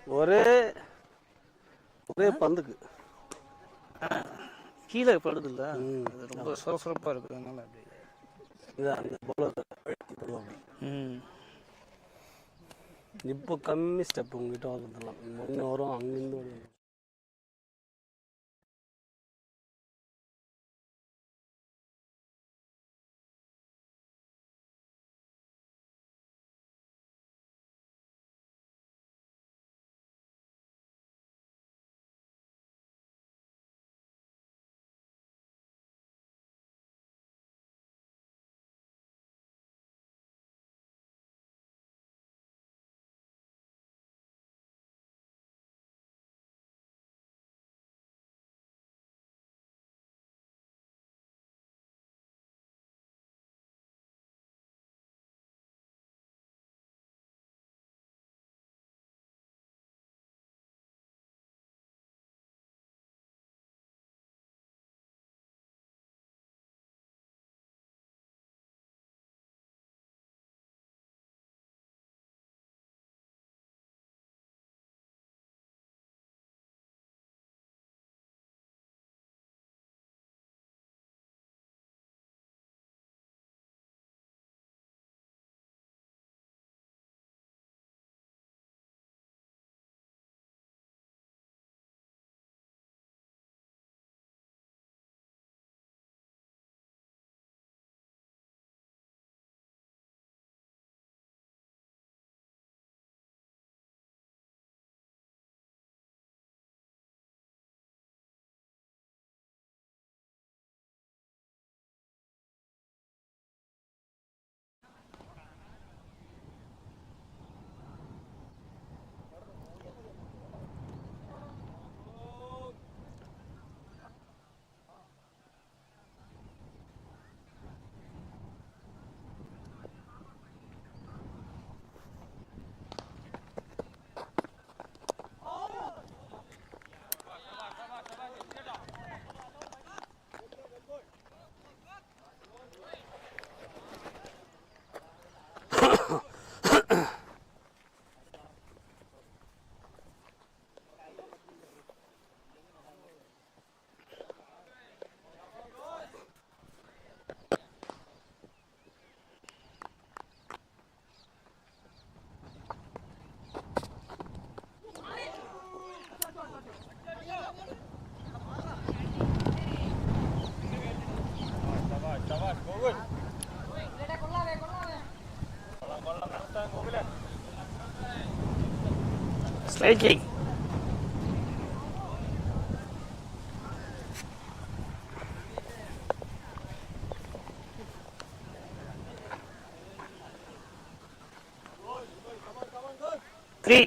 ஒரே ஒரே பந்துக்கு கீழே படுதில்ல, அது ரொம்ப சுரசுரப்பாக இருக்கிறதுனால அப்படி அந்த பவுலர் இப்போ கம்மி ஸ்டெப் உங்ககிட்ட வரதெல்லாம் ஒன்று வரும் அங்கேருந்து வரும். Striking. Three.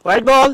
White ball.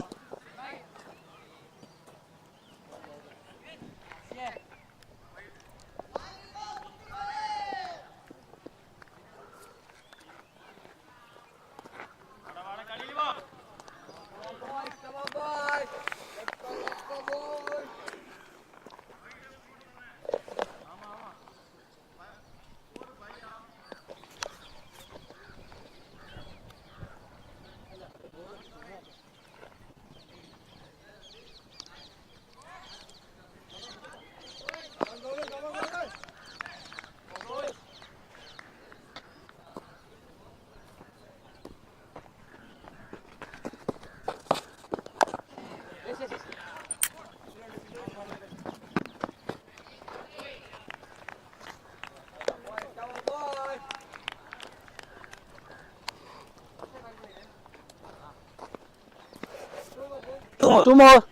Two more.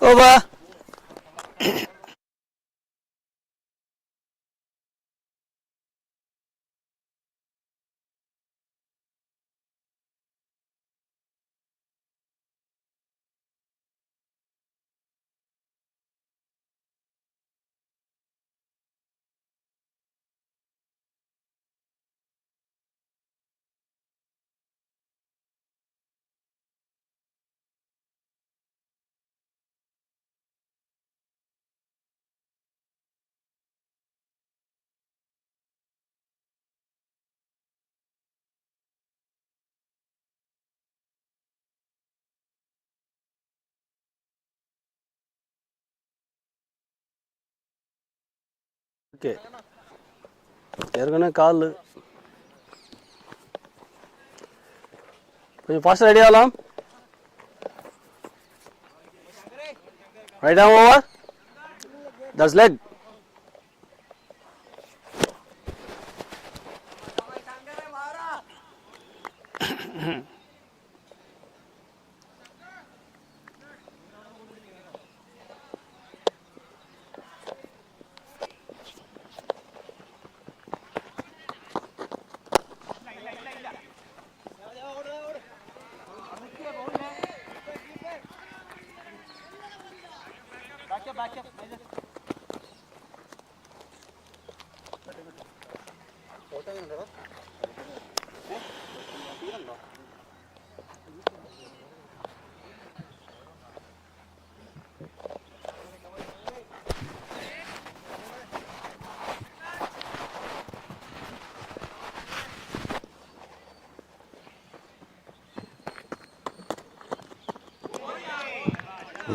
Over. Okay ఎరగనే కాళ్ళు కొంచెం ఫాస్ట్ రెడీ అవ్వాలా right arm over that's leg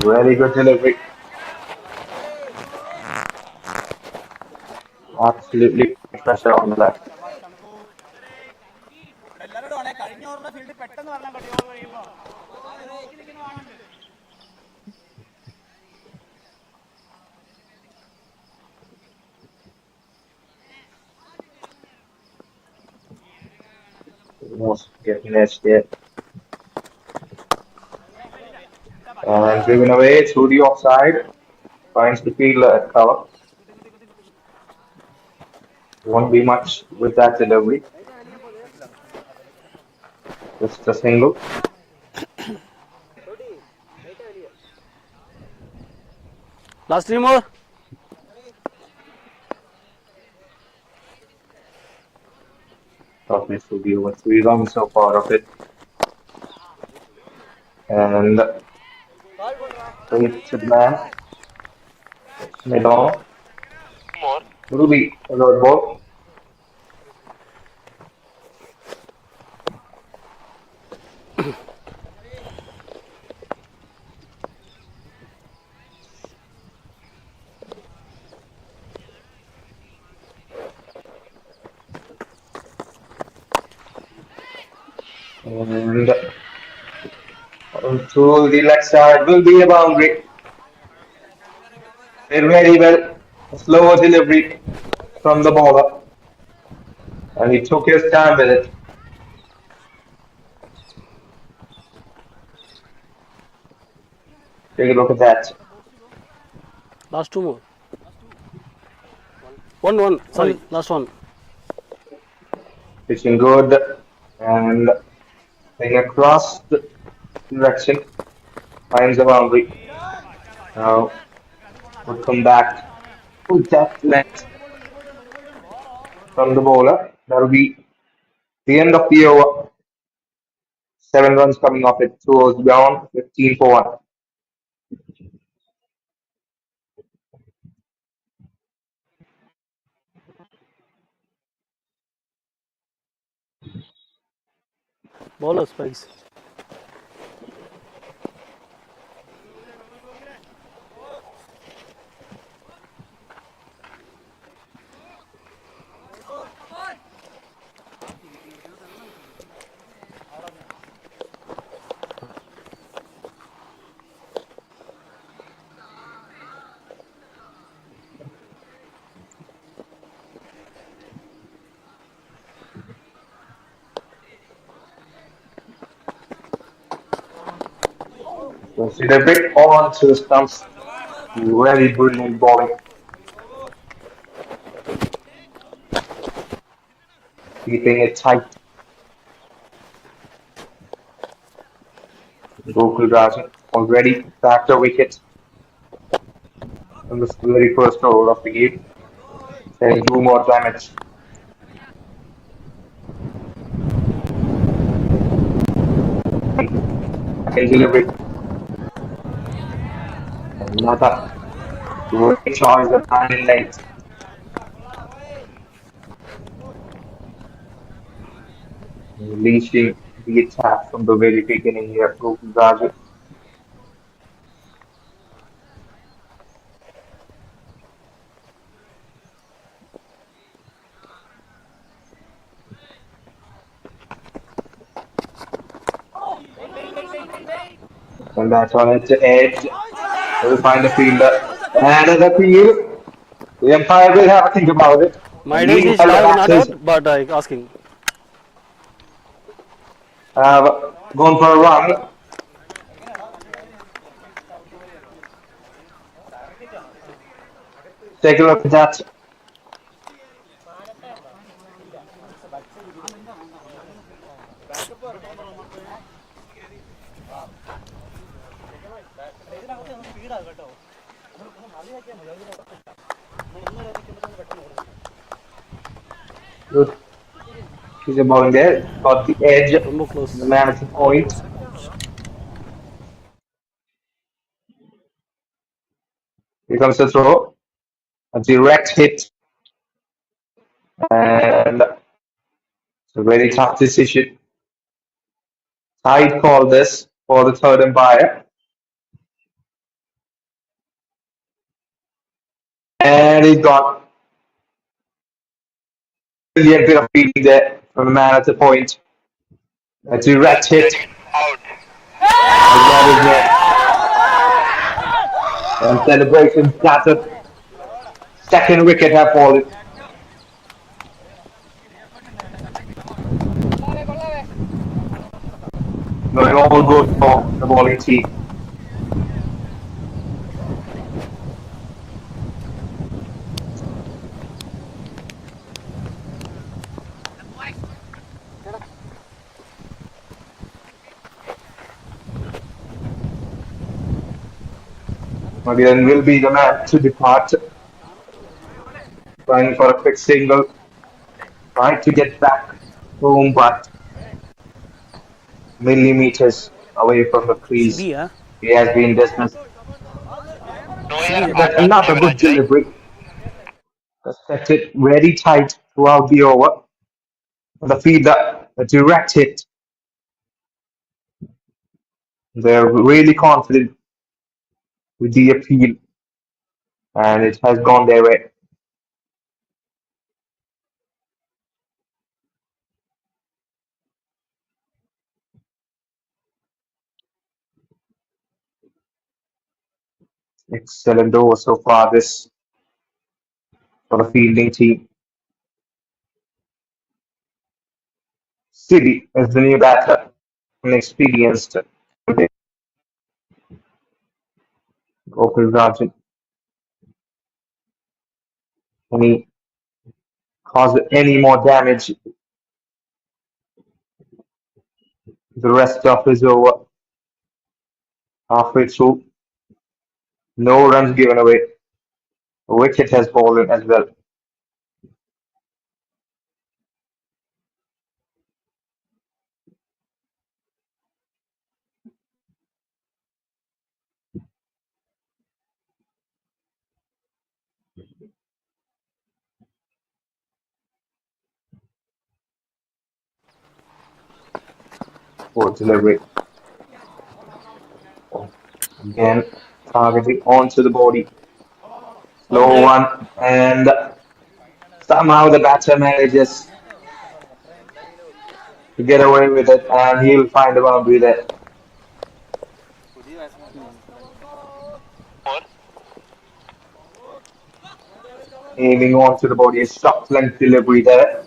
Very good delivery. Absolutely pressure on the left. Almost getting edge there. And driven away through the offside. Finds the fielder at cover. Won't be much with that delivery. Just a single. Last 3 more Thought this would be over 3 runs so far of it. And bring it to the man. Mid on. Will be a good ball. And to the left side will be a boundary. Did very well. A slower delivery from the bowler. And he took his time with it. Take a look at that. Last 2 more 1 sorry last 1 Pitching good and playing across the direction. Finds the boundary. Now would come back. With that length from the bowler. That'll be the end of the over. 7 runs coming off it. 2 overs down. 15 for 1. Bowler spikes Considerably on to the stumps. Very brilliant bowling. Keeping it tight. Gokul Rajan already backed a wicket in the very first over of the game. Saying do more damage. Second delivery. Another great choice of handling length. Unleashing the attack from the very beginning here. Gokul Rajan. And that's on its edge. We'll find a fielder. And an appeal. The umpire will have a think about it. My days is Meanwhile, the live, not batters out, but I asking. have gone for a run. Take a look at that. Good. He's a ball there. Got the edge. ரொம்ப close. The man at the Very point. close. Here comes the throw. A direct hit. And it's a very tough decision. I'd call this for the third umpire. And he got a brilliant bit of fielding there from the man at the point. A direct hit. Got his net. And celebration started. Second wicket have fallen. Going all good for the bowling team. Again will be the man to depart. Trying for a quick single. Trying to get back home, but millimeters away from the crease. CB, huh? He has been dismissed. CB. But another good delivery. Kept it very tight throughout the over. The fielder, a direct hit. They're really confident with the appeal, and it has gone their way. Excellent over so far this for the fielding team. City is the new batter, inexperienced. Gokul Rajan. Any cause any more damage the rest of his over halfway through. No runs given away. A wicket has fallen as well. For delivery. Again, targeting onto the body. Slow one, and somehow the batter manages to get away with it, and he'll find a boundary there. Aiming onto the body, a short length delivery there.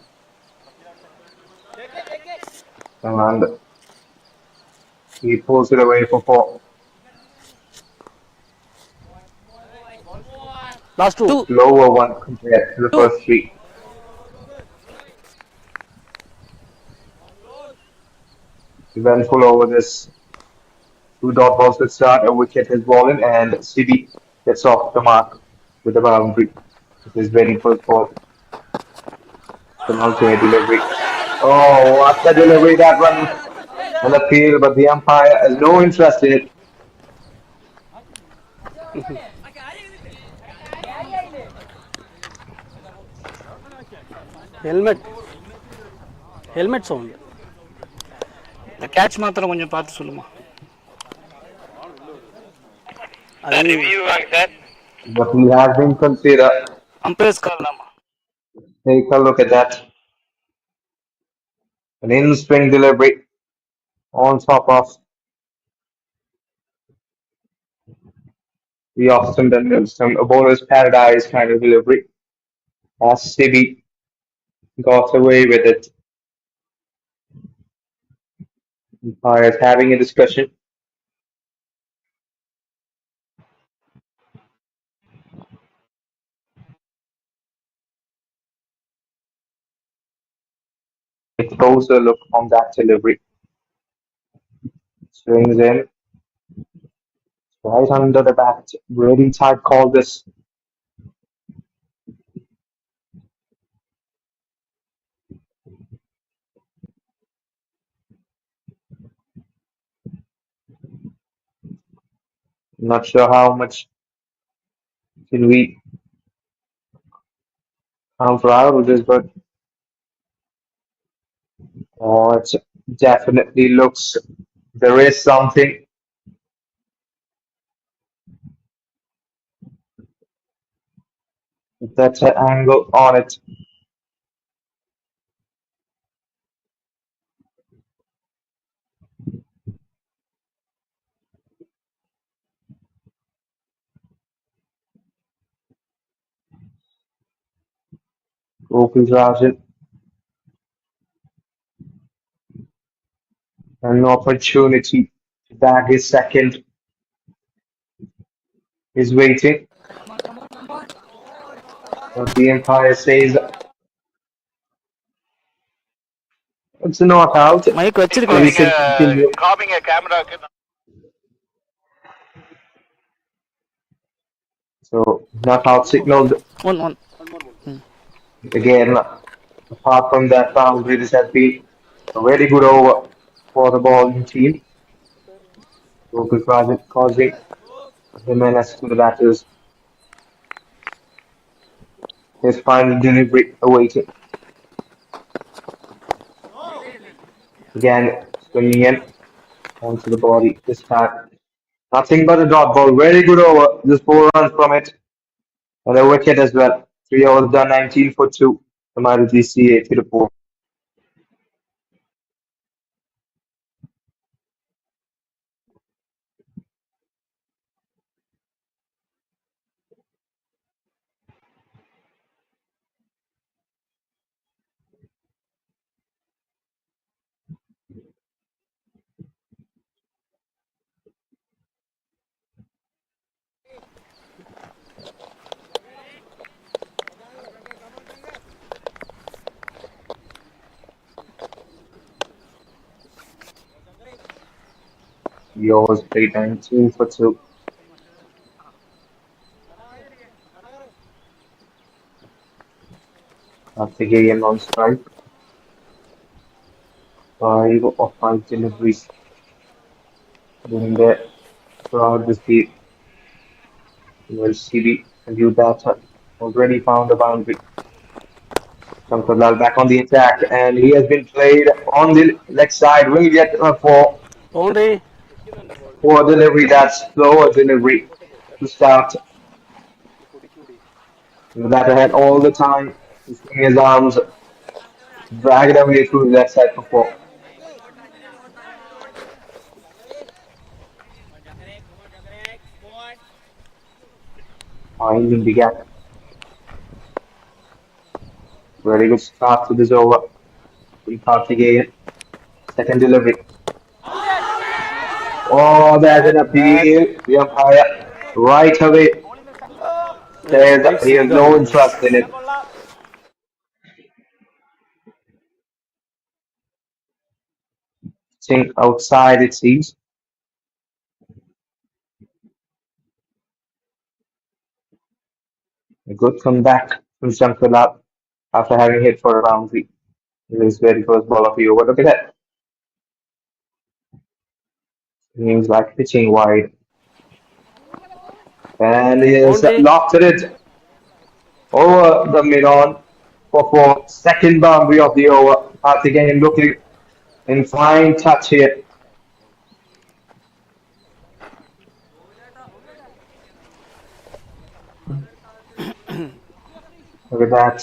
And he pulls it away for four. Last two. Two. Lower one compared to the Two. first three. Eventful over this. Two dot balls will start. A wicket is fallen, and CB gets off the mark with a boundary. This is very good for an ultimate delivery. Oh, what the delivery that one on the field, but the umpire has no interest in it. Helmet. Helmet sound. இந்த catch மாத்திரம் கொஞ்சம் பார்த்து சொல்லுமா. But he has been considered. அம்பேர்ஸ் கால் தாம்மா. Take a look at that. An in-swing delivery on top of the Austin Danielson, a bowler's paradise kind of delivery. As Sibi got away with it. Umpires having a discussion. A closer look on that delivery. Swings in. Right under the bat. Really tight call this. Not sure how much can we counter out with this, but it definitely looks there is something. That's an angle on it. Opens Rajan. An opportunity to bag his second is waiting. But the umpire says it's a not out. Mike So வச்சிருக்கேன். we can continue. So not out signaled one one. again. Apart from that boundary, this has been a very good over for the bowling team. Opens Rajan causing the menace to the batters. His final delivery awaiting. Again, swinging in onto the body this time. Nothing but a dot ball. Very good over. Just 4 runs from it. And a wicket as well. 3 overs done, 19 for 2. The MARUTHI CA TIRUPUR. The overs played 19 for 2. After game on strike. 5 of 5 deliveries. Doing that throughout this game. Well, CB, a new batter, already found a boundary. Shankar back on the attack, and he has been played on the leg side. Will get Boundary. for delivery. That's slower delivery to start. The batter had all the time to swing his arms, drag it away through the left side for 4. Finding the gap. Very good start to this over. We can't again. Second delivery. Oh, there's an appeal. The umpire right away spikes He has இதுதான் no இது. interest in it. Think outside it seems. A good comeback from Shankar after having hit for a boundary. His very first ball of the over. Look at that. Seems like pitching wide. And he has boundary. lofted it over the mid on for second boundary of the over. Again looking in fine touch here. Look at that.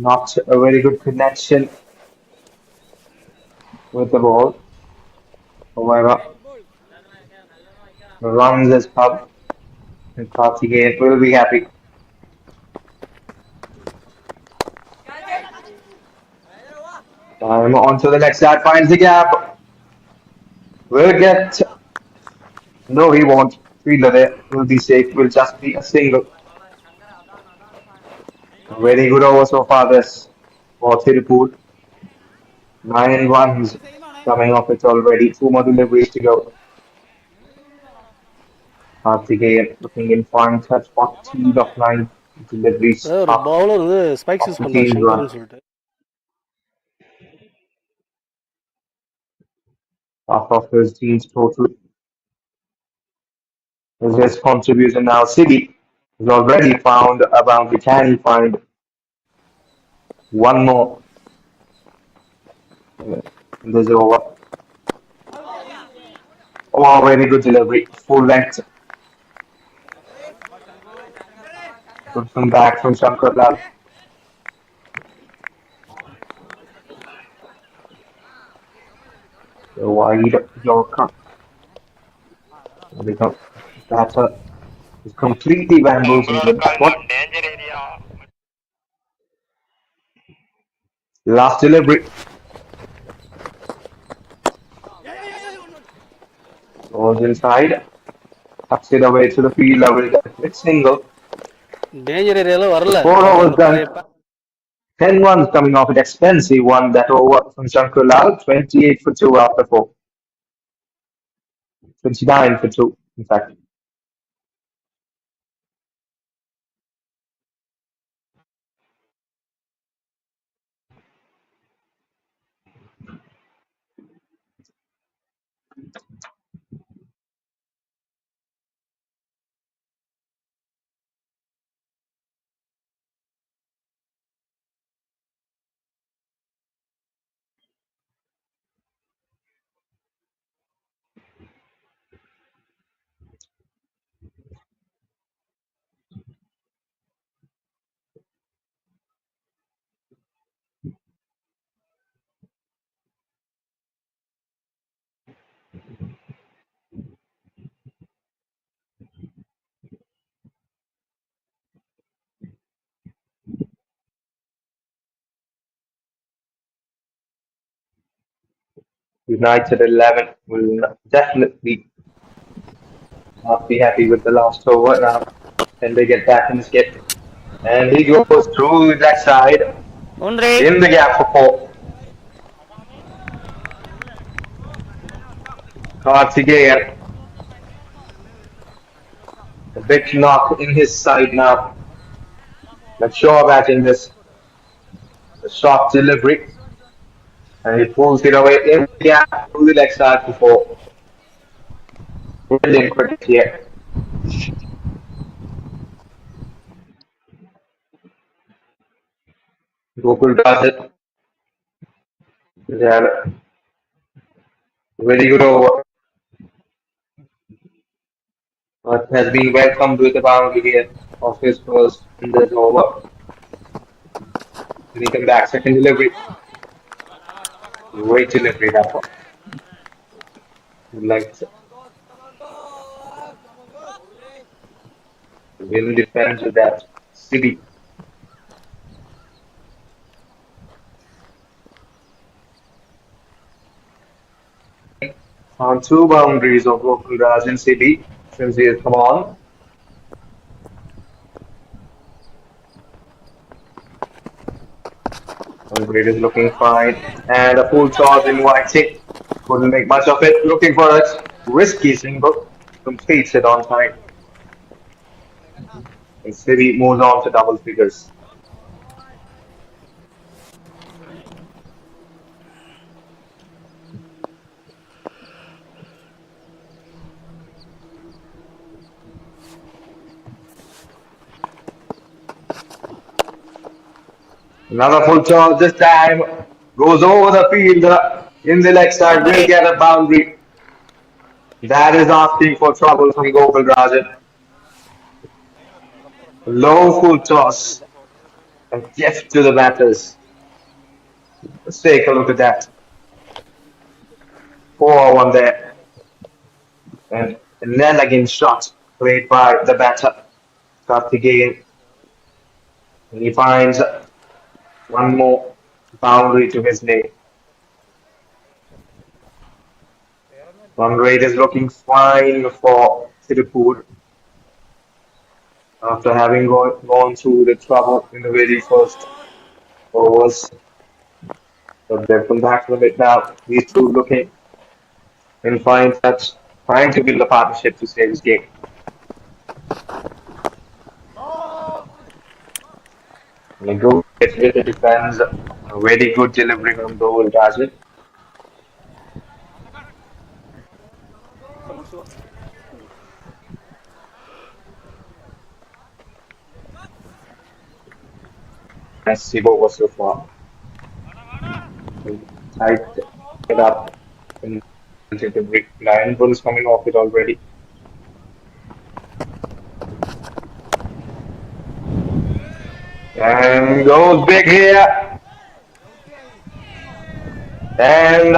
Not a very good connection with the ball. However, runs as pub and Karthikeyan will be happy. Time on to the next guy, finds the gap. Will get. No, he won't. Fielder there will be safe. Will just be a single. A very good over so far. This for Tirupur. 9 runs coming off it already. 2 more deliveries to go. Karthikeyan looking in fine touch. 14 of 9 deliveries ஒரு bowler வந்து spikes of use பண்றாரு 15 சங்கர்னு runs. சொல்லிட்டு. Half of his team's total. His contribution now. City has already found a boundary. Can he find one more in this over? Oh, very good delivery. Full length. Good come back from Shankar Lal. The wide Yorker. The batter is completely bamboozled with that one. Last delivery. Goes inside. Tucks it away to the fielder. Will get a quick single. Danger ஏரியால வரல. The 4 overs அந்த பழைய done. 10 runs coming off an expensive one that over from Shankar Lal. 28 for 2 after 4. 29 for 2, in fact. United 11 will definitely not be happy with the last over now. Can they get back in this game? And he goes through that side boundary. in the gap for 4. Karthikeyan. A big knock in his side now. Not sure batting this. A short delivery. And he pulls it away in the gap through the leg side for 4. Brilliant cricket here. Gokul does it. Yeah, very good over. But has been welcomed with a boundary here of his first in this over. Then he come back, second delivery. Great delivery that one. Like will defend with that. City. On 2 boundaries of Gokul Raj and City. Sincere, come on. Great is looking fine. And a full charge inviting. Couldn't make much of it. Looking for it. Risky single. Completes it on time. And City moves on to double figures. Another full charge this time. Goes over the field in the leg side. Will get a boundary. That is asking for trouble from Gopal Rajan. Low full toss. A gift to the batters. Let's take a look at that. 4-1 there. And an elegant shot played by the batter, Karthikeyan. And he finds one more boundary to his name. Run rate is looking fine for TIRUPUR after having gone through the trouble in the very first overs. But they've come back from it now. These two looking in fine touch, trying to build a partnership to save this game. And a good hit with the defense, a very good delivery from Gopal Rajan. Nice over so far. Tied it up and the 9 runs coming off it already. And goes big here. And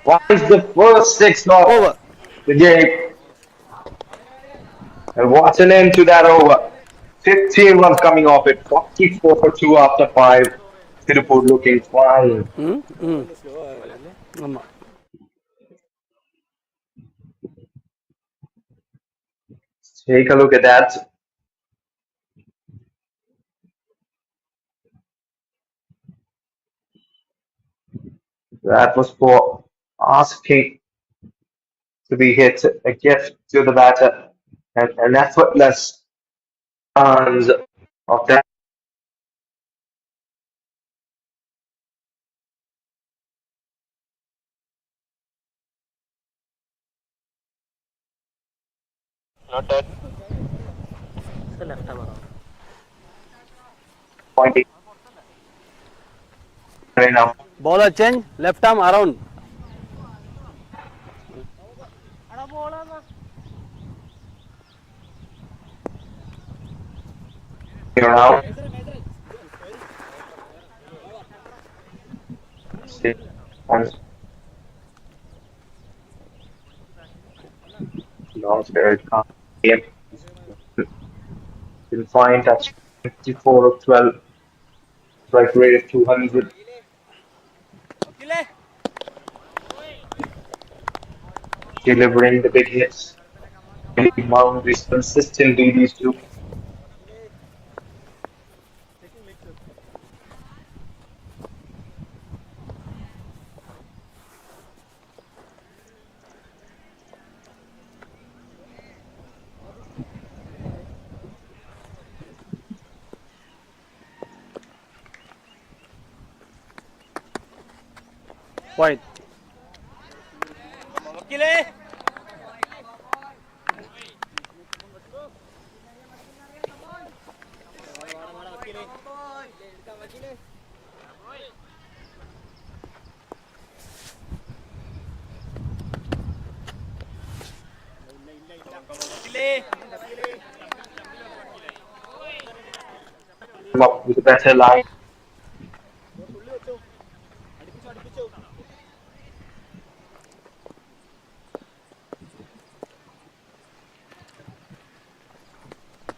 finds the first 6 of the game. And what's an end to that over? 15 runs coming off it. 44 for 2 after 5. Tirupur looking fine. ஆமாம் Take a look at that. That was for asking to be hit. A gift to the batter. And an effortless chance of that. Left ஆமாம் Pointing right now. bowler change left arm around Here now. And long spirit game. Been fine touch 54 of 12. Strike rate of 200. Delivering the big hits. Big boundaries consistently, these two. wide Come up with a better line.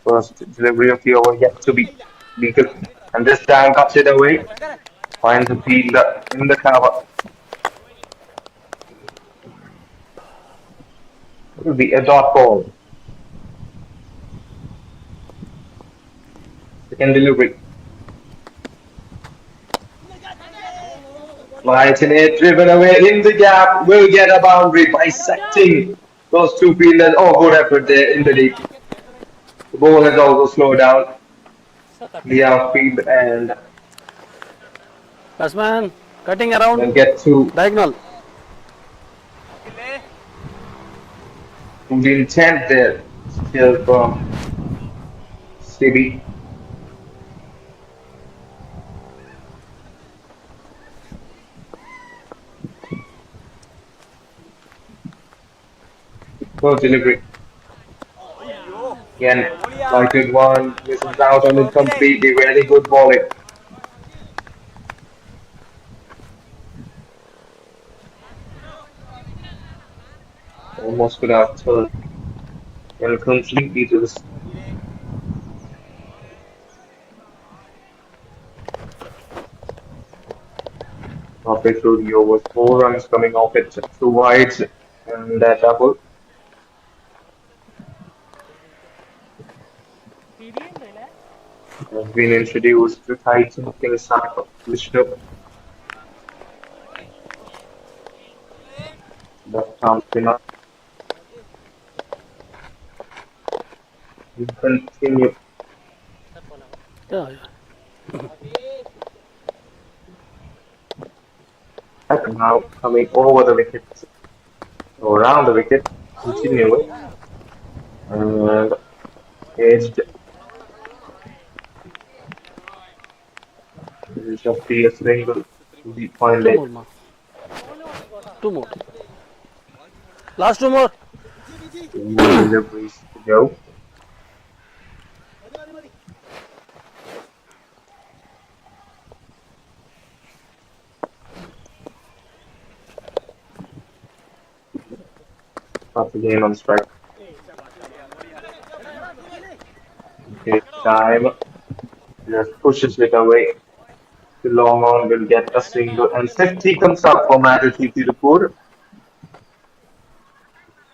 First delivery of the over yet to be good. And this time cuts it away. Finds the fielder in the cover. will be a dot ball. Second delivery. Flights in it, driven away in the gap, will get a boundary, bisecting those two fielders. Oh, good effort there in the deep. The ball has also slowed down the outfield and Batsman cutting around will get diagonal. to the intent there. Still from CB. Good delivery. Again, lighted one, misses out on it completely. Very good bowling. Almost could have turned and completely to the halfway through the over. 4 runs coming off it, 2 wides and that double. Has been introduced to Titan King Saka Vishnu. Left arm spinner. We continue. Yeah, And now coming over the wicket, or around the wicket, continue. And edged. This is just be a single deep point two leg. more, ma. Two more. Last two more. 2 more deliveries to go. Up again on strike. Okay, time. Just pushes it away. The long on will get a single. And 50 comes up for MARUTHI TIRUPUR.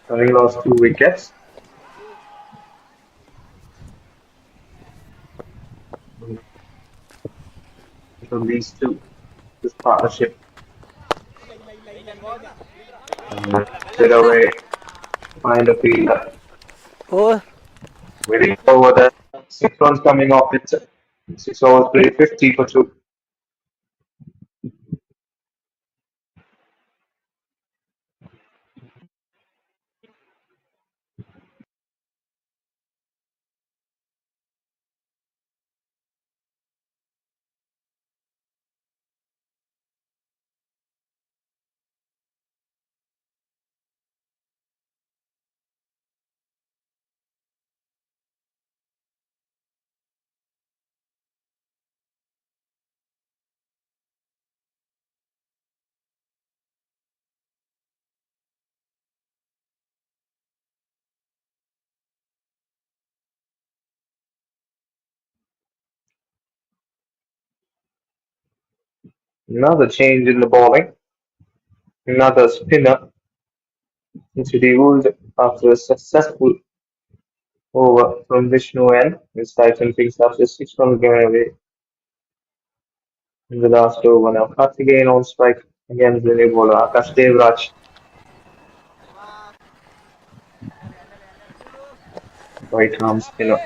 Having lost 2 wickets. From these two, this partnership. Straight away, find a fielder. Over. Waiting over the 6 runs coming off it. 6 overs played 50 for 2. Another change in the bowling. Another spinner introduced after a successful over from Vishnu N. His Titan picks up the 6 runs given away in the last over. Now cut again on strike against the new bowler Akash Devraj. Right arm spinner.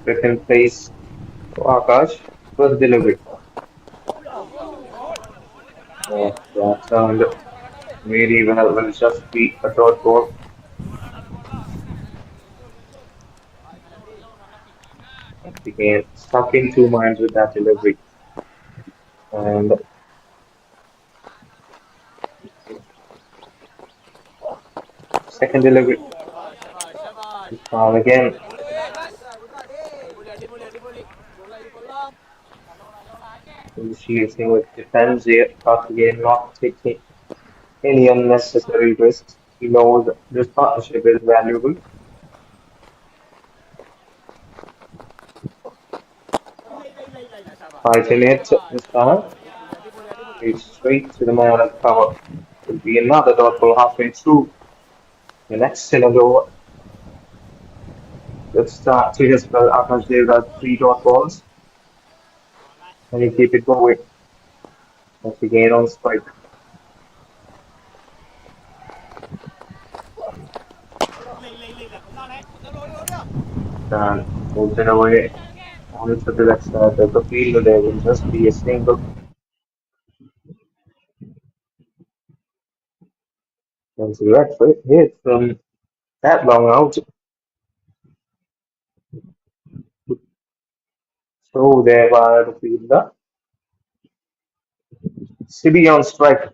Second place for Akash. First delivery. That turned very well. Will just be a dot ball. Became stuck in 2 minds with that delivery. And second delivery. Foul again. Initiating with defense here. Cut again, not taking any unnecessary risks. He knows this partnership is valuable. Fighting it this time. He's straight to the man at cover. Will be another dot ball halfway through the next cylinder over. Let's start to his spell. Akash Dev got 3 dot balls. And he keep it going. Once again on strike. And moves it away. Only to the left side of the field. There will just be a single. And the red foot hit from that long out. So there by the fielder. Sibi on strike.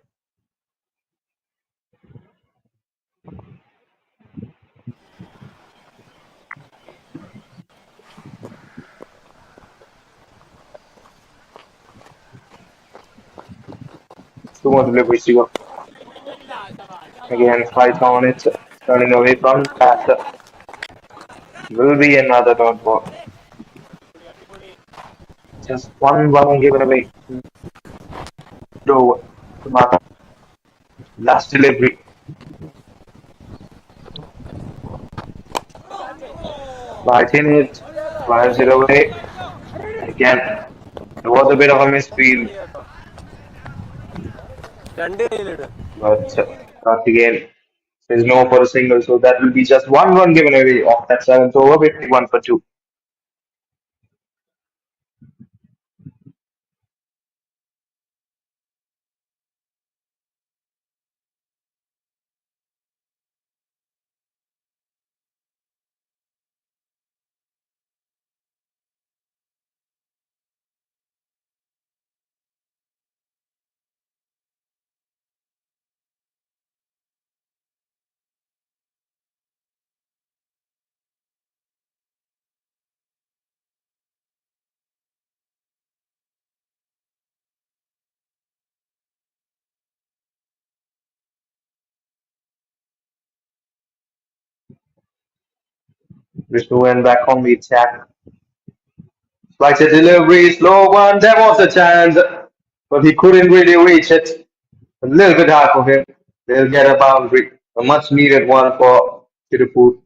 Two more delivery receiver. Again, fight on it. Turning away from that. Will be another dot ball. Just one run given away. Throw to Mark. Last delivery. Fighting it. Flies it away. Again, there was a bit of a misfield. But again, there's no for a single, so that will be just one run given away off that seventh over, 51 for 2. Vishnu went back on the attack. Like a delivery, slow one, there was a chance, but he couldn't really reach it. A little bit hard for him. They'll get a boundary, a much needed one for Tirupur.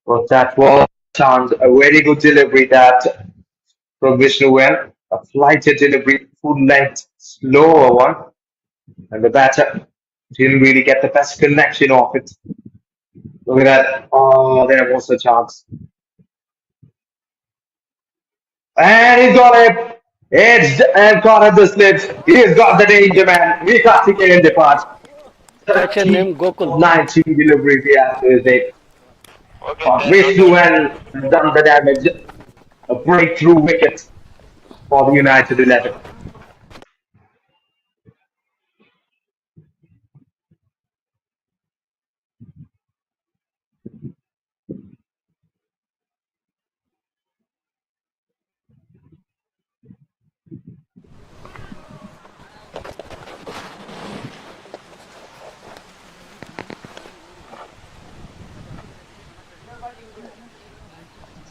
But that was a chance, a very good delivery that from Vishnu went. A flighted delivery, full length, slower one. And the batter didn't really get the best connection of it. Look at that. Oh, there was a chance. And he's got it. Edged and caught at the slips. He's got the danger man. We can't see him depart. Section 30 name Gokul. of 19 deliveries he has to his day. But Vishnu has done the damage. A breakthrough wicket for the United 11.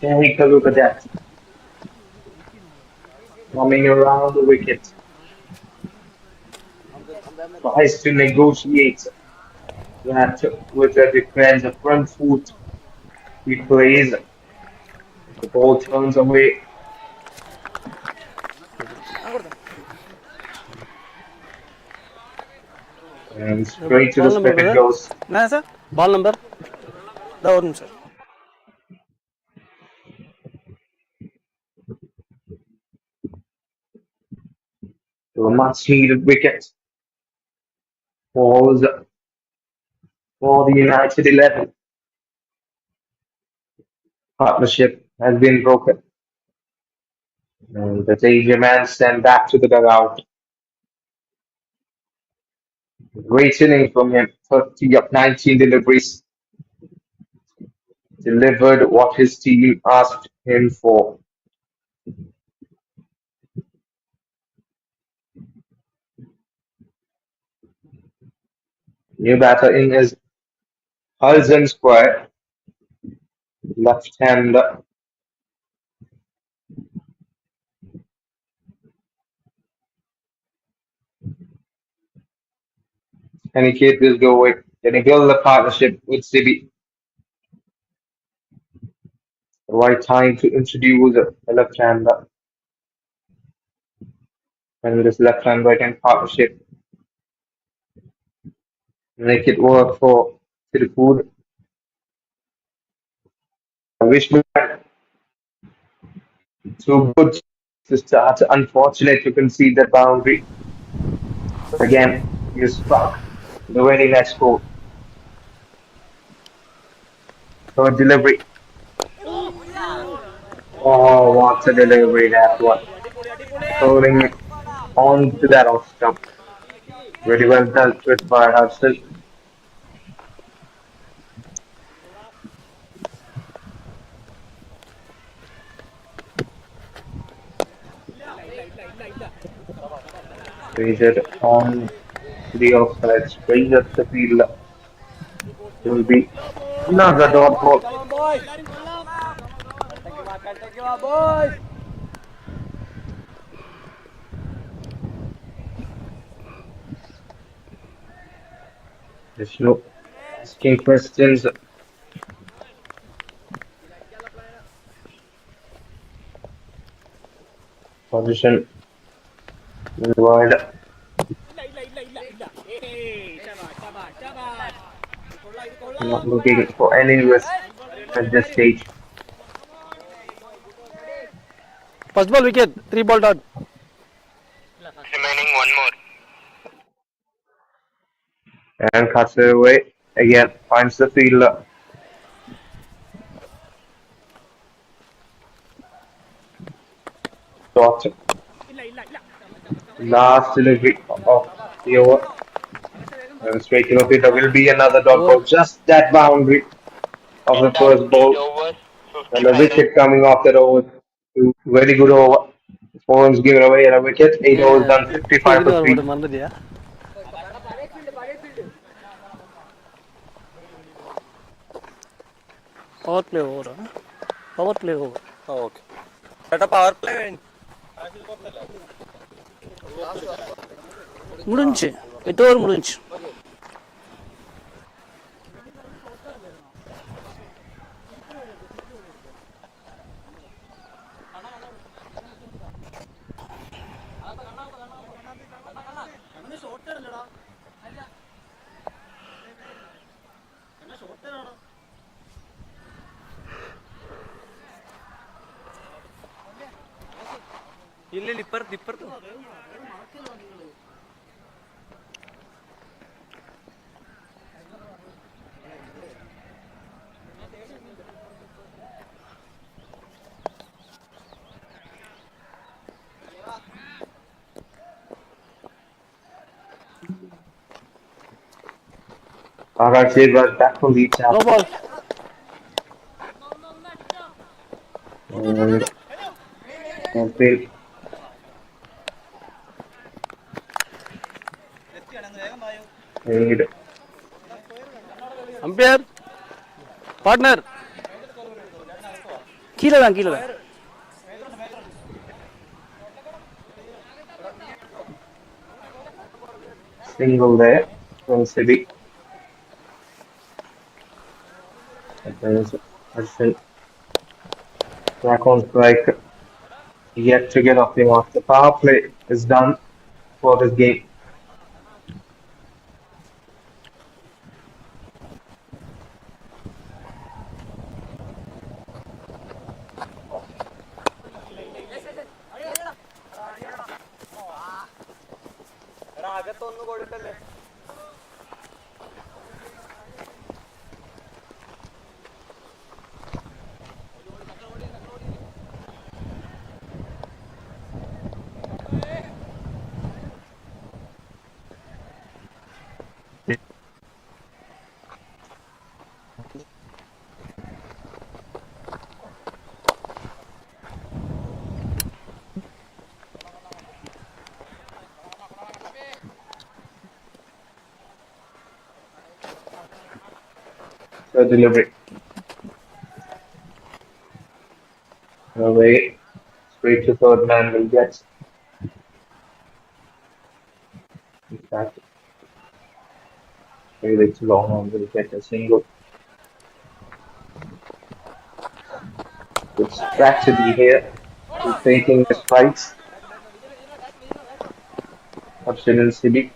Take a look at that. Coming around the wicket. Tries to negotiate that with the defense. A front foot he plays. The ball turns away. And straight to the Ball number split it brother? goes. Nah, sir. Ball number? Down, sir. So a much needed wicket falls for the United 11. Partnership has been broken. And the danger man sent back to the dugout. Great inning from him. 30 of 19 deliveries. Delivered what his team asked him for. New batter in is Hulzen Square. Left hander. Can he keep this going? Can he build a partnership with City? The right time to introduce a left-hander and this left-hand right-hand partnership. Make it work for TIRUPUR. I wish we had two good to start. Unfortunate to concede that boundary. But again, you struck the winning next goal. Third delivery. Oh, what a delivery that one. Throwing it onto that off stump. Very well dealt with by Hudson. Raised on the offside, straight at the field. It will be another dot ball. There's no asking questions. Position wide. Not looking for any risk at this stage. First ball wicket, 3 ball dot. Remaining one more. And cuts it away. Again, finds the fielder. Dot. Last delivery of the over. And straight to the fielder will be another dot ball. Just that boundary of the first ball. Over. And a wicket coming off that over. Very good over. 4 runs given away and a wicket. 8 overs done, 55 for 3. மறந்துட்டியா? Power play over. Power play over. Okay ചേട്ടാ power play முடிஞ்சு 8 over முடிஞ்சு. ഇല്ല ഇപ്പുറത്ത് ഇപ്പുറത്ത് Alright, was back from the No ball. and Made. Umpire. Partner. கீழே தான் கீழே தான். Single there from City. And there is Hudson. Back on strike. Yet to get off the mark. The power play is done for this game. അകത്തൊന്നു കൊടുക്കല്ലേ The delivery. Away. Straight to third man will get. Exactly. Really too long on will get a single. Good strategy here. He's taking the strikes. Option Sibi.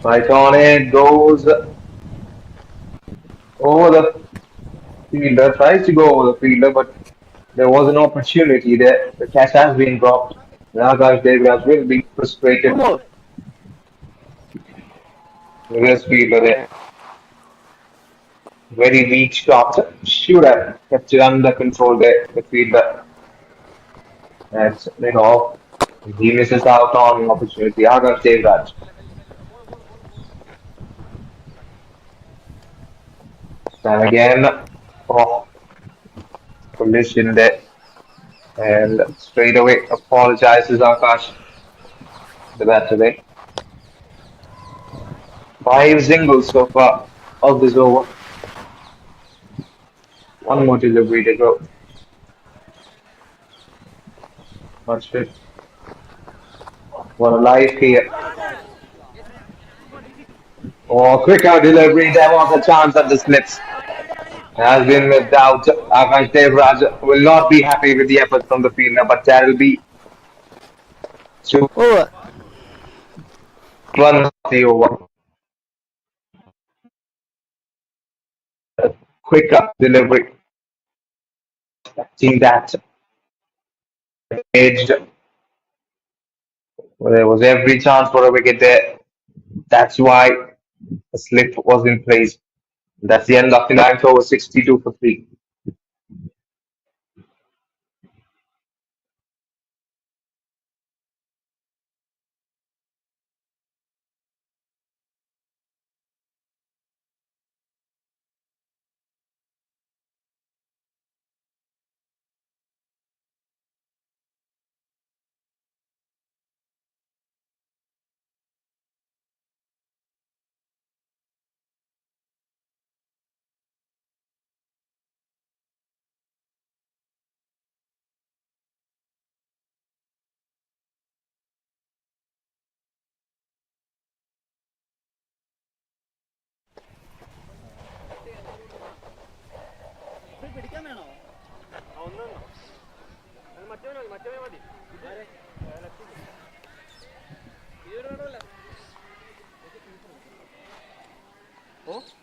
Right on it goes over the fielder. Tries to go over the fielder, but there was an opportunity there. The catch has been dropped. Nagash Devraj will be frustrated One more. with his fielder there. Very weak shot. Should have kept it under control there. The fielder. That's he misses out on an opportunity. Agash Devraj. And again, oh, collision there. And straight away apologizes Akash, the batter there. 5 singles so far of this over. One more delivery to go. Watch it. What a life here. Oh, quicker delivery. There was a chance at the slips. Has been missed out. Akash Devraj will not be happy with the effort from the fielder, but there will be Over. 1 of the over. Quicker delivery. Seeing that edged. Well, there was every chance for a wicket there. That's why the slip was in place. That's the end of the ninth over, 62 for 3.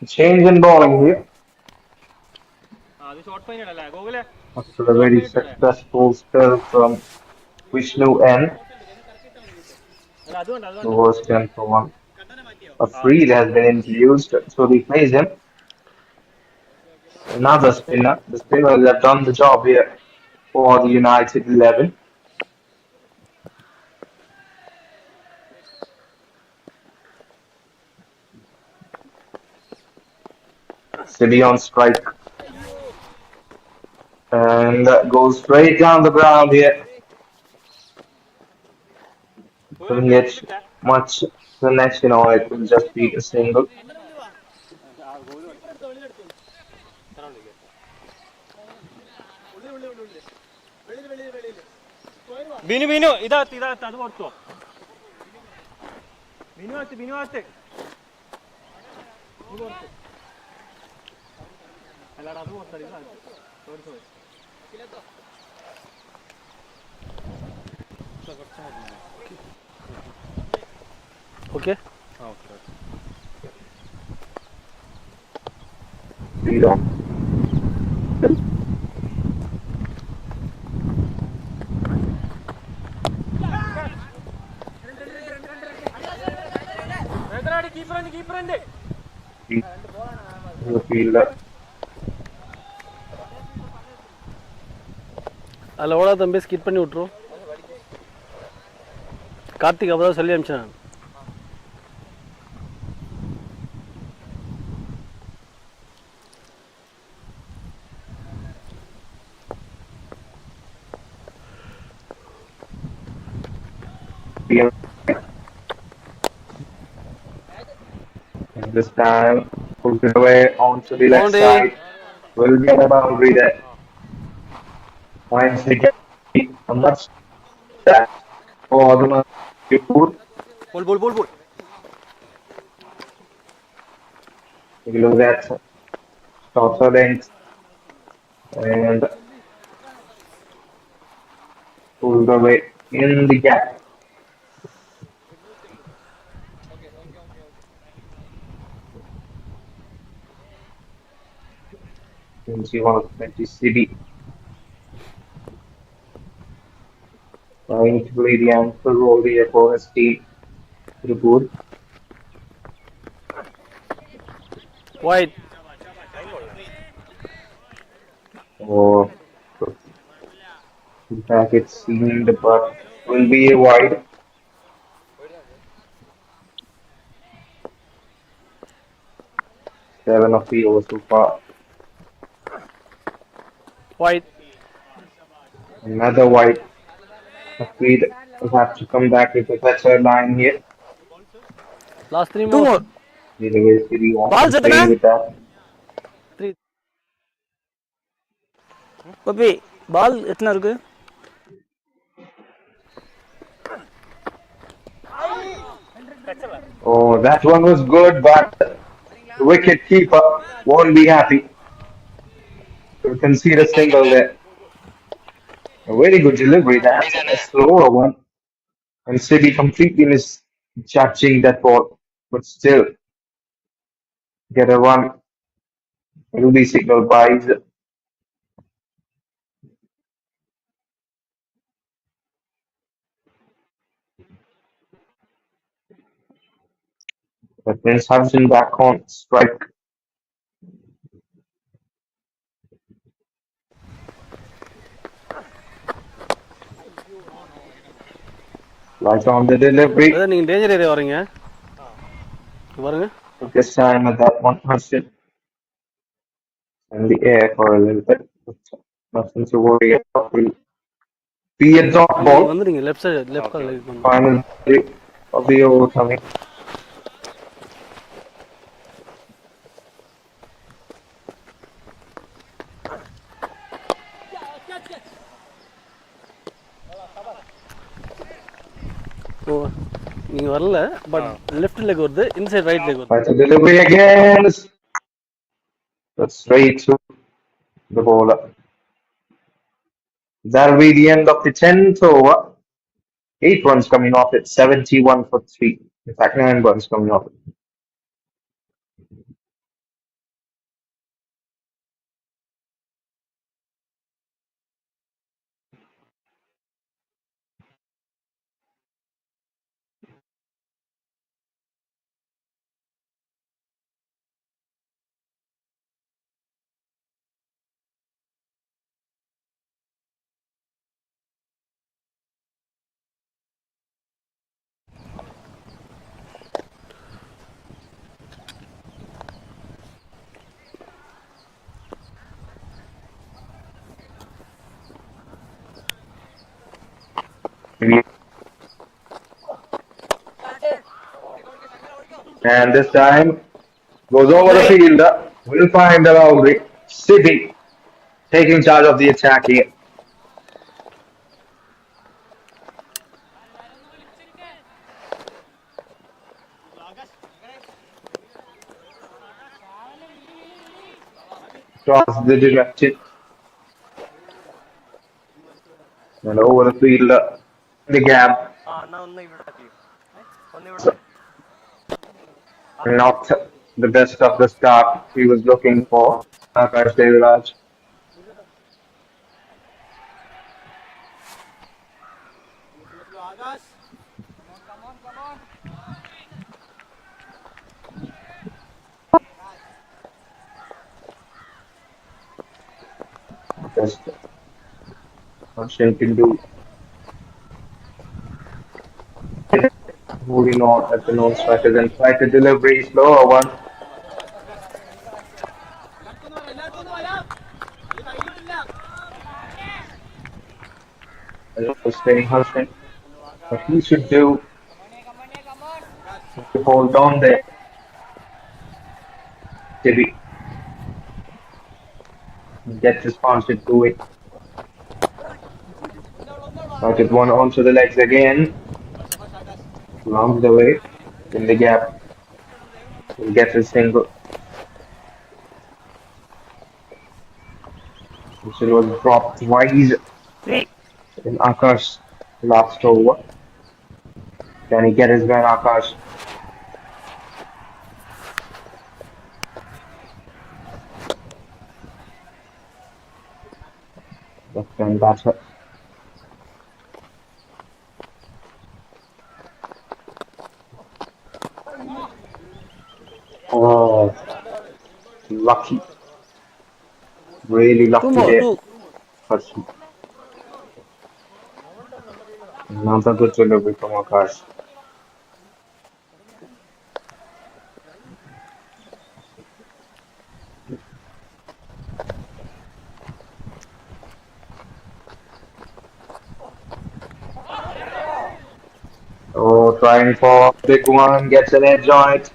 Change in bowling here after a very successful spell from Vishnu N, who was 10 for 1. A free has been introduced to replace him. Another spinner. The spinners have done the job here for the United 11. City on strike. And goes straight down the ground here. Couldn't get much connection on it. Will just be a single. Binu ഇതാത്ത് അത് കൊടുത്തോ ബിനു അല്ലാടാ അത് കൊടുത്തോ Okay. Lead on. The fielder. அதில் எவ்வளோ தம்பி skid பண்ணி விட்ருவோம். கார்த்திக் அப்போ தான் சொல்லி அனுப்பிச்சேன். And this time, put it away onto the left side. Will get a boundary there. Finds the gap. I'm not that for the Tirupur. Ball. Take a look at shorter length and pulled away in the gap. Into 120 CB. Trying to play the ankle roll the opponent's team to the board. Wide. Or in fact, it seemed, but will be a wide. Seven of the over so far. Wide. Another wide. Afraid will have to come back with a better line here. Last 3 2 more. more. The University Ball wants to play செத்துனா with that. 3. பப்பி ball எத்தனை இருக்கு? Oh, that one was good, but the wicket keeper won't be happy. You can see the single there. A very good delivery. That's a slower one. And City completely misjudging that ball, but still get a run. It will be signaled by the Prince Hudson back on strike. Right on the delivery. அதான் நீங்கள் danger area வரீங்க பாருங்க. Took his time at that one, Hudson. In the air for a little bit. Nothing to worry about. Will be a dot நீங்கள் ball. வந்துடுங்க left side left கால் like பண்ணுங்க. Final three of the over coming. ஓ நீங்கள் வரல but left leg வருது inside right leg வருது. Right, the delivery again. But straight to the bowler. That'll be the end of the 10th over. 8 runs coming off it, 71 for 3. In fact, 9 runs coming off it. And this time goes over the fielder. Will find the boundary. City taking charge of the attack here. Cross the direction. And over the fielder. The gap. Not the best of the start he was looking for. Akash Deviraj. Best Harshan can do. Moving on at the non-strikers and try to delivery slower one. Staying Harshan. What he should do is to hold on there. Tibi. Get this sponsored to it. Got it one onto the legs again. Along the way. In the gap. Will get a single. It was dropped twice in Akash last over. Can he get his man Akash? Left-hand batter. Oh, lucky. Really Two lucky more, there. two. First, another good delivery from Akash. Oh, trying for a big one, gets an edge on it.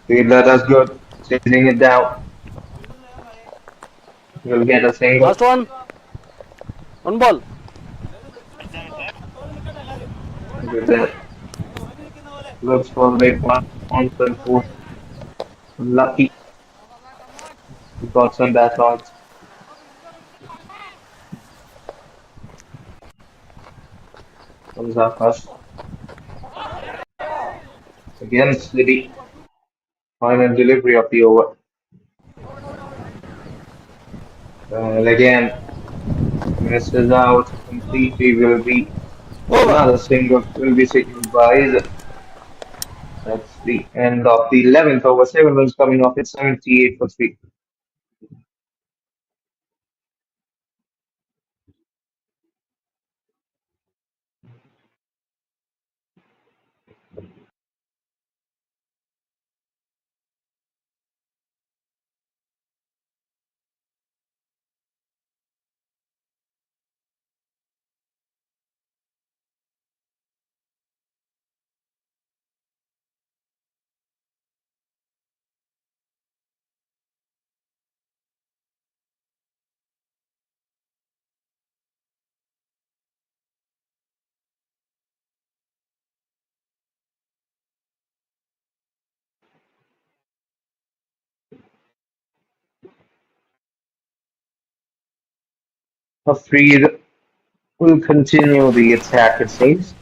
Fielder does good, chasing it down. Will get a single. Last one. One ball. With that, looks for a big one on front foot. Lucky, he got some bat on. Comes Akash. Again, steady. Final delivery of the over. And again, misses out completely. Will be Over. another single. Will be signaled by Isaac. That's the end of the 11th over. 7 runs coming off at 78 for 3. Freed will continue the attack, it seems.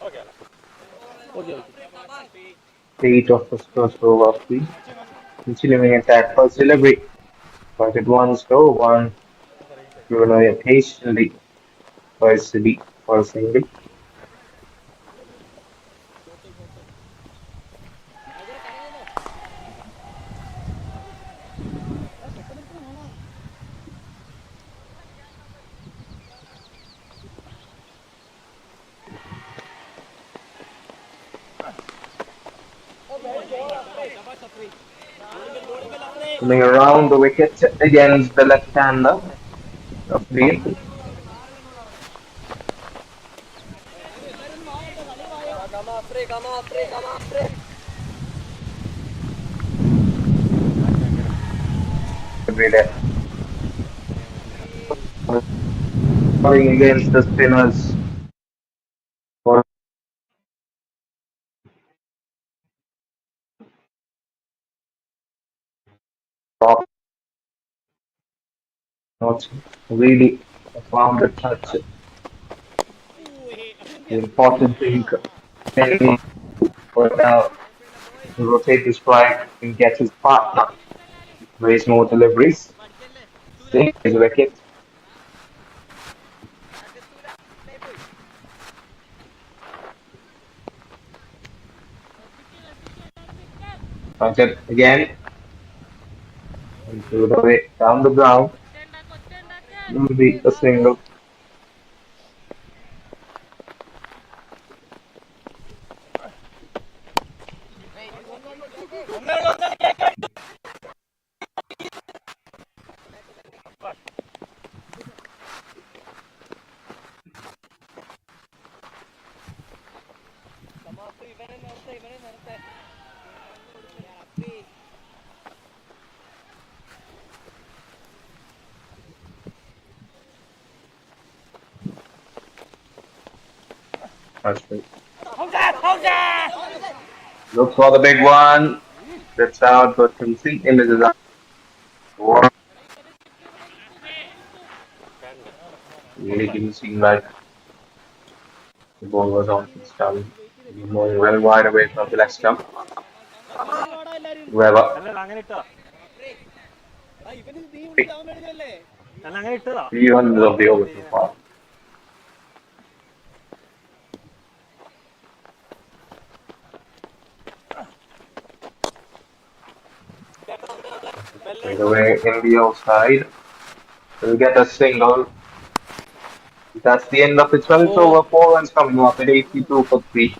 Okay. 8 of the first over. Free. Continuing attack. First delivery. But it one score. One. Bruno patiently for a city for a single. Coming around the wicket against the left-hander of Freed. Going against the spinners for top. Not really found a touch. The important thing for now to rotate the strike and get his partner. Raise more deliveries. Save his wicket. Punch again. Into the way down the ground. Will be a single. Ashwin. Look for the big one. That's out, but completely misses out. What really didn't seem like the ball was on his tongue. Moving well wide away from the left stump. Whoever. Three runs of the over so far. Straight away in the outside. Will get a single. That's the end of the 12th Oh, over. 4 runs coming up at 82 for 3.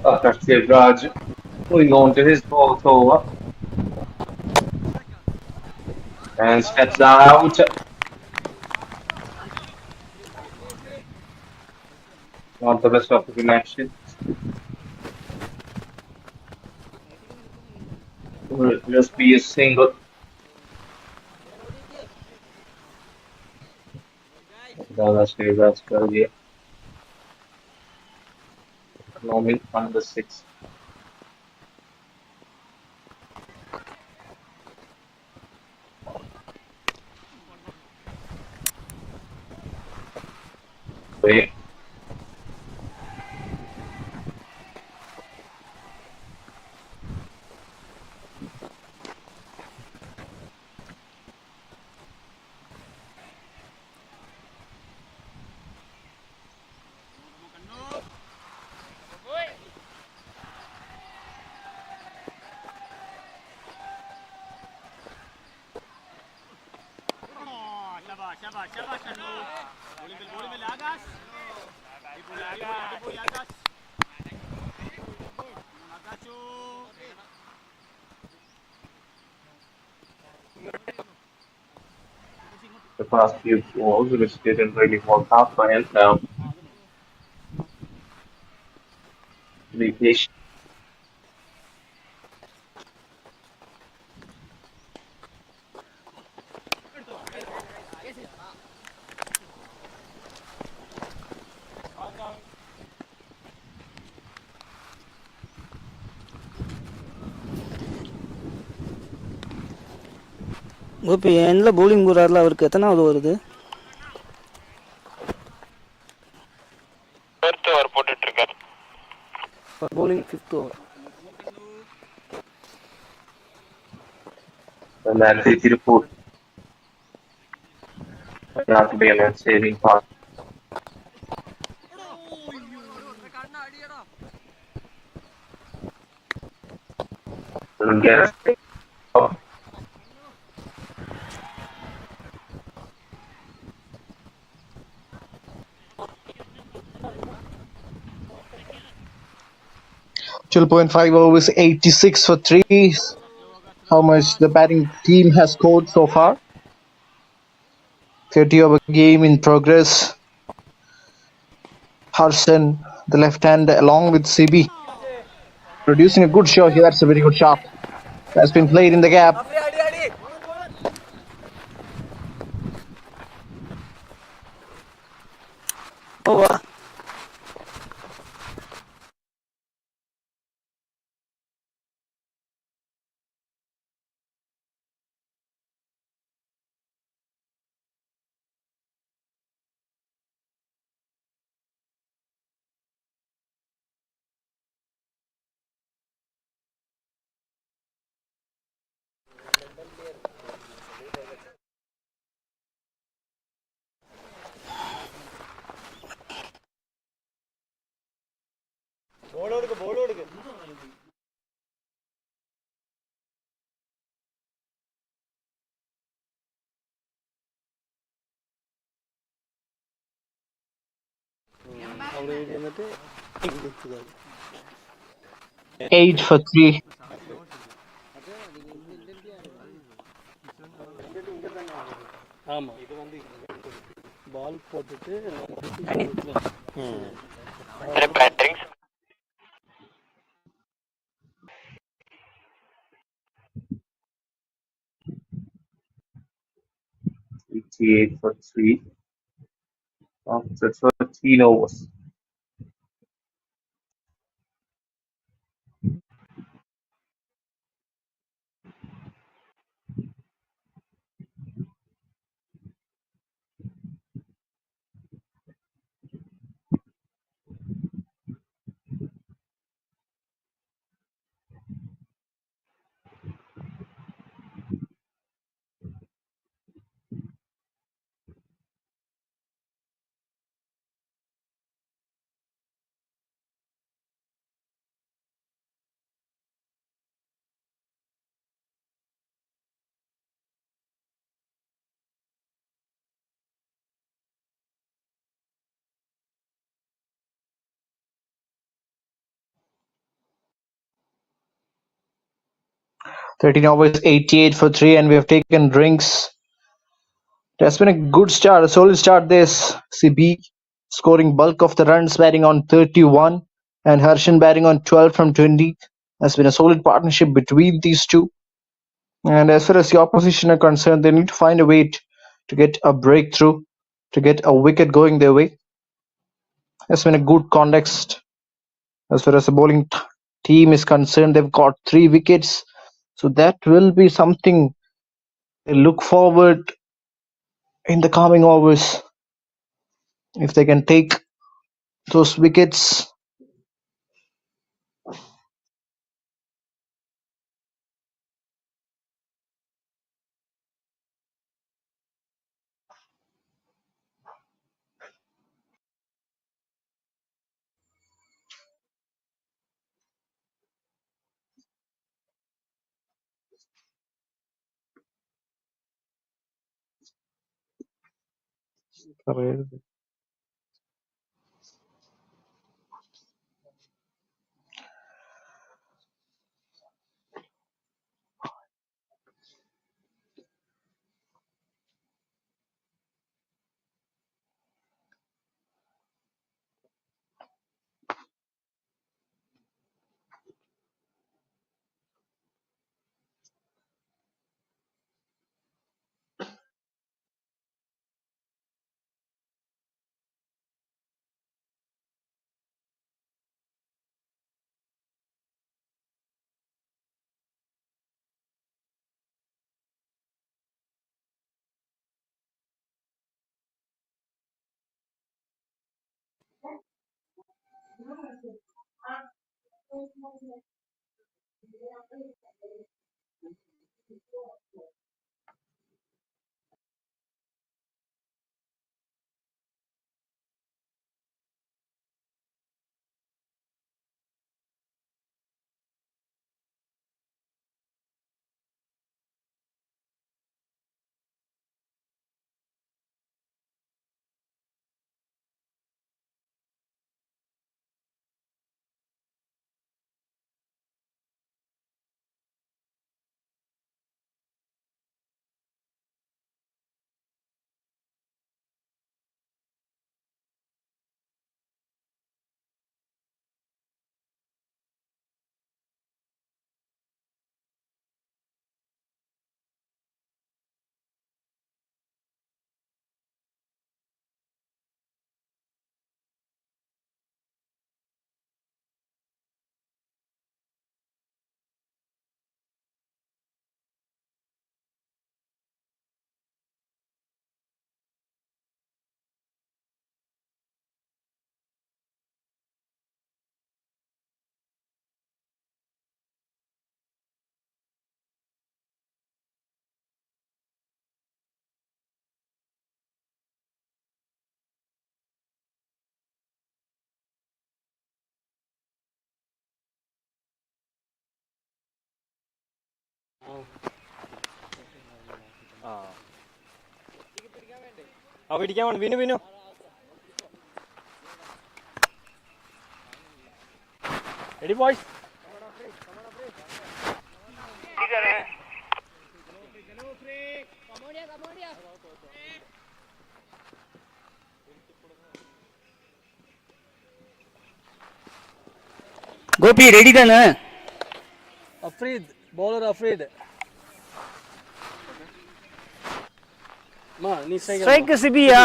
Akash Raj moving on to his fourth over and steps out. Not the best of the connection. Will just be a single. That's earlier. Economic under 6. Wait. The past few balls, which didn't really work out for him. Now, be patient. இப்போ எந்த bowling போடுறாருல அவருக்கு எத்தனாவது வருது? bowling 5th over. And then the Tirupur. Not to be a saving part. Will get a .5 overs, 86 for 3. How much the batting team has scored so far. 30 over game in progress. Harson, the left hand, along with CB, producing a good shot here. That's a very good shot. That's been played in the gap. Over. அவங்க வீடு வந்துட்டு இங்கே இருக்குது. 8 for 3. ஆமாம், இது வந்து பால் போட்டுட்டு $88 for 3 after 13 overs. Thirteen overs, 88 for 3, and we have taken drinks. It has been a good start, a solid start. This CB scoring bulk of the runs, batting on 31, and Harshan batting on 12 from 20. Has been a solid partnership between these two. And as far as the opposition are concerned, they need to find a way to get a breakthrough, to get a wicket going their way. Has been a good context. As far as the bowling team is concerned, they've got 3 wickets. So that will be something they look forward in the coming overs. If they can take those wickets. പിടിക്കാൻ വേണം വിനു വിനു എടി boys Gopi ready தானே? Afraid, bowler afraid. Ma, நீ strike சிபியா?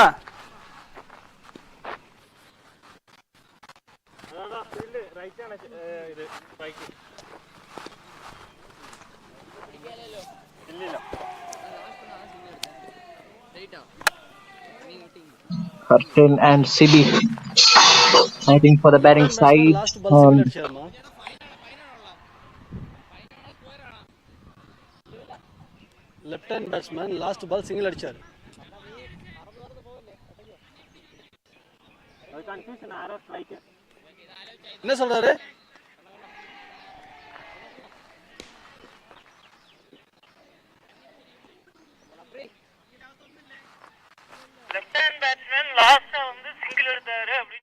Curtin and Sibi fighting for the batting side. last ball single அடிச்சார் ma. Left hand batsman last ball single அடிச்சார். என்ன சொல்றாரு? Left hand batsman லாஸ்டா வந்து சிங்கிள் எடுத்தாரு அப்படி.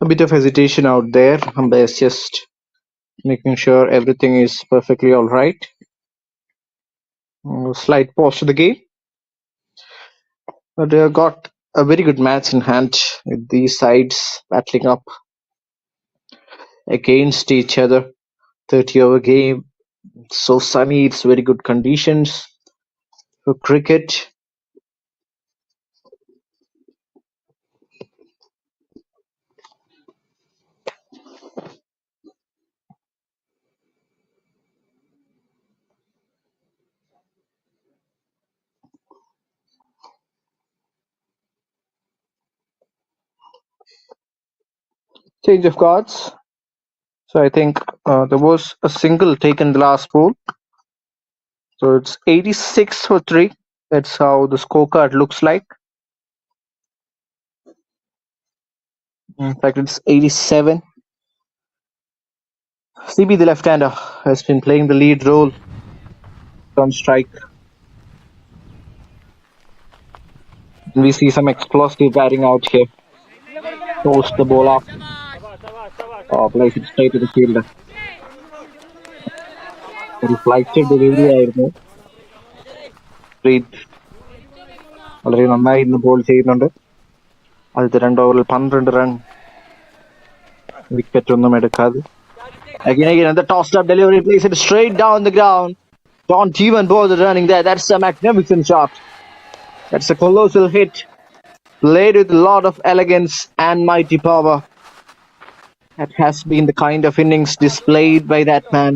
A bit of hesitation out there. Umpire's just making sure everything is perfectly all right. Slight pause to the game. But they have got a very good match in hand with these sides battling up against each other. 30-over game. So sunny, it's very good conditions for cricket. Change of cards. So I think there was a single taken the last ball. So it's 86 for 3. That's how the scorecard looks like. In fact, it's 87. CB, the left-hander, has been playing the lead role on strike. We see some explosive batting out here. Post the ball up. Plays it straight to the fielder. Reflected delivery ആയിരുന്നു. വളരെ നന്നായി ഇന്ന് ball ചെയ്യുന്നുണ്ട്. ആദ്യത്തെ 2 ഓവറിൽ 12 run, wicket ഒന്നും എടുക്കാതെ. Again, the tossed up delivery, plays it straight down the ground. Don't even bother running there. That's a magnificent shot. That's a colossal hit. Played with a lot of elegance and mighty power. That has been the kind of innings displayed by that man.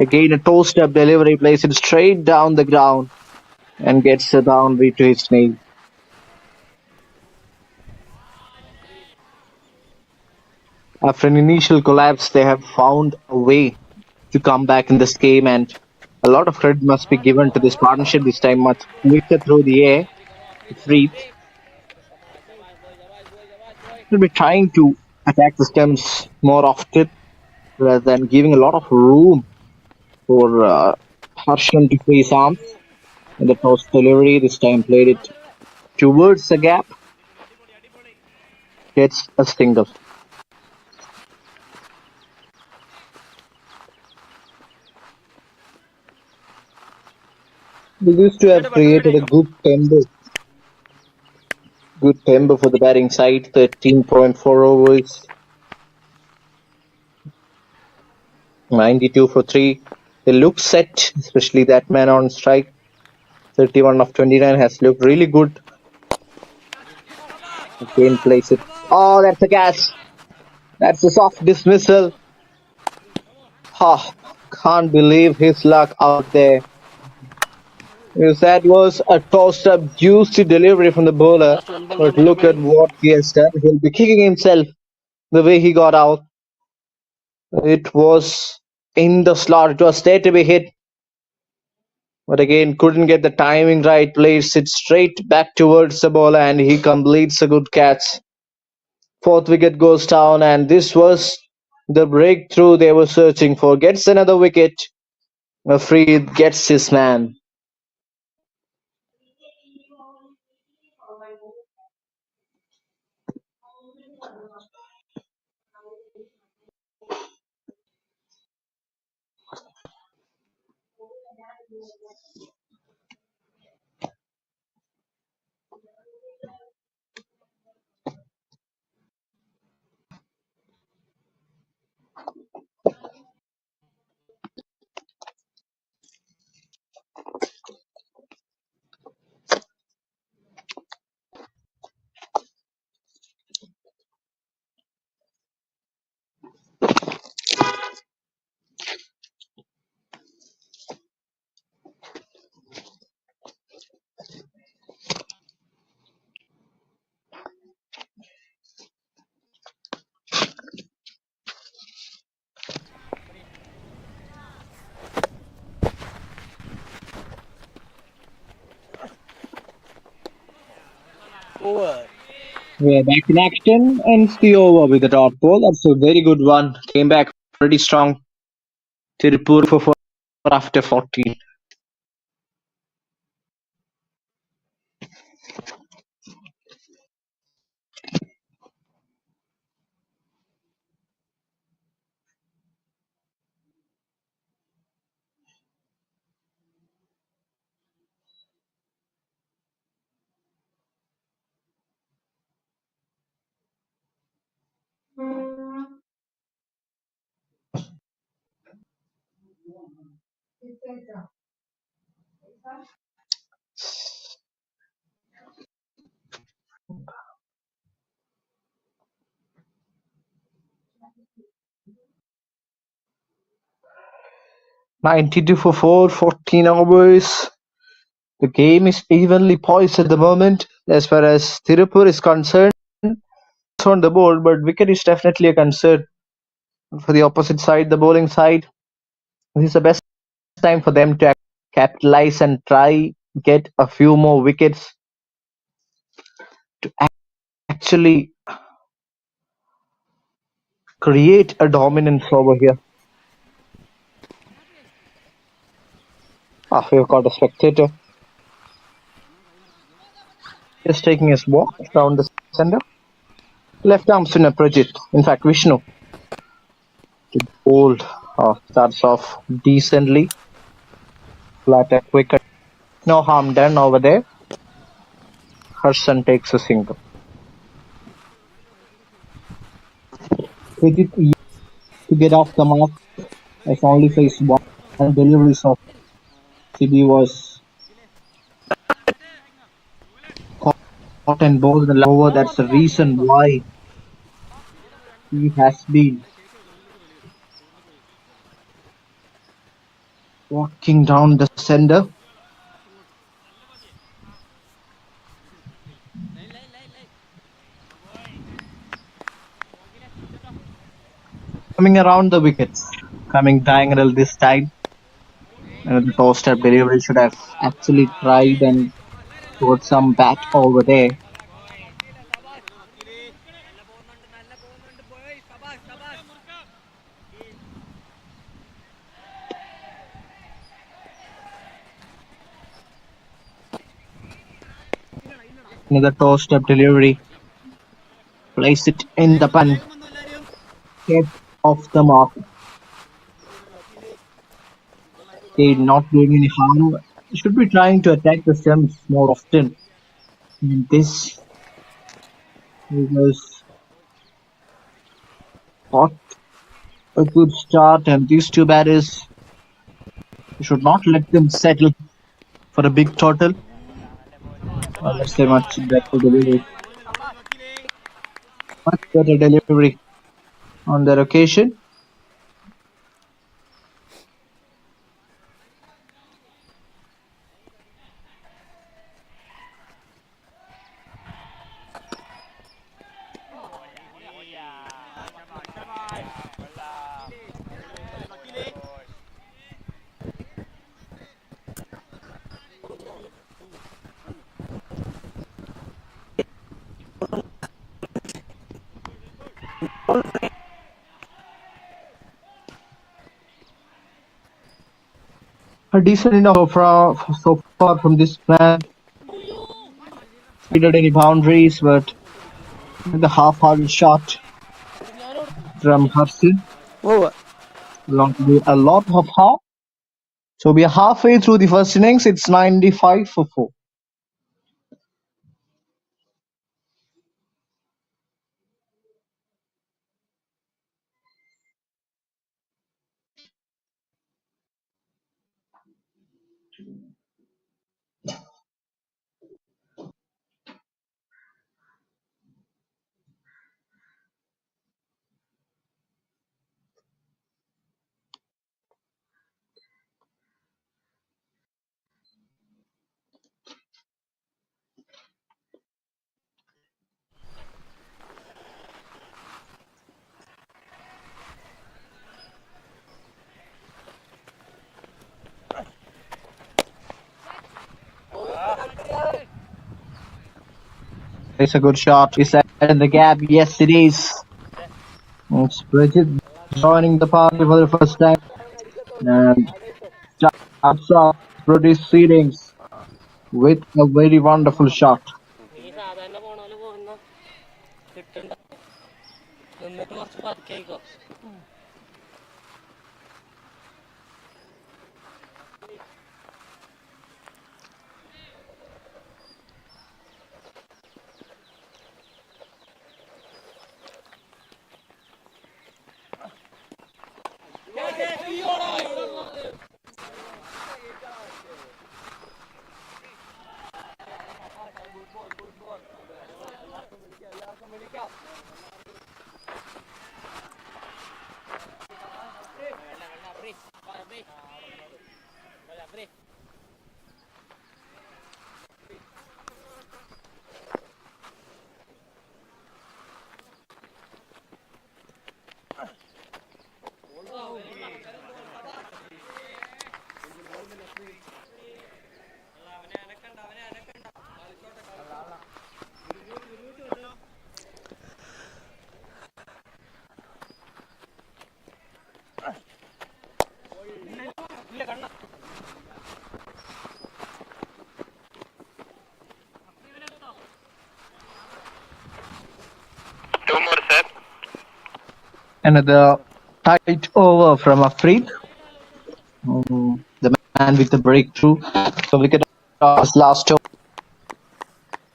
Again, a tossed up delivery, plays it straight down the ground and gets a boundary to his name. After an initial collapse, they have found a way to come back in this game, and a lot of credit must be given to this partnership this time. Much quicker through the air. Free. Will be trying to attack the stumps more often rather than giving a lot of room for Harshan to face arms. In the toss delivery, this time played it towards the gap. Gets a single. They used to have created a good tempo. Good tempo for the batting side. 13.4 overs. 92 for 3. They look set, especially that man on strike. 31 of 29 has looked really good. Again plays it. Oh, that's a catch. That's a soft dismissal. Can't believe his luck out there. Yes, that was a tossed up juicy delivery from the bowler. But look at what he has done. He'll be kicking himself the way he got out. It was in the slot. It was there to be hit. But again, couldn't get the timing right. Plays it straight back towards the bowler and he completes a good catch. 4th wicket goes down, and this was The breakthrough they were searching for gets another wicket. Freed gets his man. Over. We're back in action, ends the over with a dot ball. That's a very good one. Came back pretty strong. Tirupur for 4 after 14. $92 for 4, 14 overs. The game is evenly poised at the moment as far as Tirupur is concerned. It's on the board, but wicket is definitely a concern for the opposite side, the bowling side. This is the best time for them to capitalize and try get a few more wickets to actually create a dominance over here. We've got a spectator. Just taking his walk down the center. Left arm spinner Prajit. In fact, Vishnu. To bowl starts off decently. Flat a wicket. No harm done over there. Harshan takes a single. Prajit to get off the mark as only faced one, and deliveries of CB was caught and bowled in the over. That's the reason why he has been walking down the center. Coming around the wickets, coming diagonal this time. And the toss-step delivery should have actually tried and got some bat over there. Another toss-step delivery. Place it in the pan. Get off the mark. They're not doing any harm. Should be trying to attack the stumps more often. And this was not a good start, and these two batters, you should not let them settle for a big total. Let's say much better delivery. Much better delivery on that occasion. A decent enough so far from this man. Exceeded any boundaries, but the half-hearted shot from Harsin Over. belonged to be a lot of half. So we are halfway through the first innings. It's 95 for 4. It's a good shot. Is that in the gap? Yes, it is. It's Bridget joining the party for the first time and starts off proceedings with a very wonderful shot. നീ സാധാരണ പോണ പോലെ പോകുന്ന കിട്ടണ്ട എന്നിട്ട് കുറച്ച് പതുക്കേക്കോ Two more, sir. Another tight over from Afreed. The man with the breakthrough. So wicket his last over.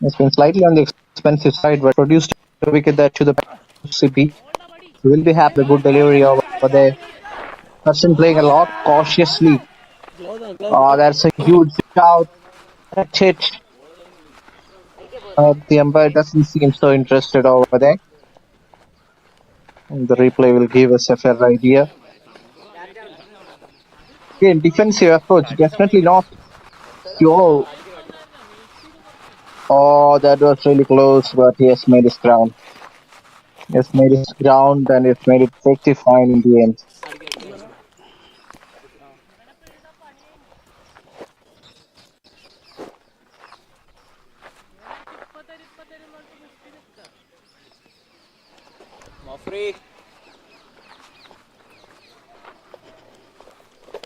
It's been slightly on the expensive side, but produced a wicket there to the CP. Will be happy with a good delivery over there. Person playing a lot cautiously. That's a huge shout. That hit. The umpire doesn't seem so interested over there. And the replay will give us a fair idea. Again, defensive approach, definitely not pure. Oh, that was really close, but he has made his ground. He has made his ground and he has made it pretty fine in the end.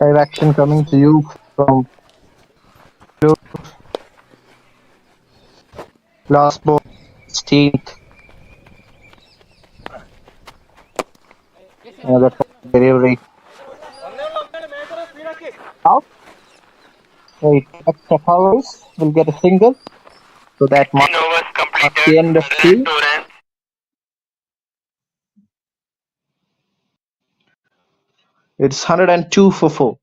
Live action coming to you from last ball, 16th. Another delivery. Out. Wait, extra powers will get a single. So that 15 marks overs completed. the end of 2. 102 runs. It's 102 for 4.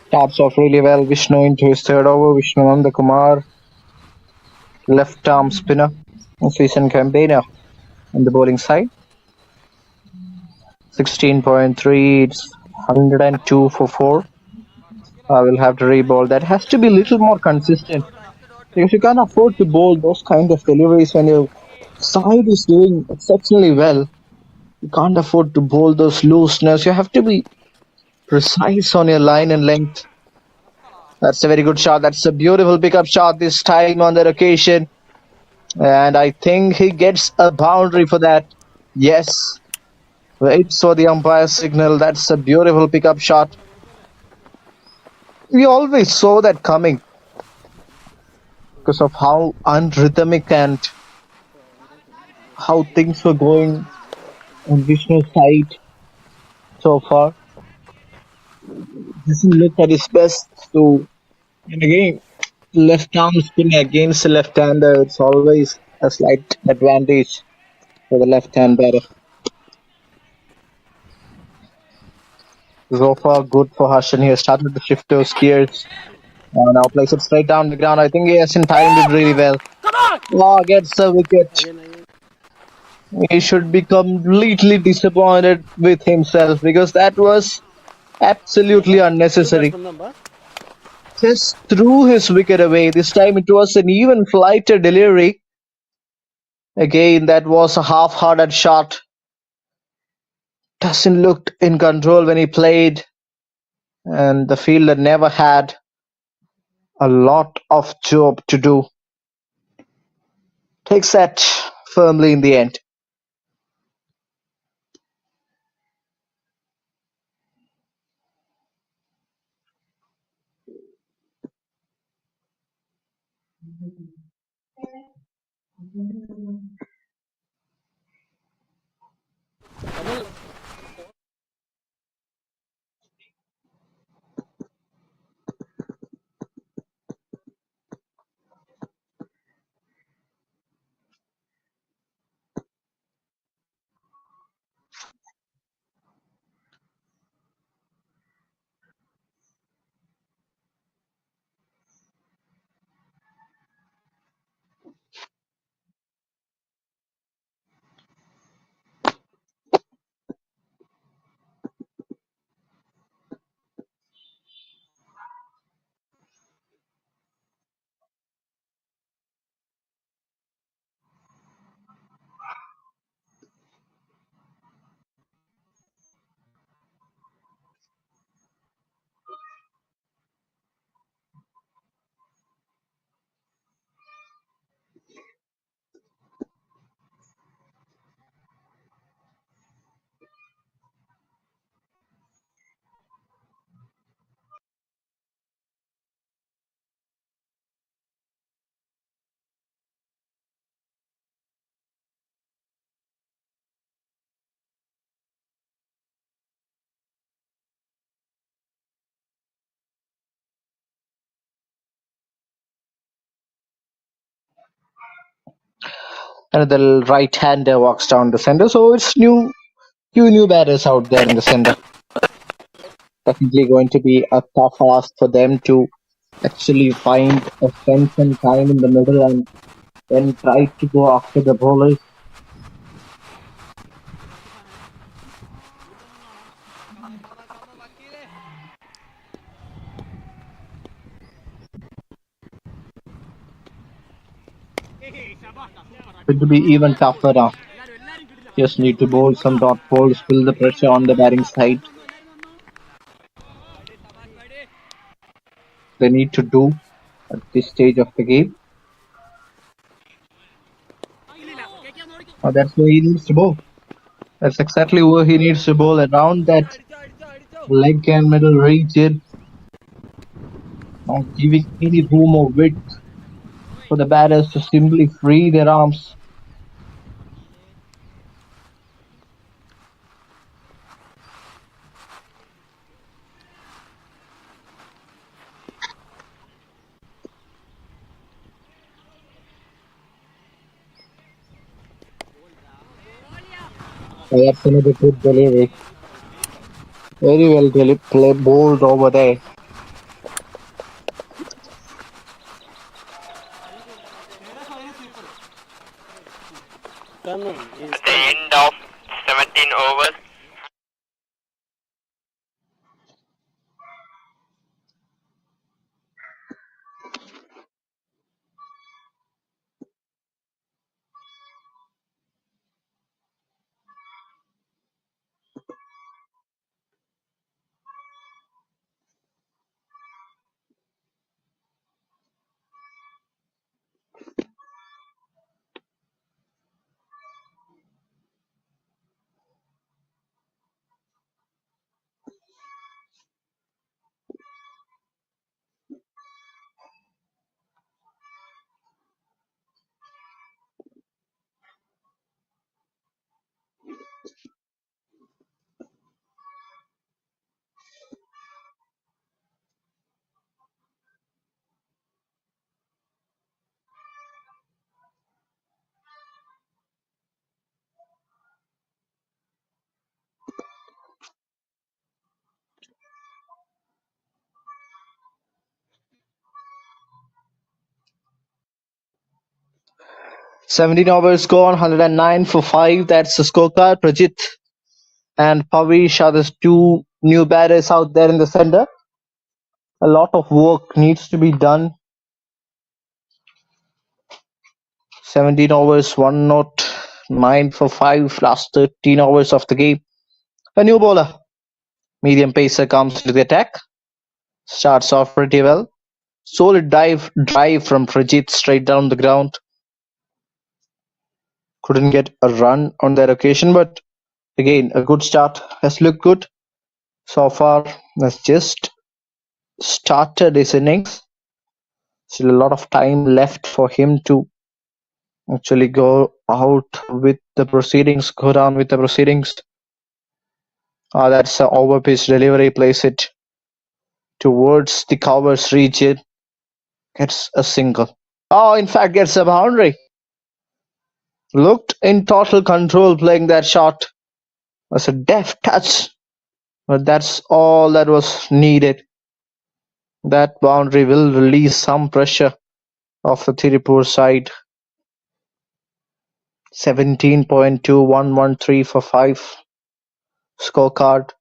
Starts off really well. Vishnu into his third over. Vishnu Kumar, left arm spinner, season campaigner on the bowling side. 16.3, it's 102 for 4. I will have to re-bowl. That has to be a little more consistent because you can't afford to bowl those kind of deliveries when your side is doing exceptionally well. You can't afford to bowl those looseness. You have to be precise on your line and length. That's a very good shot. That's a beautiful pickup shot this time on that occasion. And I think he gets a boundary for that. Yes. Waits for the umpire's signal. That's a beautiful pickup shot. We always saw that coming because of how unrhythmic and how things were going on Vishnu's side so far. Doesn't look at his best to, and again, left arm spin against the left-hander. It's always a slight advantage for the left-hand batter. So far, good for Harshan. He has started to shift those gears. Now plays it straight down the ground. I think he hasn't timed it really well. Oh, gets a wicket. He should be completely disappointed with himself because that was absolutely unnecessary. Just threw his wicket away. This time it was an even flighter delivery. Again, that was a half-hearted shot. Doesn't look in control when he played. And the fielder never had a lot of job to do. Takes that firmly in the end. Another right-hander walks down the center, so it's two new batters out there in the center. Definitely going to be a tough ask for them to actually find a sense and time in the middle and then try to go after the bowlers. It will be even tougher now. Just need to bowl some dot balls, fill the pressure on the batting side. They need to do at this stage of the game. That's where he needs to bowl. That's exactly where he needs to bowl, around that leg and middle region. Not giving any room or width for the batters to simply free their arms. That's another good delivery. Very well bowled over there. Coming. He's At the coming. end of 17 overs, 17 overs gone, 109 for 5. That's the scorecard. Prajit and Pavish are the two new batters out there in the center. A lot of work needs to be done. 17 overs, 109 for 5. Last 13 overs of the game. A new bowler. Medium pacer comes to the attack. Starts off pretty well. Solid drive from Prajit straight down the ground. Couldn't get a run on that occasion, but again, a good start. Has looked good so far. Has just started his innings. Still a lot of time left for him to actually go out with the proceedings, go down with the proceedings. That's an over pitch delivery. Plays it towards the covers region. Gets a single. In fact, gets a boundary. Looked in total control playing that shot. Was a deft touch, but that's all that was needed. That boundary will release some pressure off the Tirupur side. 17.2113 for 5 scorecard.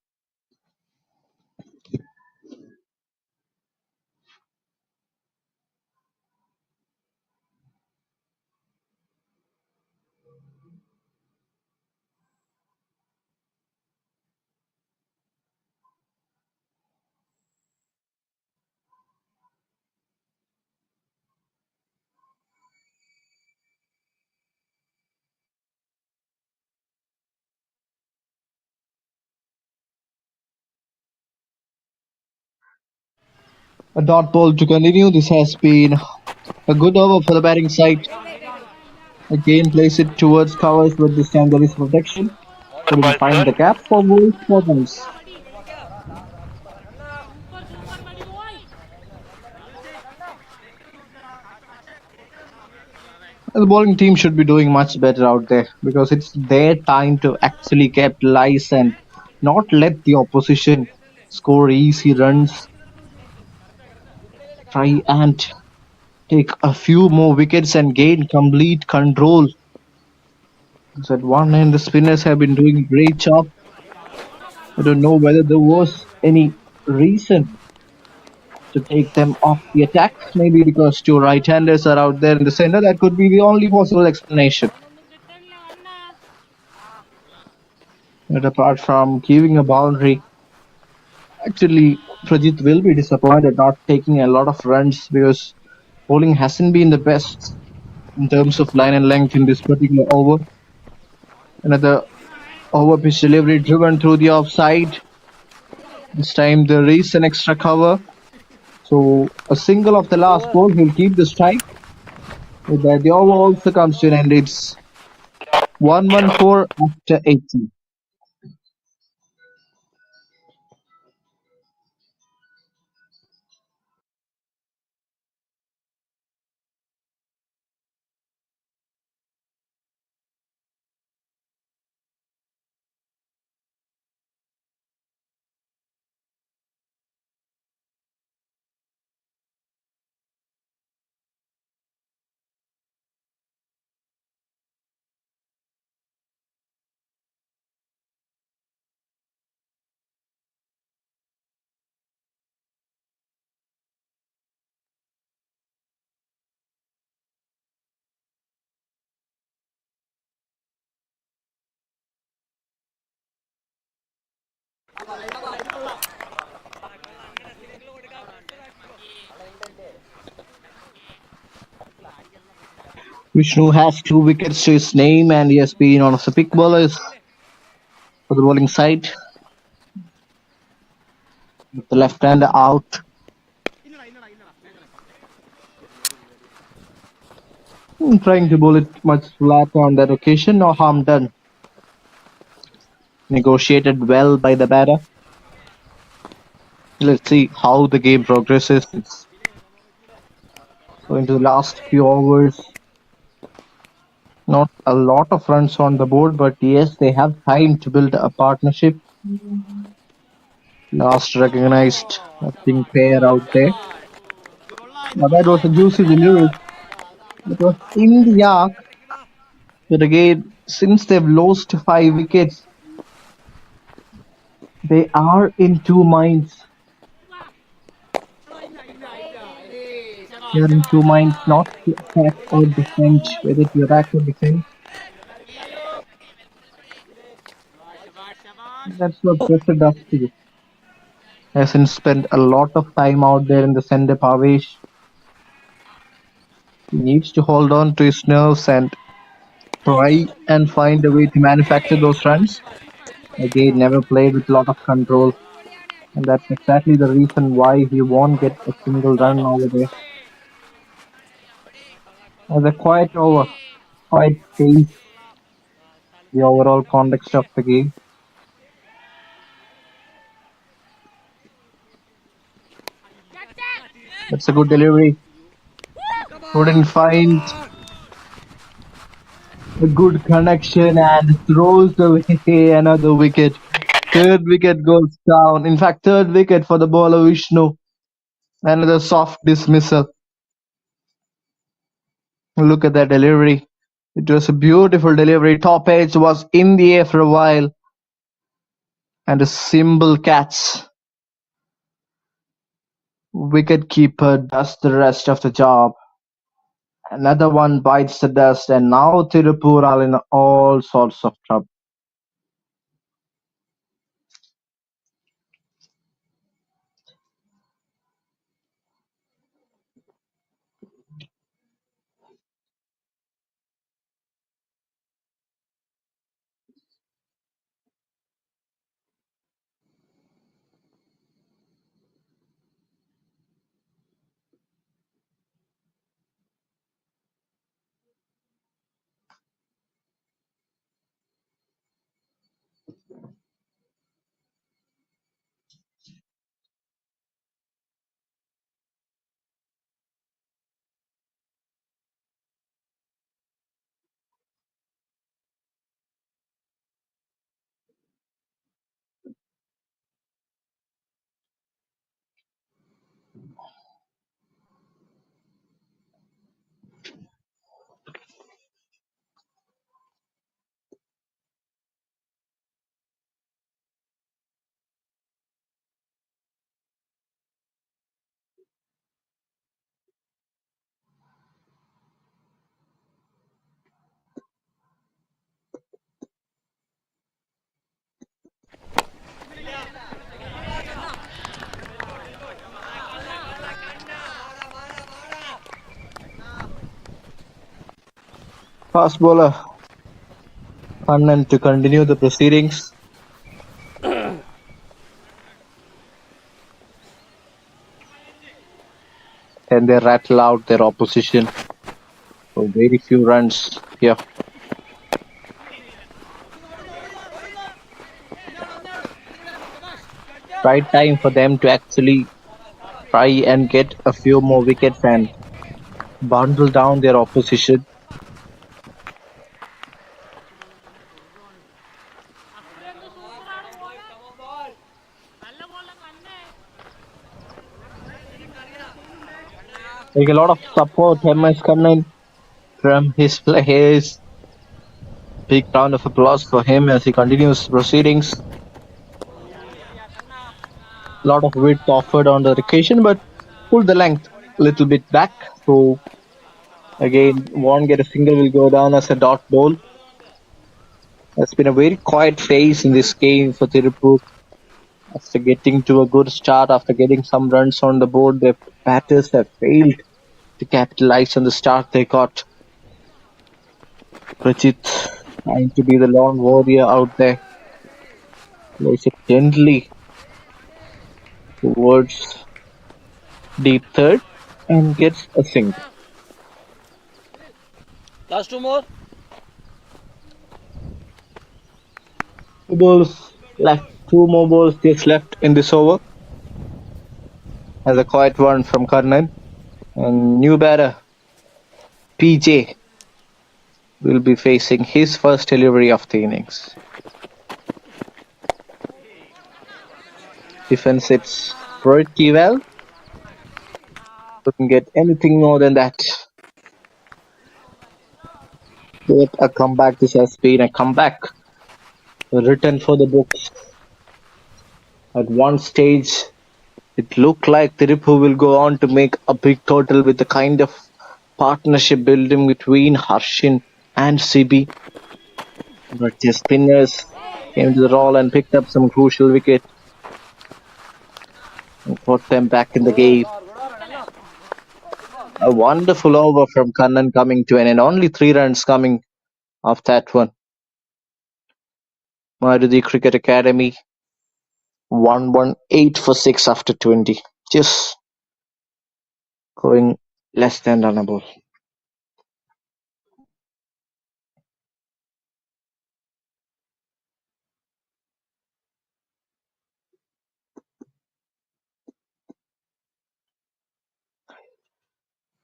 A dot ball to continue. This has been a good over for the batting side. Again, place it towards covers, but this time there is protection. super Couldn't ball, find sir. the gap for Wolves Performance. The bowling team should be doing much better out there because it's their time to actually capitalize and not let the opposition score easy runs. Try and take a few more wickets and gain complete control. Because at one end, the spinners have been doing a great job. I don't know whether there was any reason to take them off the attack. Maybe because two right-handers are out there in the center. That could be the only possible explanation. But apart from giving a boundary, actually, Prajit will be disappointed not taking a lot of runs because bowling hasn't been the best in terms of line and length in this particular over. Another over pitch delivery driven through the offside. This time there is an extra cover. So a single of the last ball, he'll keep the strike. With that, the over also comes to an end. It's 114 after 80. Vishnu has 2 wickets to his name and he has been one of the big bowlers for the bowling side. With the left-hander out. Trying to bowl it much flatter on that occasion, no harm done. Negotiated well by the batter. Let's see how the game progresses. It's going to the last few overs. Not a lot of runs on the board, but yes, they have time to build a partnership. Last recognized a pink pair out there. Now that was a juicy delivery. It was in the arc. But again, since they've lost 5 wickets, they are in 2 minds. They are in 2 minds, not to attack or defend, whether to attack or defend. That's what pressure does to you. Hasn't spent a lot of time out there in the sender Pavesh. He needs to hold on to his nerves and try and find a way to manufacture those runs. Again, never played with a lot of control. And that's exactly the reason why he won't get a single run over there. As a quiet over, quiet pace, the overall context of the game. That's a good delivery. Couldn't find a good connection and throws away another wicket. Third wicket goes down. In fact, third wicket for the bowler Vishnu. Another soft dismissal. Look at that delivery. It was a beautiful delivery. Top edge was in the air for a while. And a simple catch. Wicketkeeper does the rest of the job. Another one bites the dust, and now Tirupur are in all sorts of trouble. Fast bowler Kannan to continue the proceedings. And they rattle out their opposition for very few runs here. Right time for them to actually try and get a few more wickets and bundle down their opposition. Like a lot of support has come in from his players. Big round of applause for him as he continues proceedings. A lot of width offered on the occasion, but pulled the length a little bit back. So again, won't get a single, will go down as a dot ball. It's been a very quiet phase in this game for Tirupur. After getting to a good start, after getting some runs on the board, the batters have failed to capitalize on the start they got. Prajit trying to be the lone warrior out there. Plays it gently towards deep third and gets a single. Last two more. Two balls left. Two more balls just left in this over. As a quiet one from Karnan. And new batter, PJ, will be facing his first delivery of the innings. Defense sits pretty well. Couldn't get anything more than that. What a comeback this has been. A comeback written for the books. At one stage, it looked like Tirupur will go on to make a big total with the kind of partnership building between Harshin and CB. But the spinners came to the roll and picked up some crucial wicket and put them back in the game. A wonderful over from Kannan coming to an end. Only 3 runs coming off that one. Maruthi Cricket Academy 118 for 6 after 20. Just going less than runnable.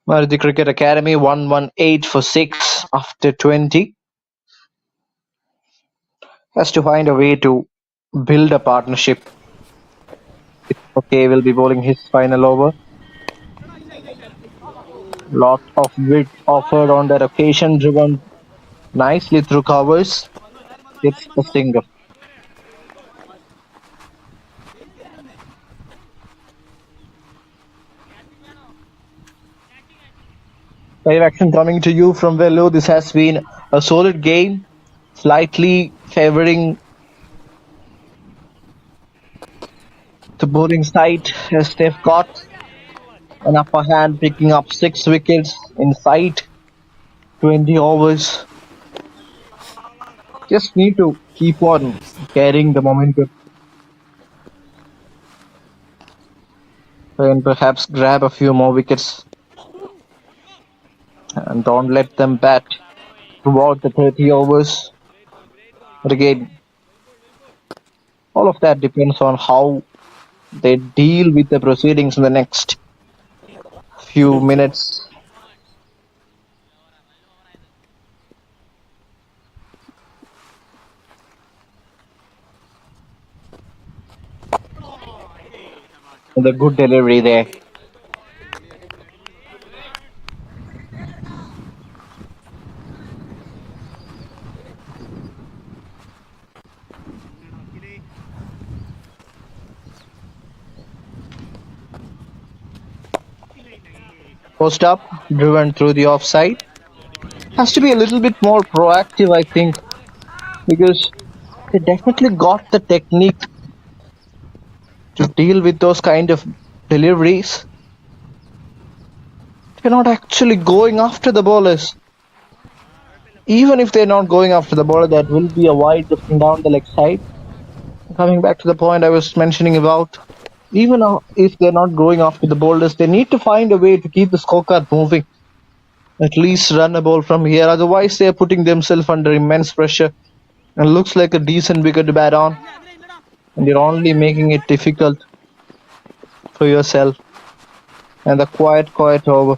Maruthi Cricket Academy 118 for 6 after 20. Has to find a way to build a partnership. Okay, will be bowling his final over. Lot of wit offered on that occasion, driven nicely through covers. It's a single. Live action coming to you from Vellore. This has been a solid game, slightly favoring the bowling side as they've got an upper hand, picking up 6 wickets inside 20 overs. Just need to keep on carrying the momentum and perhaps grab a few more wickets and don't let them bat throughout the 30 overs. But again, all of that depends on how they deal with the proceedings in the next few minutes. The good delivery there. Post up, driven through the offside. Has to be a little bit more proactive, I think, because they definitely got the technique to deal with those kind of deliveries. They're not actually going after the bowlers. Even if they're not going after the bowler, that will be a wide drifting down the leg side. Coming back to the point I was mentioning about, even if they're not going after the bowlers, they need to find a way to keep the scorecard moving. At least run a ball from here. Otherwise, they're putting themselves under immense pressure. And looks like a decent wicket to bat on. And you're only making it difficult for yourself. And the quiet over.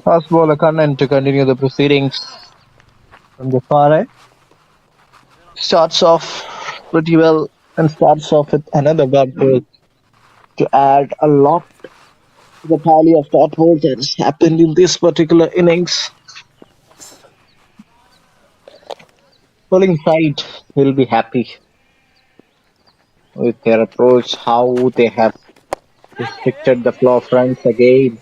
Fast bowler Kannan to continue the proceedings from the far end. Starts off pretty well and starts off with another bumper to add a lot to the tally of dot balls that has happened in this particular innings. Bowling side will be happy with their approach, how they have restricted the flow of runs again.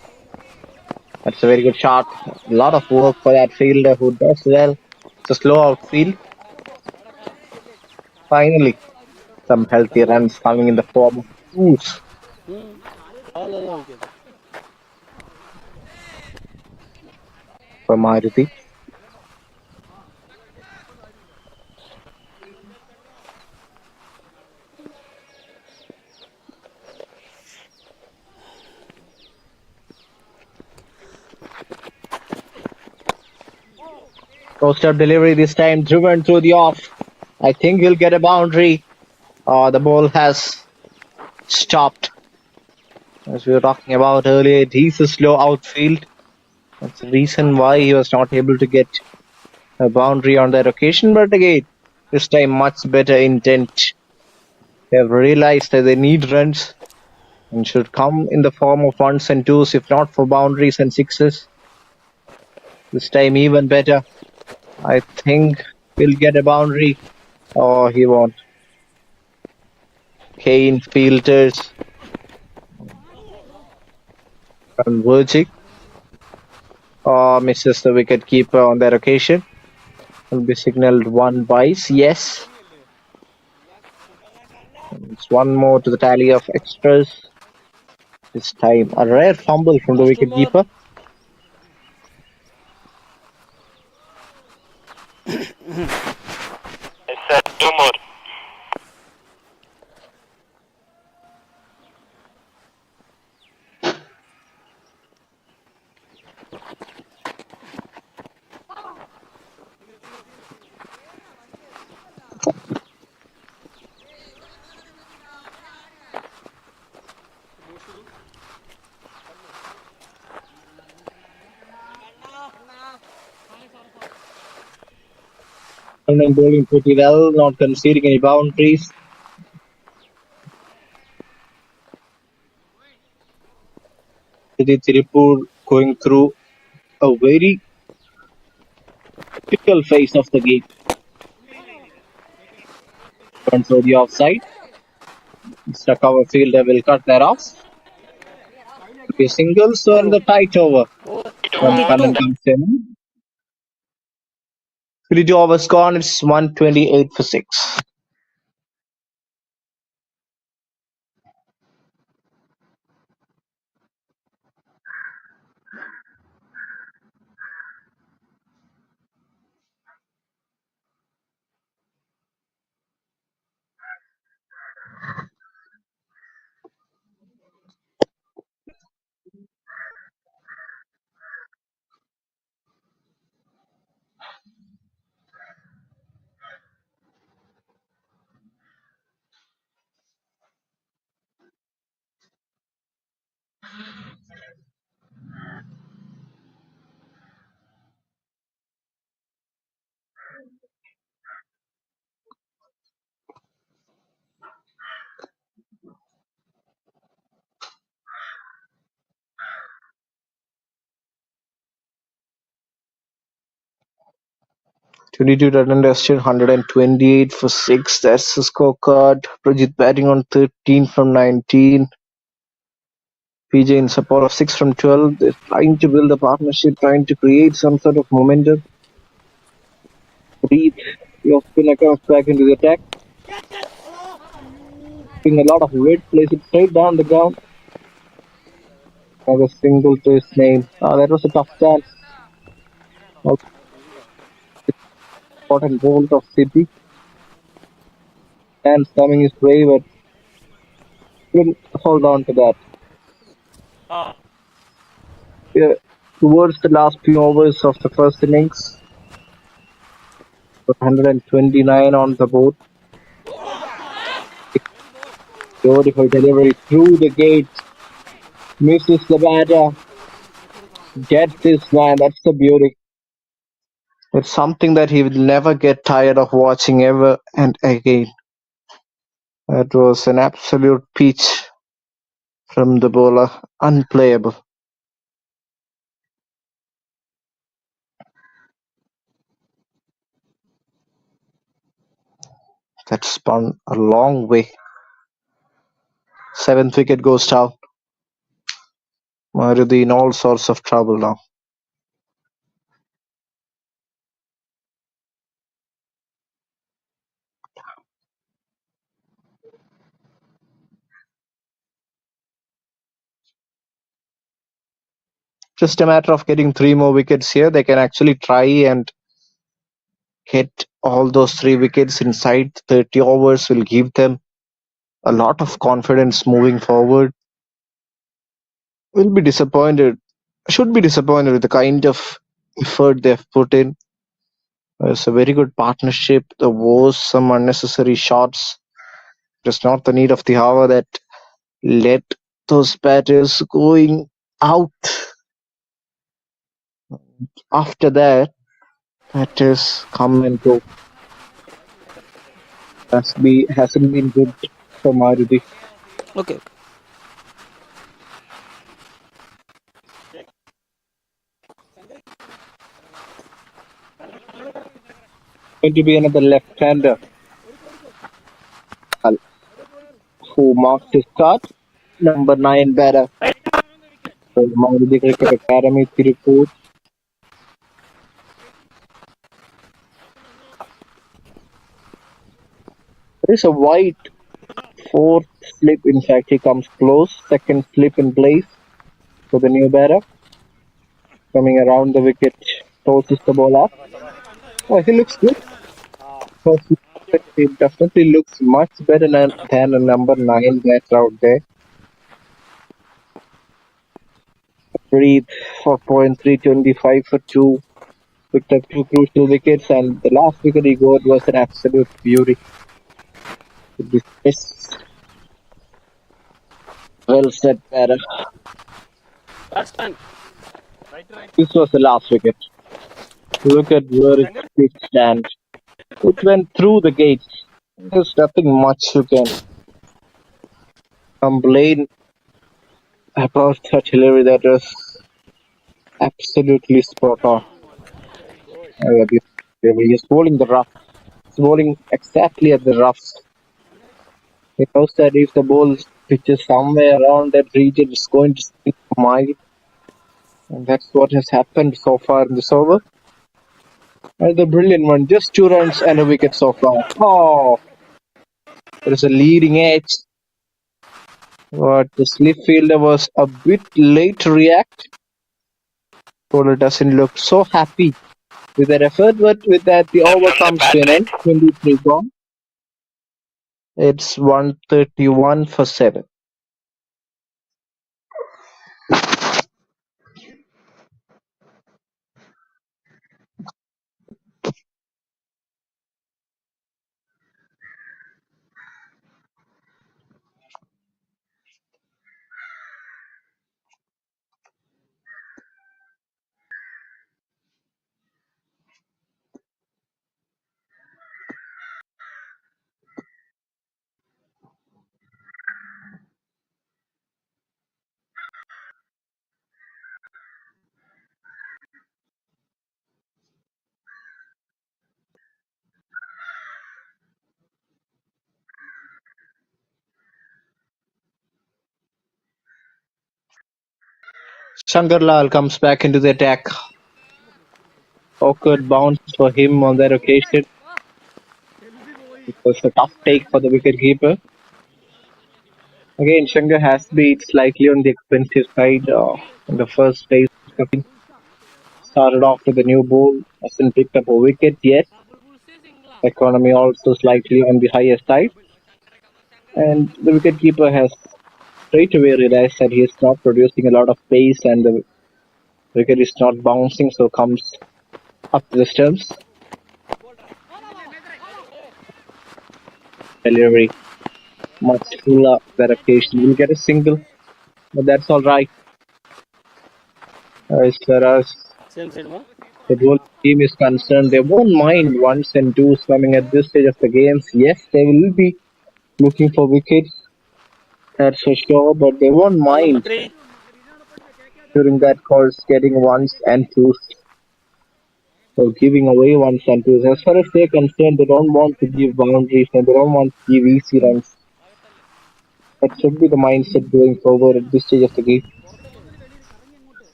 That's a very good shot. A lot of work for that fielder who does well. It's a slow outfield. Finally, some healthy runs coming in the form of twos for Maruthi. Post-up delivery this time, driven through the off. I think he'll get a boundary. The ball has stopped. As we were talking about earlier, it is a slow outfield. That's the reason why he was not able to get a boundary on that occasion. But again, this time much better intent. They have realized that they need runs and should come in the form of ones and twos, if not for boundaries and sixes. This time even better. I think he'll get a boundary. Oh, he won't. Kane fielders converging. Misses the wicket keeper on that occasion. Will be signalled one vice. Yes. It's one more to the tally of extras. This time a rare fumble from the wicket keeper. I said 2 more. And bowling pretty well, not conceding any boundaries. TIRUPUR going through a very critical phase of the game. Runs for the offside. Mr. Cover fielder will cut that off. A single, so in the tight over. When Kannan comes in. 52 overs gone, it's 128 for 6. Twenty-two run invested, 128 for 6. That's the scorecard. Prajit batting on 13 from 19. PJ in support of 6 from 12. They're trying to build a partnership, trying to create some sort of momentum. Breathe. Your spinner comes back into the attack. Putting a lot of weight, place it straight down the ground. As a single to his name. That was a tough chance. Important bolt of City. And coming his way, but couldn't hold on to that. Yeah, towards the last few overs of the first innings, 129 on the board. Beautiful delivery through the gate. Misses the batter. Get this, man. That's the beauty. It's something that he will never get tired of watching ever and again. That was an absolute peach from the bowler. Unplayable. That spun a long way. 7th wicket goes down. Maruthi in all sorts of trouble now. Just a matter of getting 3 more wickets here. They can actually try and get all those 3 wickets inside 30 overs. Will give them a lot of confidence moving forward. Will be disappointed. Should be disappointed with the kind of effort they've put in. It's a very good partnership. There was some unnecessary shots. Just not the need of the hour that led those batters going out. After that, batters come and go. Hasn't been good for Maruthi. Okay. Going to be another left-hander who marks his start. Number 9 batter for Maruthi Cricket Academy, Tirupur. There is a wide 4th slip. In fact, he comes close. 2nd slip in place for the new batter. Coming around the wicket, tosses the ball up. Oh, he looks good. First, he definitely looks much better than a number 9 batter out there. Breathe for 325 for 2. Picked up 2 crucial wickets, and the last wicket he got was an absolute beauty. Well said, batter. That's time. This was the last wicket. Look at where it pitched, and it went through the gates. There's nothing much you can complain about that delivery. That was absolutely spot on. He's bowling the rough. He's bowling exactly at the roughs. He knows that if the ball pitches somewhere around that region, it's going to spin a mile. And that's what has happened so far in this over. And the brilliant one, just 2 runs and a wicket so far. Oh, there is a leading edge. But the slip fielder was a bit late to react. Bowler doesn't look so happy with that effort, but with that, the over comes to an end. 23 gone. It's 131 for 7. Shankar Lal comes back into the attack. Awkward bounce for him on that occasion. It was a tough take for the wicketkeeper. Again, Shankar has been slightly on the expensive side in the first phase. Started off with a new ball, hasn't picked up a wicket yet. Economy also slightly on the higher side. And the wicketkeeper has straight away realized that he is not producing a lot of pace and the wicket is not bouncing, so comes up to the stumps. Delivery much fuller that occasion. We'll get a single, but that's alright. As far as Same side, ma. the bowling team is concerned, they won't mind ones and twos coming at this stage of the games. Yes, they will be looking for wickets, that's for sure, but they won't Ball number mind 3. during that course getting ones and twos or giving away ones and twos. As far as they're concerned, they don't want to give boundaries and they don't want to give easy runs. That should be the mindset going forward at this stage of the game.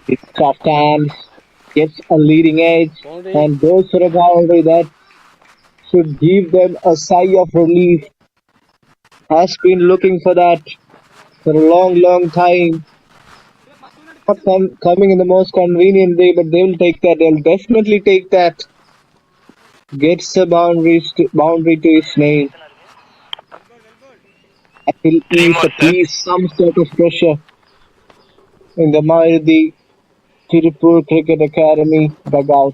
It's soft hands, gets a leading edge, Boundary. and goes for a boundary that should give them a sigh of relief. Has been looking for that for a long, long time. Not coming in the most convenient way, but they will take that. They'll definitely take that. Gets the boundary to his name. That will Three ease more, at sir. least some sort of pressure in the MARUTHI TIRUPUR Cricket Academy dugout.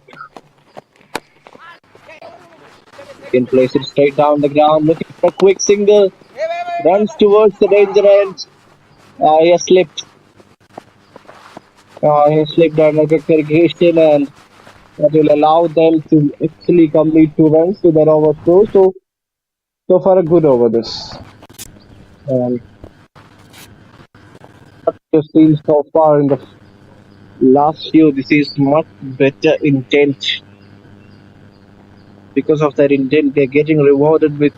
Can place it straight down the ground, looking for a quick single. Runs towards the danger end. He has slipped. He slipped under the irrigation, and that will allow them to actually complete 2 runs with an over throw. So far a good over this. And what we've seen so far in the last few, this is much better intent. Because of that intent, they're getting rewarded with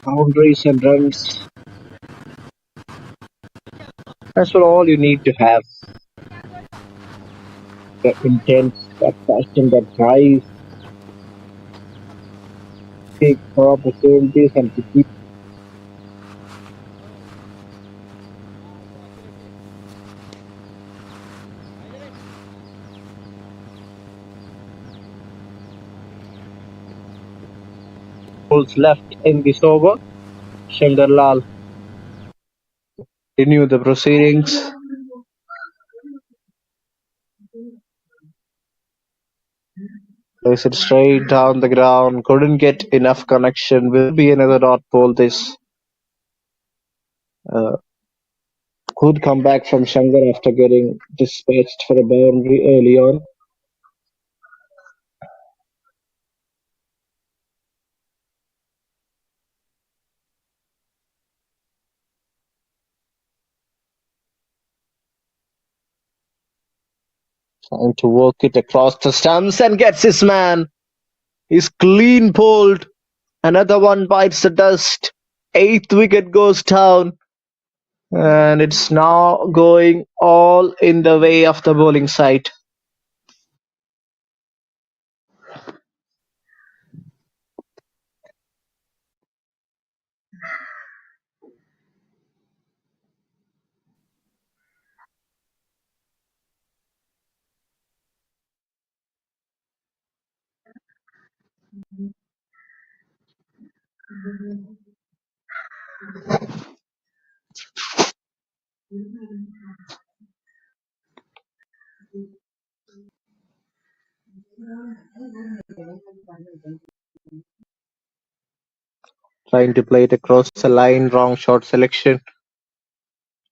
boundaries and runs. That's what all you need to have. That intent, that passion, that drive, take for opportunities and to keep goals left in this over. Shangarlal continue the proceedings. Place it straight down the ground. Couldn't get enough connection. Will be another dot ball. This good comeback from Shankar after getting dispatched for a boundary early on. Trying to work it across the stumps and gets his man. He's clean pulled. Another one bites the dust. 8th wicket goes down. And it's now going all in the way of the bowling side. Trying to play it across the line. Wrong shot selection.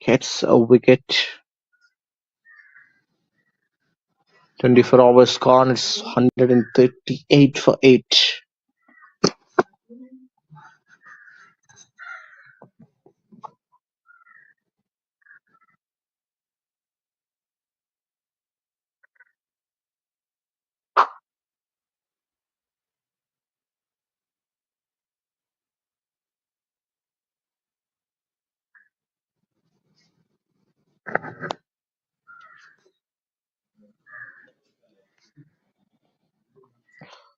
Gets a wicket. 24 overs gone. It's 138 for 8.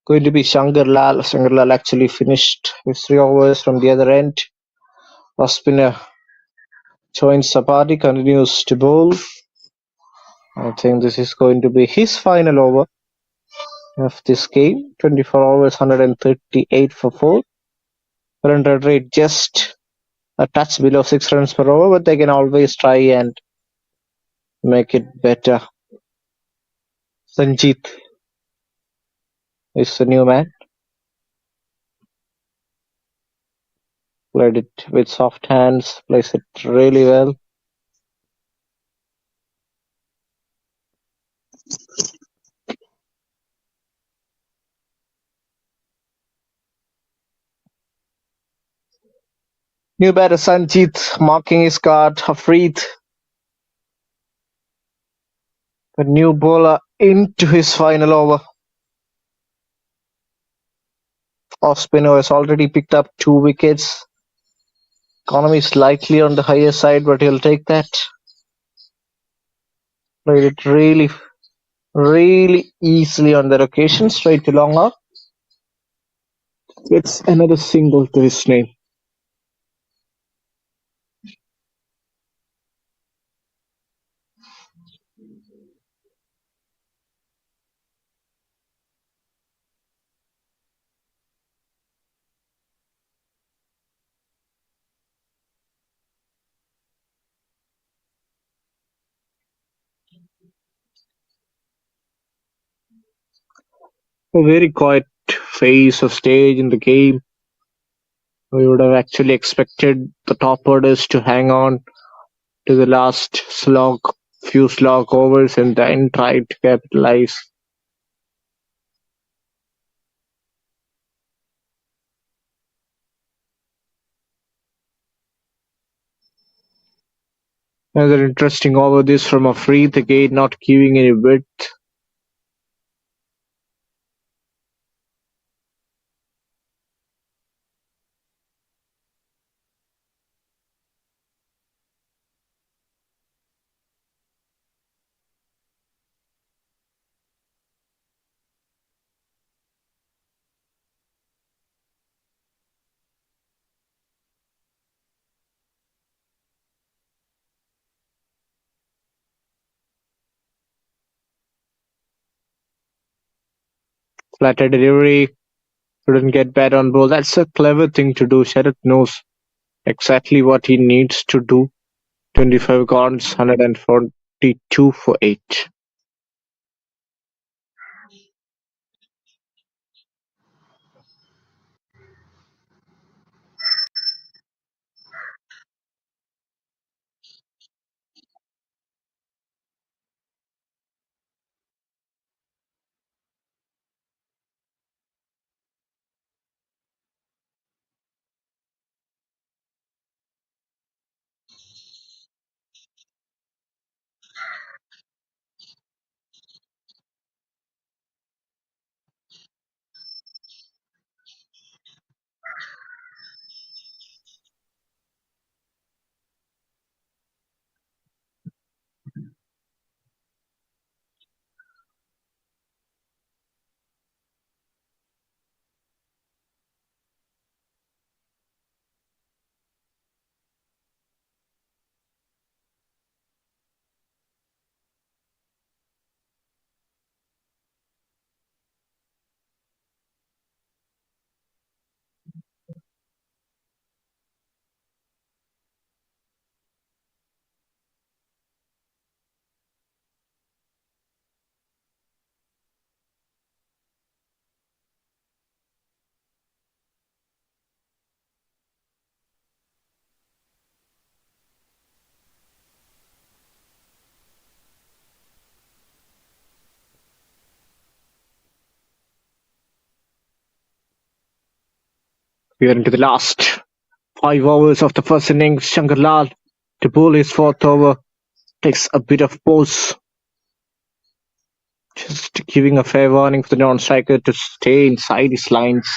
Going to be Shankar Lal. Shankar Lal actually finished his 3 overs from the other end. Off spinner joins Sapati, continues to bowl. I think this is going to be his final over of this game. 24 overs, 138 for 4. Current run rate just a touch below 6 runs per over, but they can always try and make it better. Sanjeet is the new man. Played it with soft hands, plays it really well. New batter Sanjeet marking his card. Hafreed, the new bowler, into his final over. Off spinner has already picked up 2 wickets. Economy slightly on the higher side, but he'll take that. Played it really, really easily on that occasion. Straight to long off. Gets another single to his name. A very quiet phase of stage in the game. We would have actually expected the top orders to hang on to the last few slog overs and then try to capitalize. Another interesting over this from Hafreed, again not giving any width. Flatter delivery, couldn't get bad on ball. That's a clever thing to do. Sharath knows exactly what he needs to do. 25 gone, 142 for 8. We are into the last 5 overs of the first innings. Shankar Lal to bowl his 4th over. Takes a bit of pause. Just giving a fair warning for the non-striker to stay inside his lines.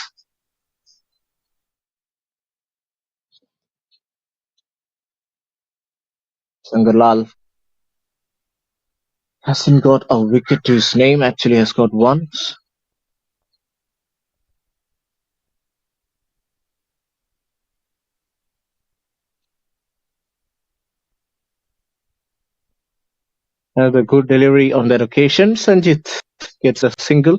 Shankar Lal hasn't got a wicket to his name, actually has got 1. Another good delivery on that occasion. Sanjeet gets a single.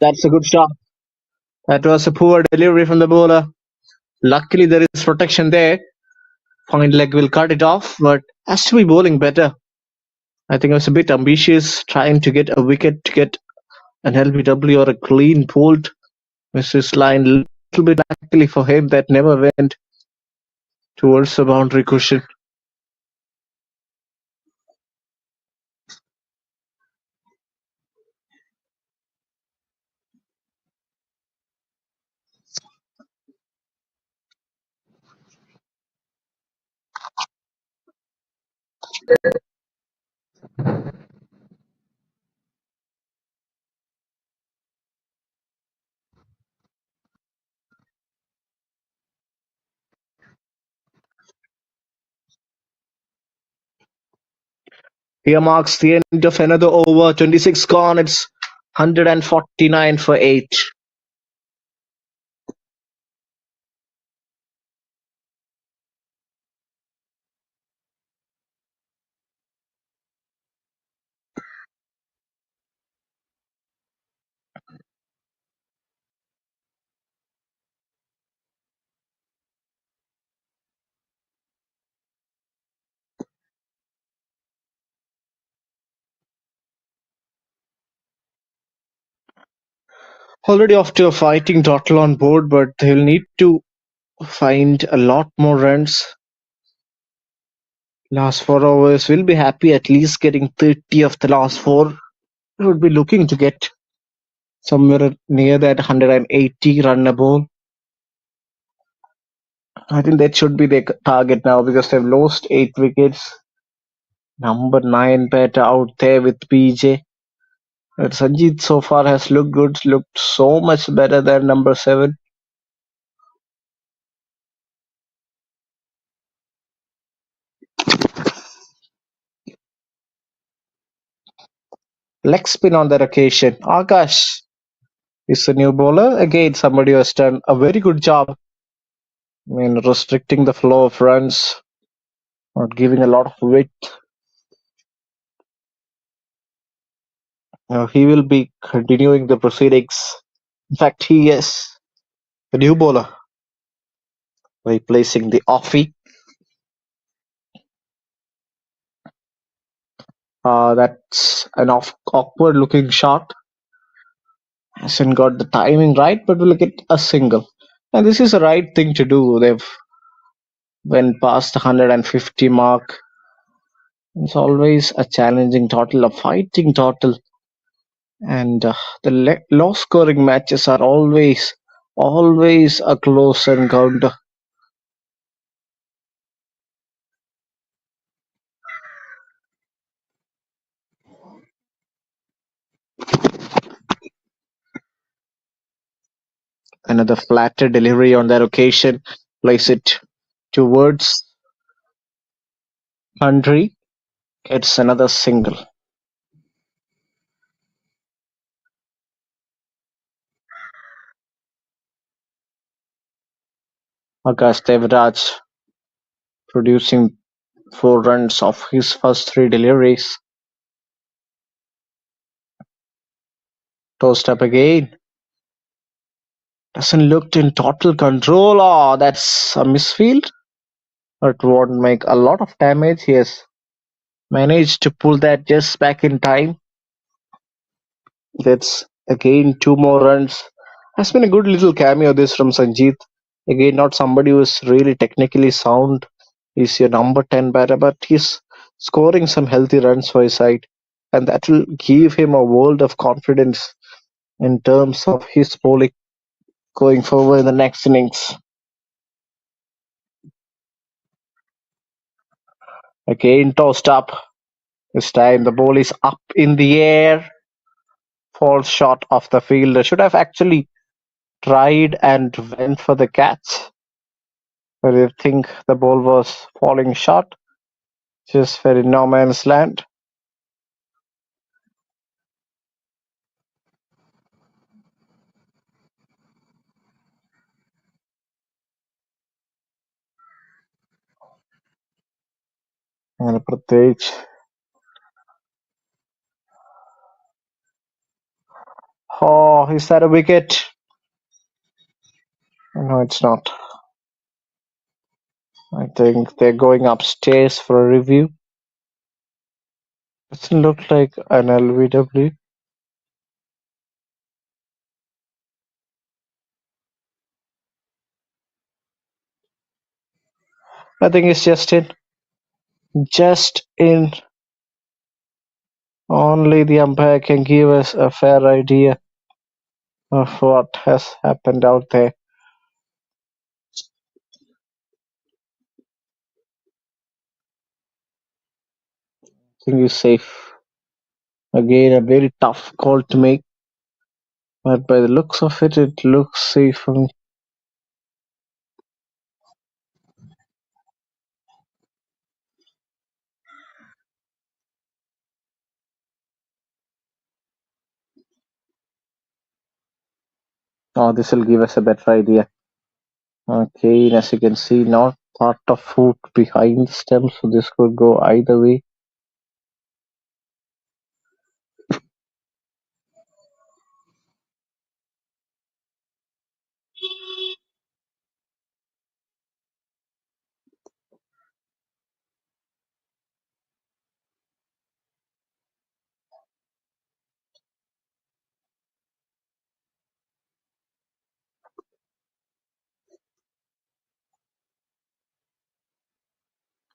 That's a good shot. That was a poor delivery from the bowler. Luckily, there is protection there. Fine leg will cut it off, but has to be bowling better. I think I was a bit ambitious trying to get a wicket to get an LBW or a clean pulled. Missed his line a little bit luckily for him that never went towards the boundary cushion. Here marks the end of another over. 26 gone. It's 149 for 8. Already off to a fighting total on board, but they'll need to find a lot more runs. Last 4 overs, we'll be happy at least getting 30 of the last 4. We would be looking to get somewhere near that 180 run a ball. I think that should be their target now because they've lost 8 wickets. Number 9 batter out there with PJ. But Sanjeet so far has looked good, looked so much better than number 7. Leg spin on that occasion. Akash is the new bowler. Again, somebody who has done a very good job in restricting the flow of runs, not giving a lot of width. Now he will be continuing the proceedings. In fact, he is the new bowler, replacing the offie. That's an awkward looking shot. Hasn't got the timing right, but will get a single. And this is the right thing to do. They've went past the 150 mark. It's always a challenging total, a fighting total. And the low scoring matches are always a close encounter. Another flatter delivery on that occasion. Place it towards Andre. It's another single. Akash Devraj producing 4 runs off his first 3 deliveries. Tossed up again. Doesn't look in total control. Oh, that's a misfield. It won't make a lot of damage. He has managed to pull that just back in time. That's again 2 more runs. Has been a good little cameo this from Sanjeet. Again, not somebody who is really technically sound. He's your number 10 batter, but he's scoring some healthy runs for his side. And that will give him a world of confidence in terms of his bowling going forward in the next innings. Again tossed up. This time the ball is up in the air. Falls short of the fielder. Should have actually tried and went for the catch. But I think the ball was falling short. Just very no man's land. അങ്ങനെ പ്രത്യേകിച്ച് Oh, is that a wicket? No, it's not. I think they're going upstairs for a review. Doesn't look like an LBW. I think it's just in. Just in. Only the umpire can give us a fair idea of what has happened out there. I think he's safe. Again, a very tough call to make. But by the looks of it, it looks safe for me. Oh, this will give us a better idea. Okay, as you can see, not part of foot behind the stem, so this could go either way.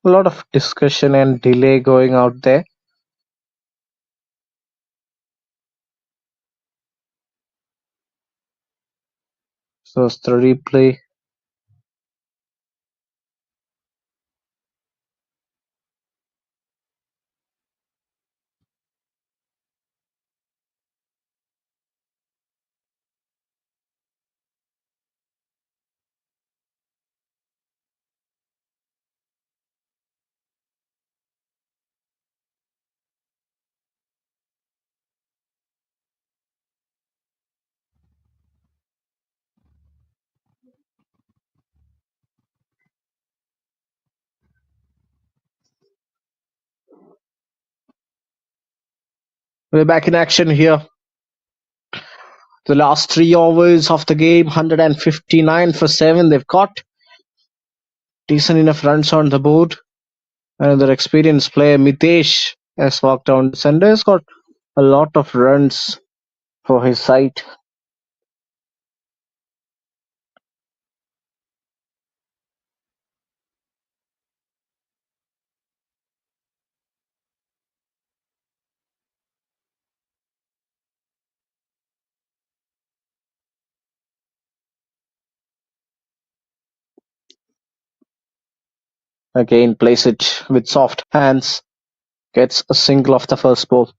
A lot of discussion and delay going out there. So it's the replay. We're back in action here. The last 3 overs of the game, 159 for 7. They've got decent enough runs on the board. Another experienced player, Mitesh, has walked down the center. He's got a lot of runs for his side. Again, plays it with soft hands. Gets a single off the first ball.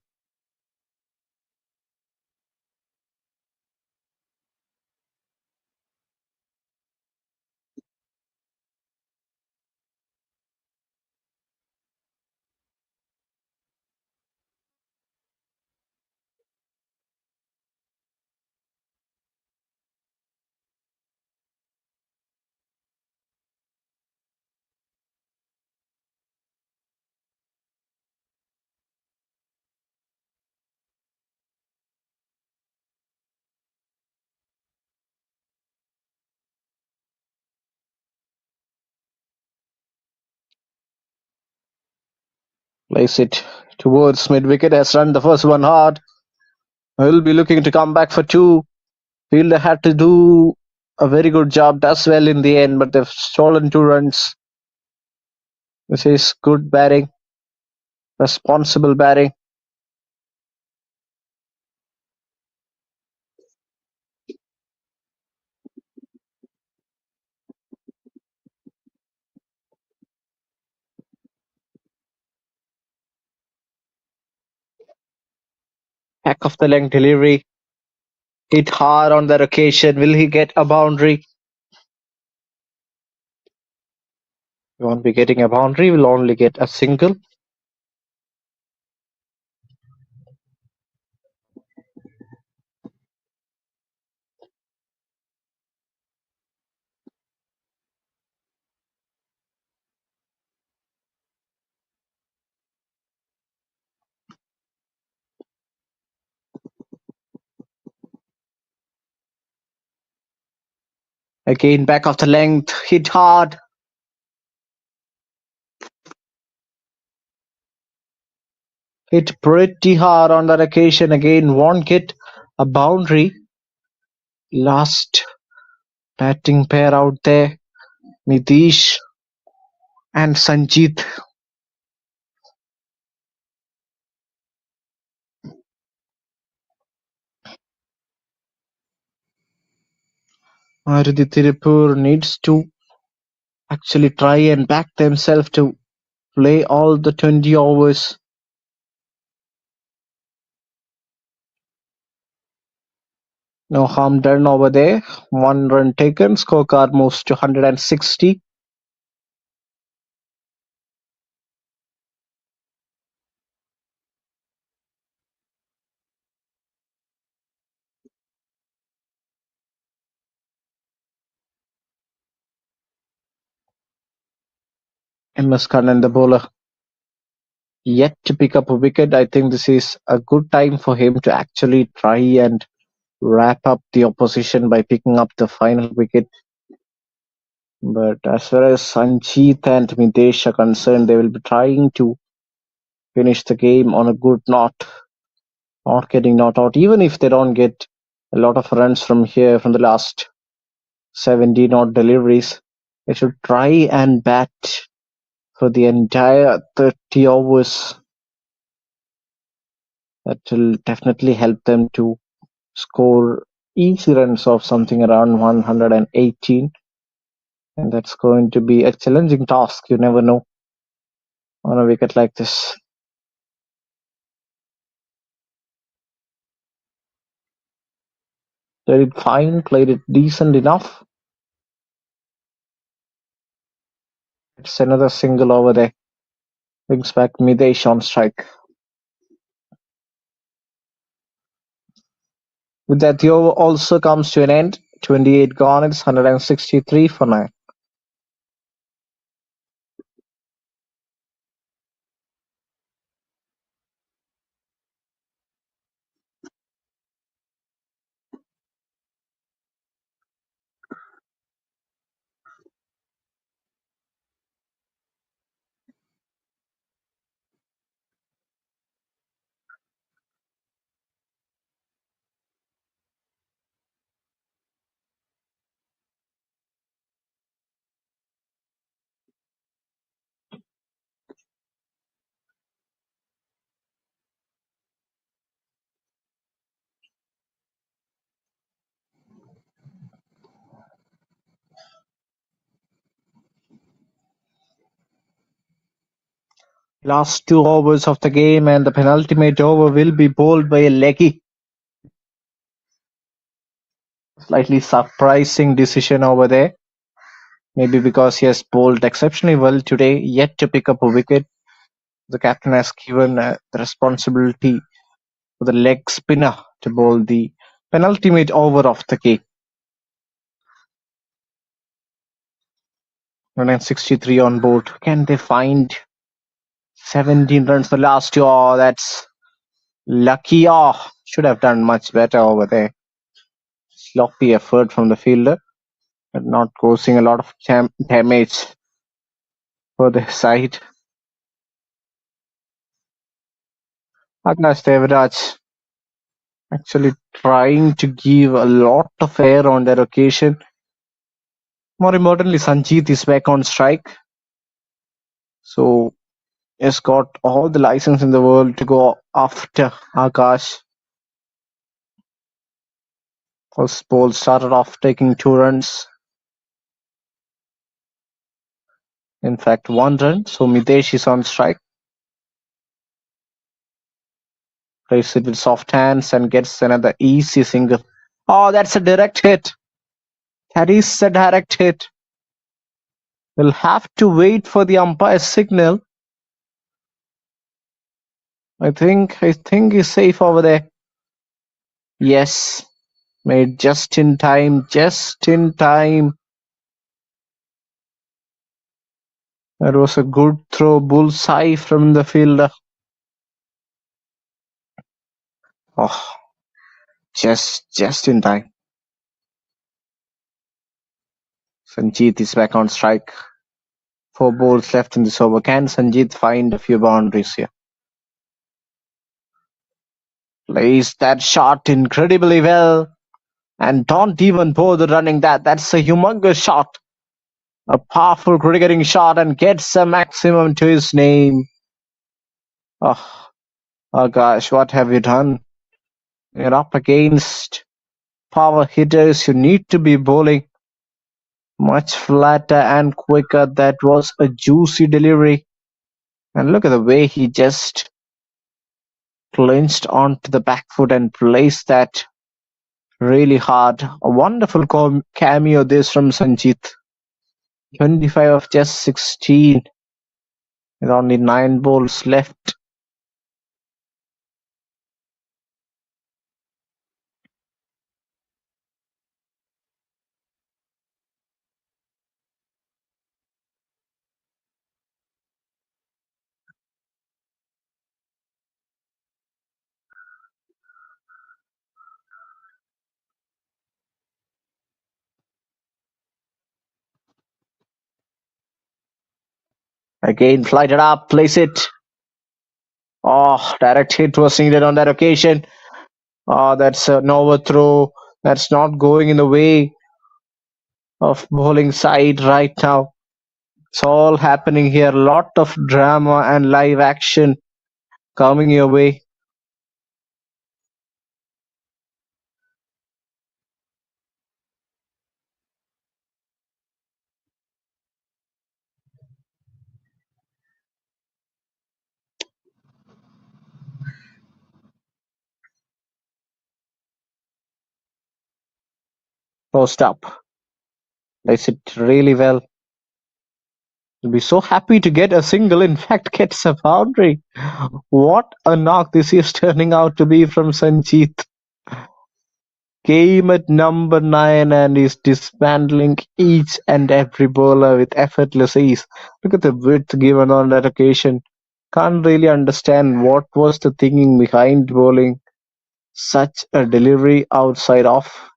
Plays it towards mid-wicket. Has run the first one hard. Will be looking to come back for 2. Fielder had to do a very good job. Does well in the end, but they've stolen 2 runs. This is good batting. Responsible batting. Back of the length delivery. Hit hard on that occasion. Will he get a boundary? He won't be getting a boundary. Will only get a single. Again, back of the length, hit hard. Hit pretty hard on that occasion. Again, won't get a boundary. Last batting pair out there, Nitish and Sanjeet. Maruthi Tirupur needs to actually try and back themselves to play all the 20 overs. No harm done over there. 1 run taken. Scorecard moves to 160. MS Kannan, the bowler, yet to pick up a wicket. I think this is a good time for him to actually try and wrap up the opposition by picking up the final wicket. But as far as Sanjeet and Mitesh are concerned, they will be trying to finish the game on a good note, not getting not out. Even if they don't get a lot of runs from here, from the last 17 odd deliveries, they should try and bat for the entire 30 overs. That will definitely help them to score easy runs of something around 118. And that's going to be a challenging task. You never know on a wicket like this. They did fine, played it decent enough. It's another single over there. Brings back Midesh on strike. With that, the over also comes to an end. 28 gone, it's 163 for 9. Last 2 overs of the game, and the penultimate over will be bowled by a leggy. Slightly surprising decision over there. Maybe because he has bowled exceptionally well today, yet to pick up a wicket. The captain has given the responsibility for the leg spinner to bowl the penultimate over of the game. 163 on board. Can they find 17 runs the last 2? Oh, that's lucky. Oh, should have done much better over there. Sloppy effort from the fielder, but not causing a lot of damage for the side. Akash Devraj actually trying to give a lot of air on that occasion. More importantly, Sanjeet is back on strike. So he's got all the license in the world to go after Akash. First ball started off taking 2 runs. In fact, 1 run. So Mitesh is on strike. Plays it with soft hands and gets another easy single. Oh, that's a direct hit. That is a direct hit. We'll have to wait for the umpire's signal. I think he's safe over there. Yes. Made just in time. Just in time. That was a good throw. Bullseye from the fielder. Oh, just in time. Sanjeet is back on strike. 4 balls left in this over. Can Sanjeet find a few boundaries here? Plays that shot incredibly well. And don't even bother running that. That's a humongous shot. A powerful cricketing shot and gets a maximum to his name. Oh gosh, what have you done? You're up against power hitters. You need to be bowling much flatter and quicker. That was a juicy delivery. And look at the way he just clinched onto the back foot and placed that really hard. A wonderful cameo this from Sanjeet. 25 of just 16 with only 9 balls left. Again, flight it up, place it. Oh, direct hit was needed on that occasion. Oh, that's an overthrow. That's not going in the way of bowling side right now. It's all happening here. Lot of drama and live action coming your way. Post up. Plays it really well. He'll be so happy to get a single. In fact, gets a boundary. What a knock this is turning out to be from Sanjeet. Came at number 9 and is dismantling each and every bowler with effortless ease. Look at the width given on that occasion. Can't really understand what was the thinking behind bowling such a delivery outside off.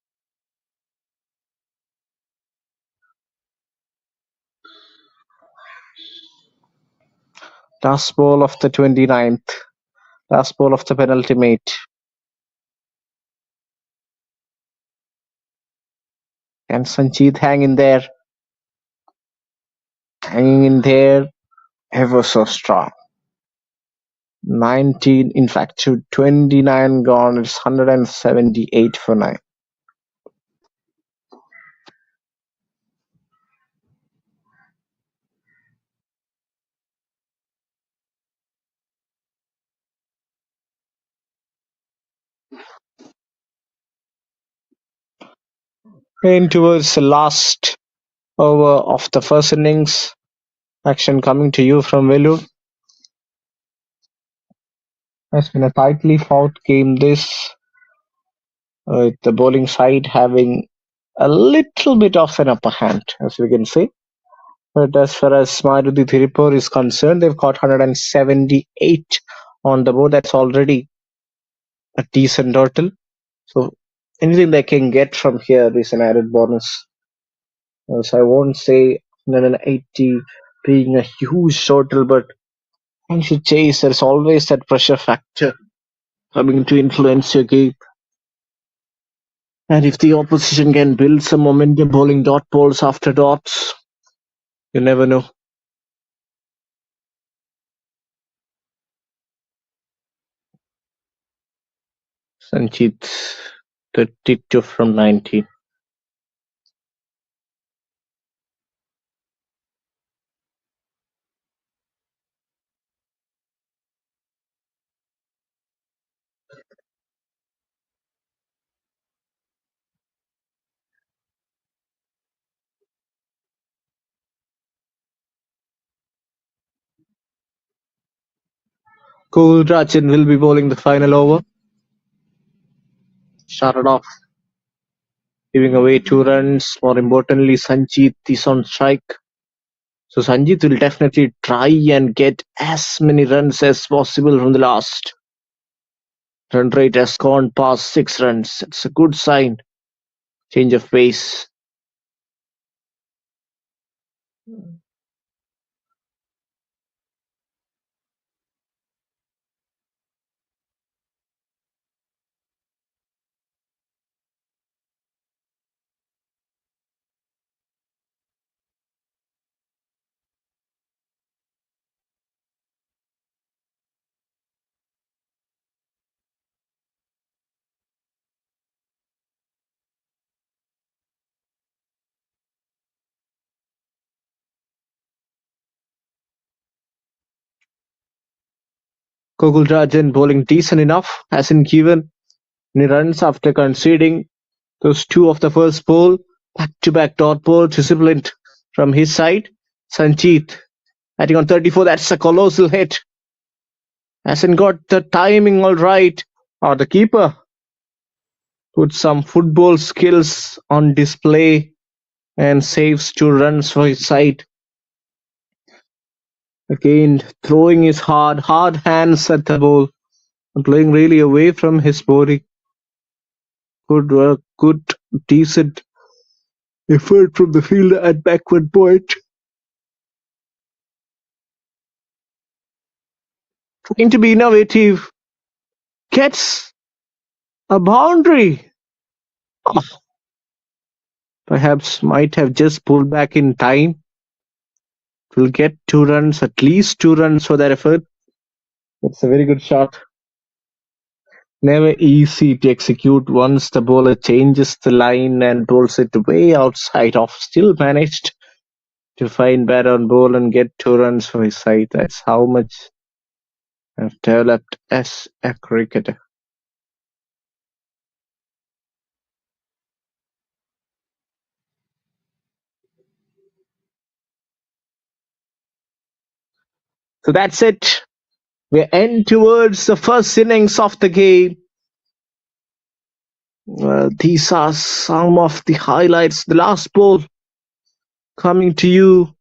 Last ball of the 29th. Last ball of the penultimate. Can Sanjeet hang in there? Hanging in there ever so strong. 19, in fact, to 29 gone. It's 178 for 9. In towards the last over of the first innings. Action coming to you from Vellore. Has been a tightly fought game this, with the bowling side having a little bit of an upper hand, as we can see. But as far as MARUTHI TIRUPUR is concerned, they've got 178 on the board. That's already a decent total. So anything they can get from here is an added bonus. So I won't say 180 being a huge total, but once you chase, there's always that pressure factor coming to influence your game. And if the opposition can build some momentum bowling dot balls after dots, you never know. Sanjeet 32 from 19. Kulrachan will be bowling the final over. Started off giving away 2 runs. More importantly, Sanjeet is on strike. So Sanjeet will definitely try and get as many runs as possible from the last. Run rate has gone past 6 runs. It's a good sign. Change of pace. Rajan bowling decent enough, hasn't given any runs after conceding those two of the first ball. Back-to-back dot balls, disciplined from his side. Sanjeet batting on 34, that's a colossal hit. Hasn't got the timing all right. Or the keeper put some football skills on display and saves 2 runs for his side. Again, throwing his hard hands at the ball. Playing really away from his body. Good work, good, decent effort from the fielder at backward point. Trying to be innovative. Gets a boundary. Oh, perhaps might have just pulled back in time. Will get 2 runs, at least 2 runs for that effort. That's a very good shot. Never easy to execute once the bowler changes the line and bowls it way outside off. Still managed to find bat on ball and get 2 runs for his side. That's how much I've developed as a cricketer. So that's it. We end towards the first innings of the game. These are some of the highlights. The last ball coming to you.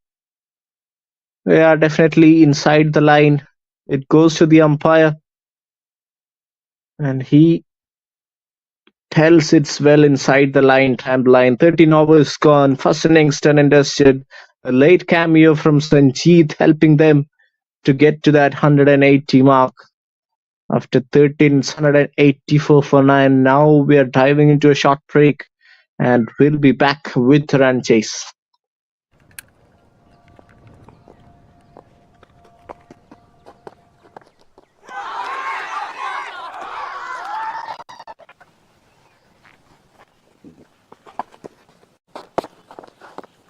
They are definitely inside the line. It goes to the umpire. And he tells it's well inside the line, tramp line. 13 overs gone. First innings done and dusted. A late cameo from Sanjeet helping them to get to that 180 mark. After 13, it's 184 for 9. Now we are diving into a short break and we'll be back with run chase.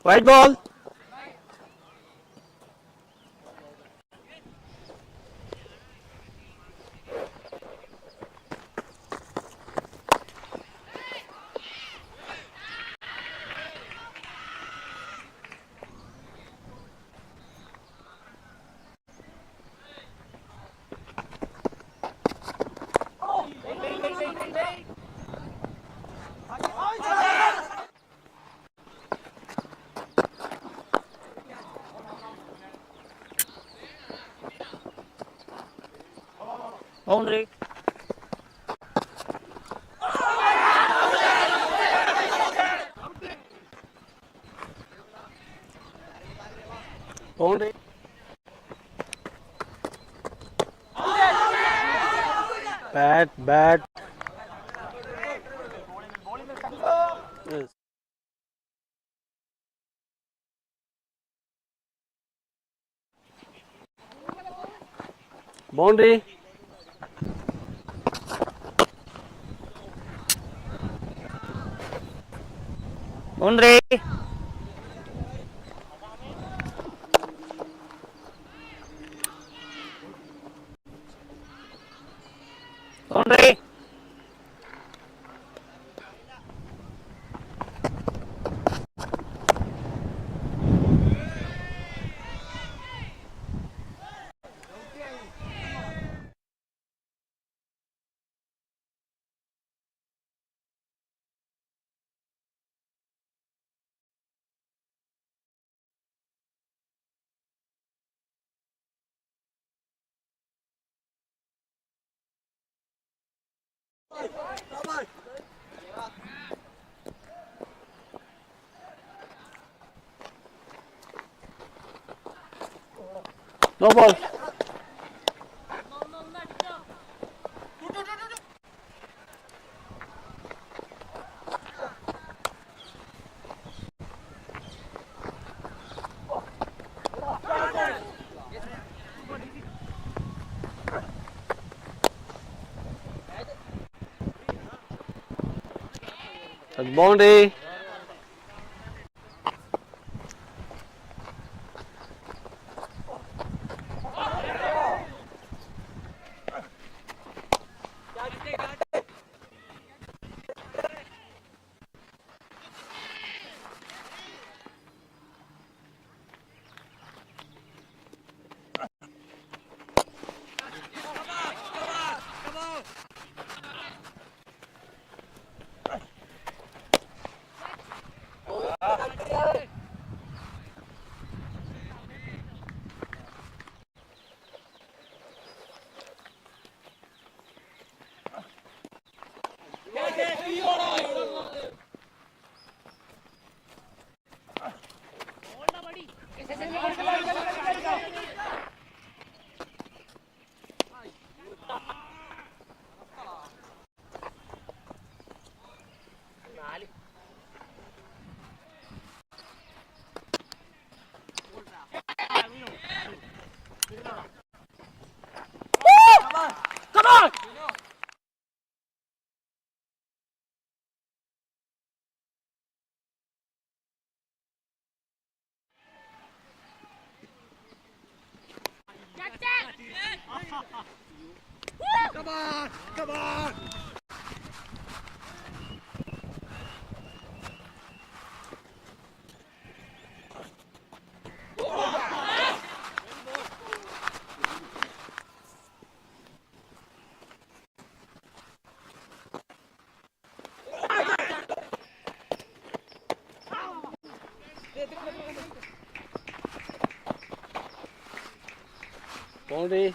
White ball. Boundary. Boundary. Bat. Yes. Boundary. Boundary. Boundary. No ball. That's boundary. Boundary.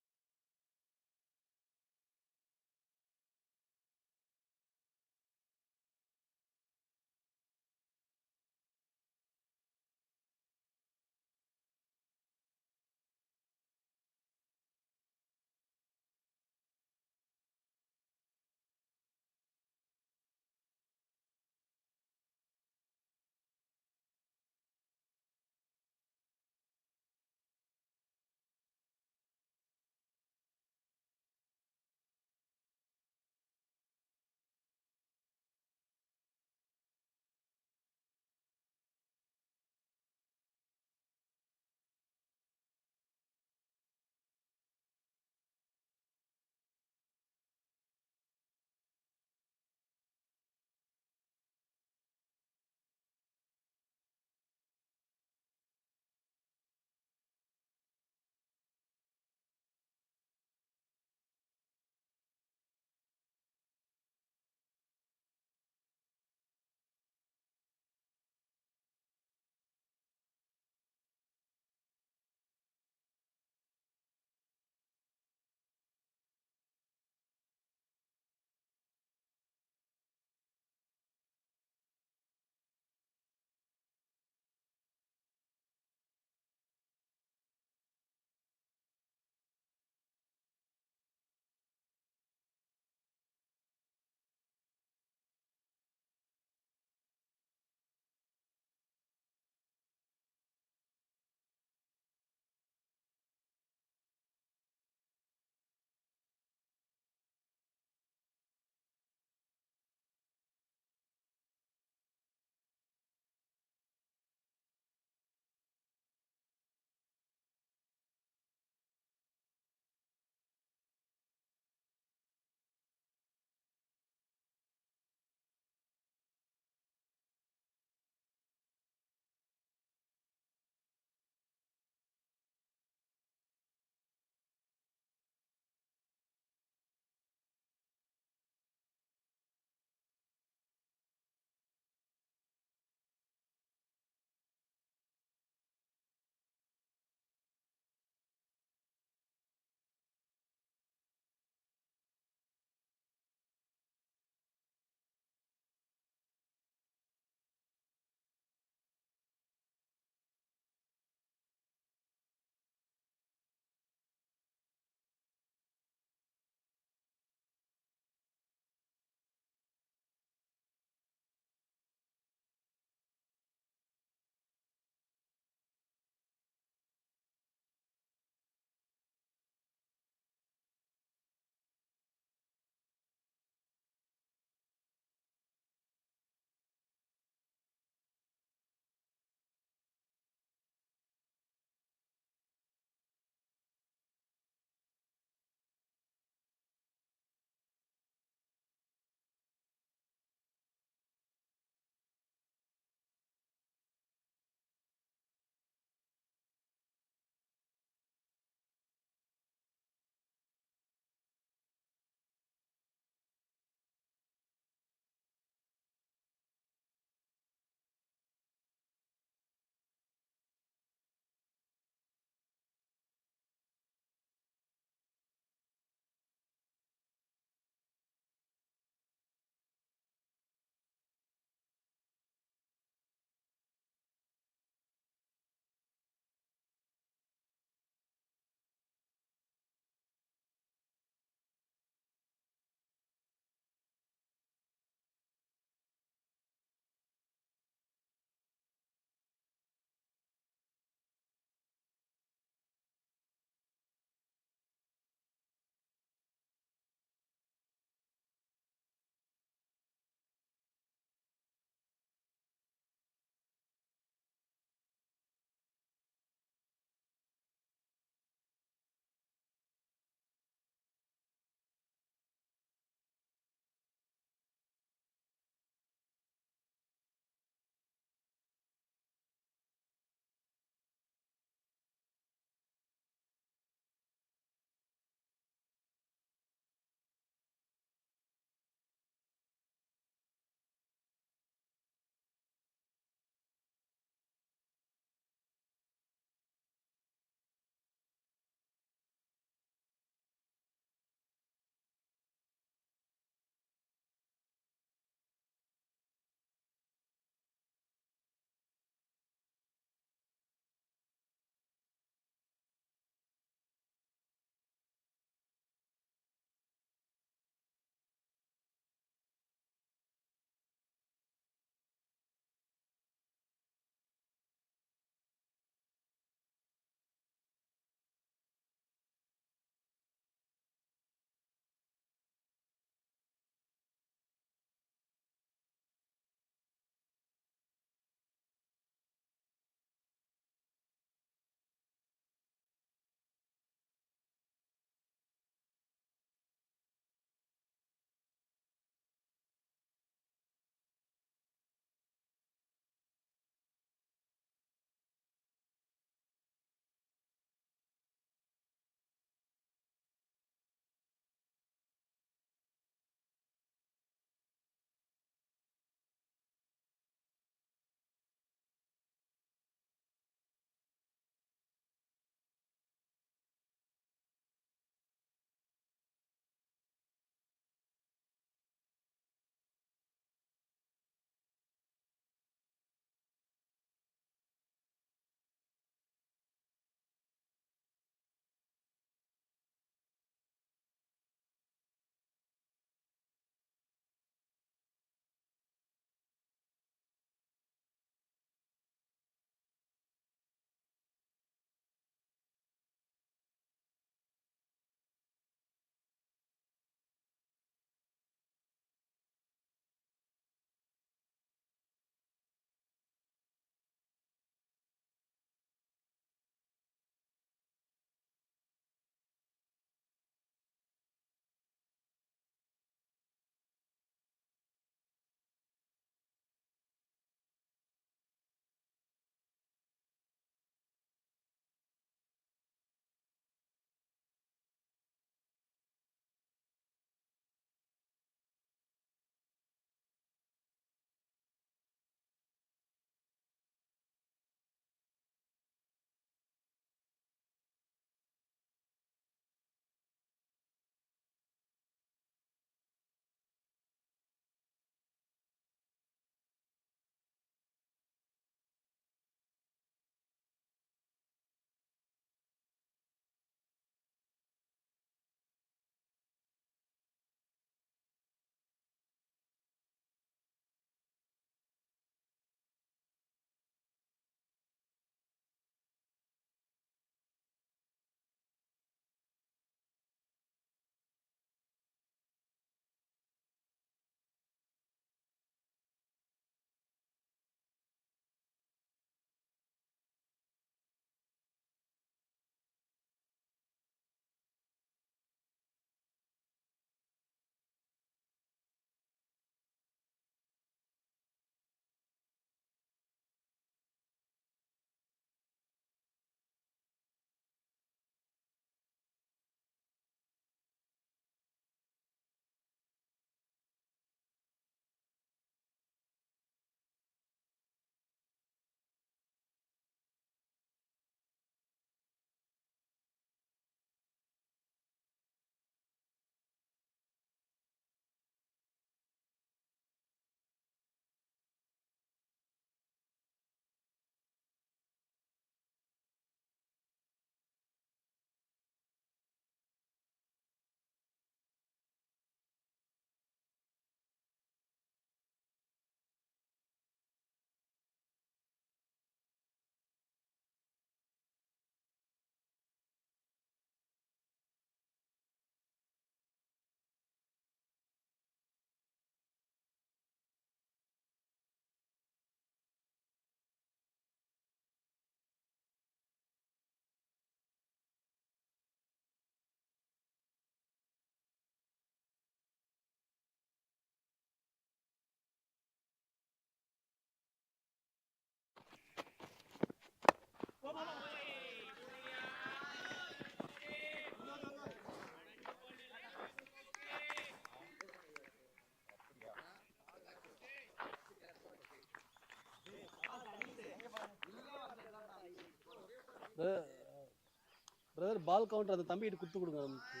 Brother ball counter அந்த தம்பிகிட்ட குத்து கொடுங்க நமக்கு.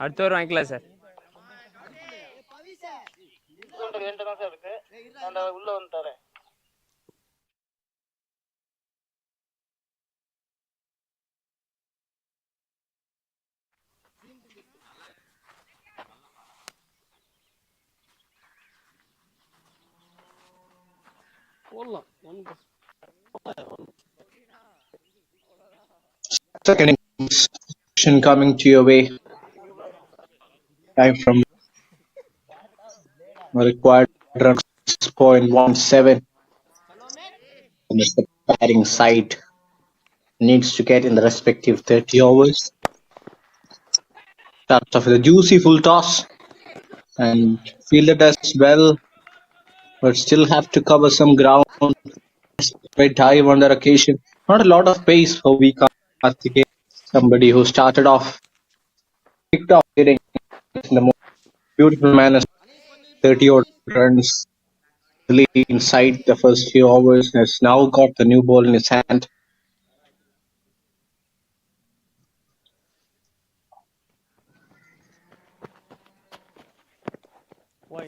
அடுத்த over வாங்கிக்கலாம் sir. என்கிட்ட தான் sir இருக்கு. நான் உள்ள வந்து தரேன். போடலாம். Second innings coming to your way. Time from required runs 6.17. And the batting side needs to get in the respective 30 overs. Starts off with a juicy full toss and fielded as well, but still have to cover some ground. Great dive on that occasion. Not a lot of pace for V. Karthikeyan, somebody who started off, picked off hitting in the most beautiful manner. 30 odd runs really inside the first few overs. Has now got the new ball in his hand.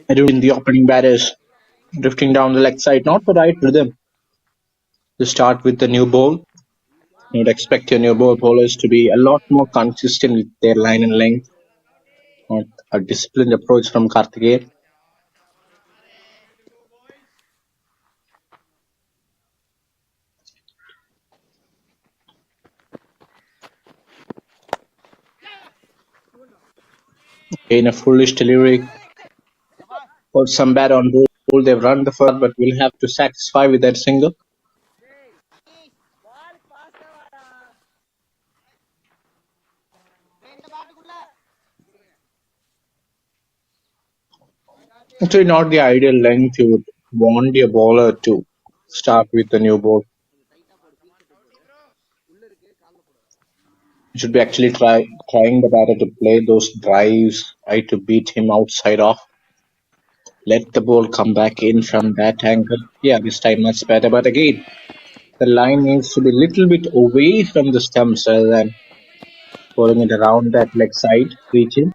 In the opening batters, drifting down the leg side, not the right rhythm to start with the new ball. You would expect your new ball bowlers to be a lot more consistent with their line and length. Not a disciplined approach from Karthikeyan. In a foolish delivery. Put some bat on ball. They've run the first, but will have to satisfy with that single. Actually, not the ideal length you would want your bowler to start with the new ball. You should be actually trying the batter to play those drives, try to beat him outside off. Let the ball come back in from that angle. Yeah, this time much better. But again, the line needs to be a little bit away from the stumps rather than pulling it around that leg side region.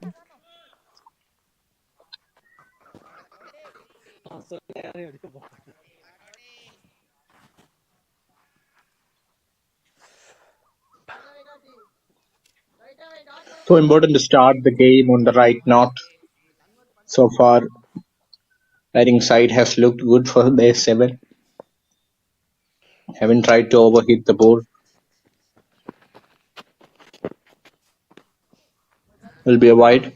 So important to start the game on the right note. So far, batting side has looked good for their 7. Haven't tried to overhit the ball. Will be a wide.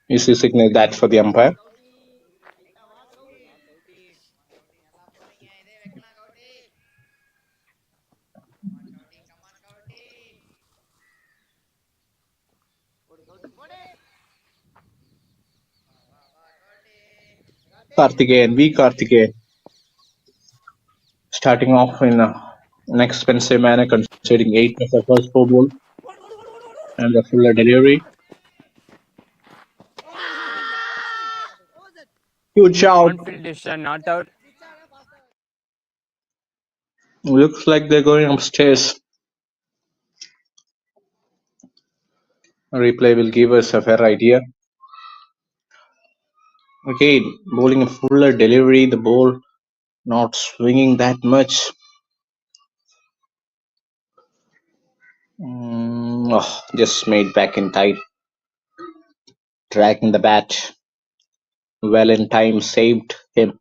Is the signal that for the umpire? Karthikeyan, V. Karthikeyan. Starting off in an expensive manner, considering 8 of the first 4 ball and the fuller delivery. Huge shout. On-field decision, not out. Looks like they're going upstairs. A replay will give us a fair idea. Again, bowling a fuller delivery, the ball not swinging that much. Just made back in time. Dragging the bat well in time, saved him.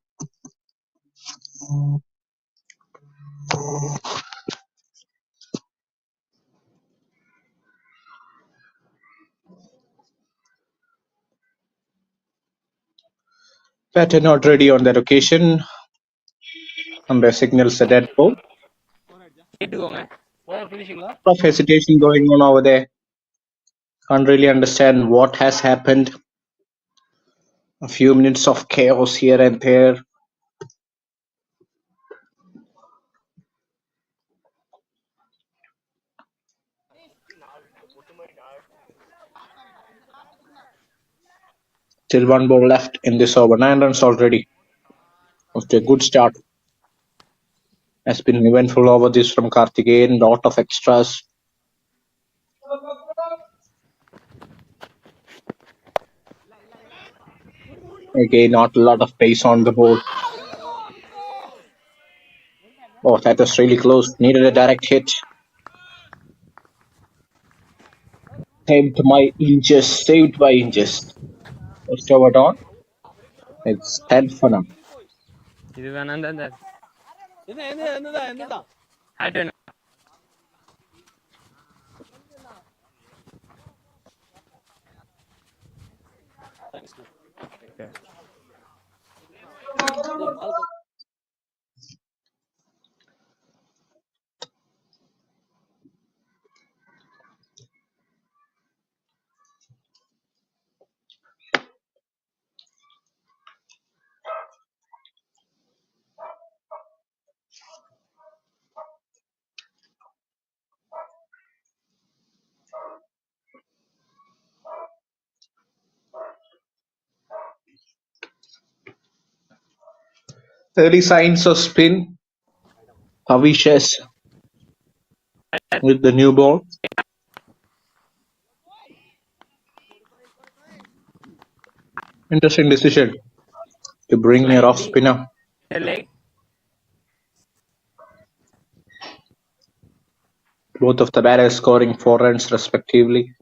Batter not ready on that occasion. Umpire signals a dead ball. ஃபினிஷிங்களா? Lot of hesitation going on over there. Can't really understand what has happened. A few minutes of chaos here and there. Still 1 ball left in this over. 9 runs already. After a good start. Has been eventful over this from Karthikeyan. Lot of extras. Again, not a lot of pace on the ball. Oh, that was really close. Needed a direct hit. Saved by inches. Saved by inches. First over down. It's 10 for now. இது வேணாம் தான் എന്നതാ had வேணும். Early signs of spin. Avishes with the new ball. Interesting decision to bring a off spinner. leg. Both of the batters scoring 4 runs respectively.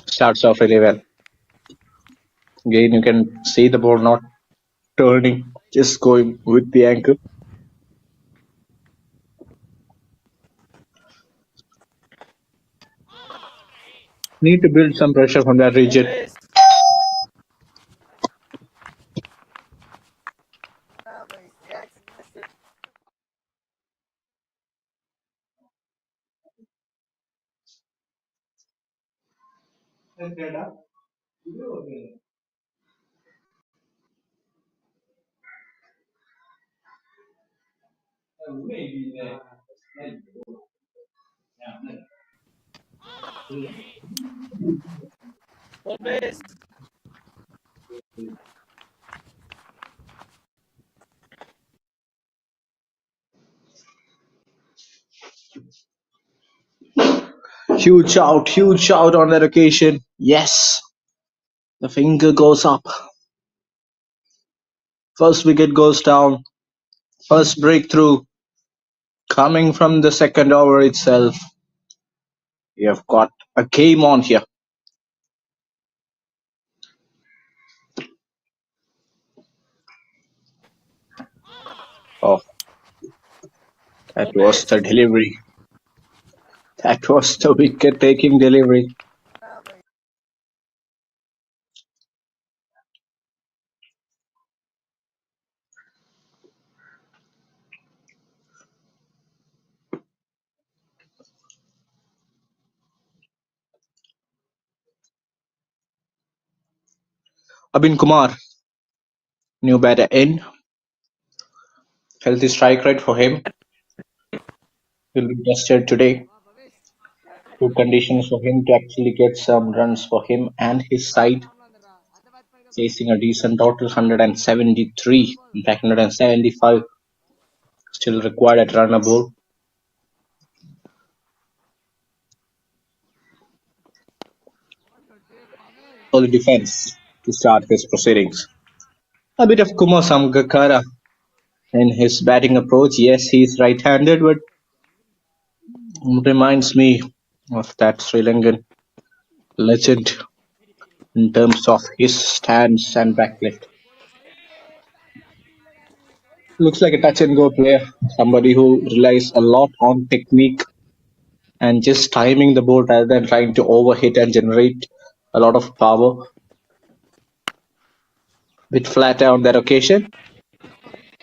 Starts off really well. Again, you can see the ball not turning, just going with the ankle. Need to build some pressure from that region. Huge shout on that occasion. Yes, the finger goes up. First wicket goes down. First breakthrough coming from the second over itself. We have got a game on here. Oh, that was the delivery. That was the wicket-taking delivery. Abin Kumar, new batter in. Healthy strike rate for him. Will be tested today. Good conditions for him to actually get some runs for him and his side. Chasing a decent total, 173. In fact, 175. Still required at runnable. Solid defense to start his proceedings. A bit of Kumar Sangakkara in his batting approach. Yes, he's right-handed, but reminds me of that Sri Lankan legend in terms of his stance and backlift. Looks like a touch-and-go player. Somebody who relies a lot on technique and just timing the ball rather than trying to overhit and generate a lot of power. Bit flatter on that occasion.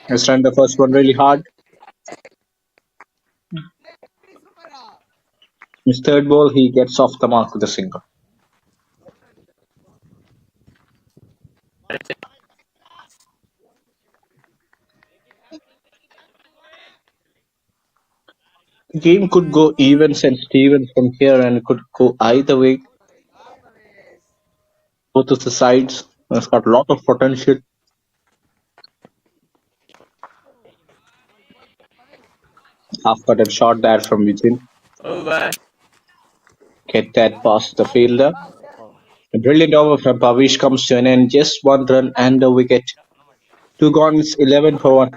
Has run the first one really hard. His third ball, he gets off the mark with a single. Game could go evens and Stevens from here, and it could go either way. Both of the sides has got a lot of potential. Half-cut shot there from within. Over. Get that past the fielder. A brilliant over from Pavish comes to an end. Just one run and a wicket. 2 gone, it's 11 for 1.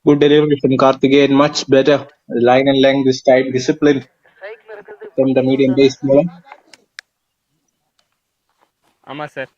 Good delivery from Karthikeyan, much better. Line and length this time, discipline from the medium pace bowler. ஆமா sir.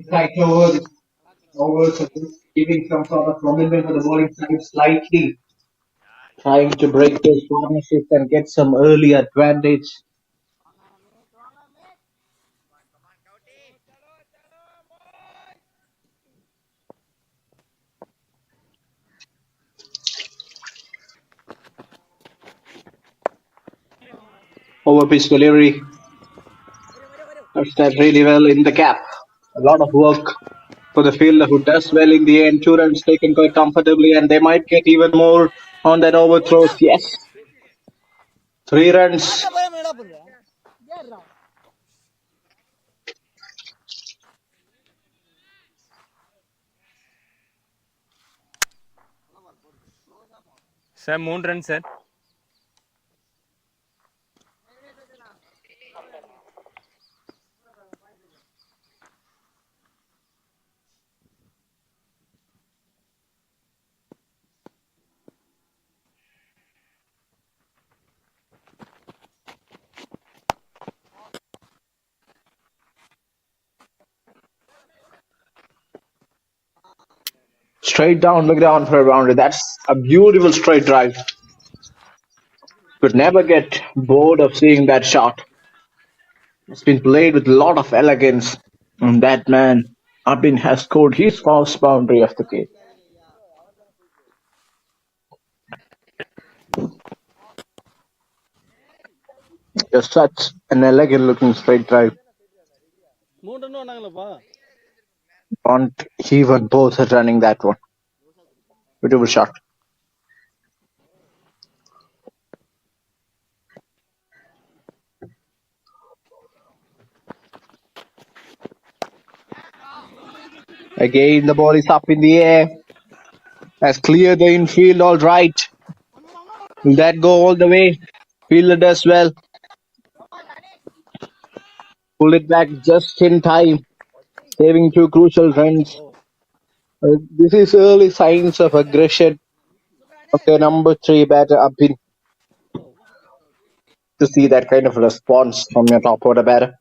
Right overs giving some sort of commitment for the bowling side slightly. Trying to break those partnerships and get some early advantage. Over pitch delivery. Touched that really well in the gap. A lot of work for the fielder who does well in the end. 2 runs taken quite comfortably, and they might get even more on that overthrows. Yes. 3 runs. Sir 3 run sir. Straight down the ground for a boundary. That's a beautiful straight drive. Could never get bored of seeing that shot. It's been played with a lot of elegance. And that man, Abin, has scored his first boundary of the game. Just such an elegant looking straight drive. On even both are running that one. Beautiful shot. Again, the ball is up in the air. Has cleared the infield all right. Will that go all the way? Fielder does well. Pull it back just in time. Saving 2 crucial runs. This is early signs of aggression of the number 3 batter Abin. To see that kind of response from your top order batter.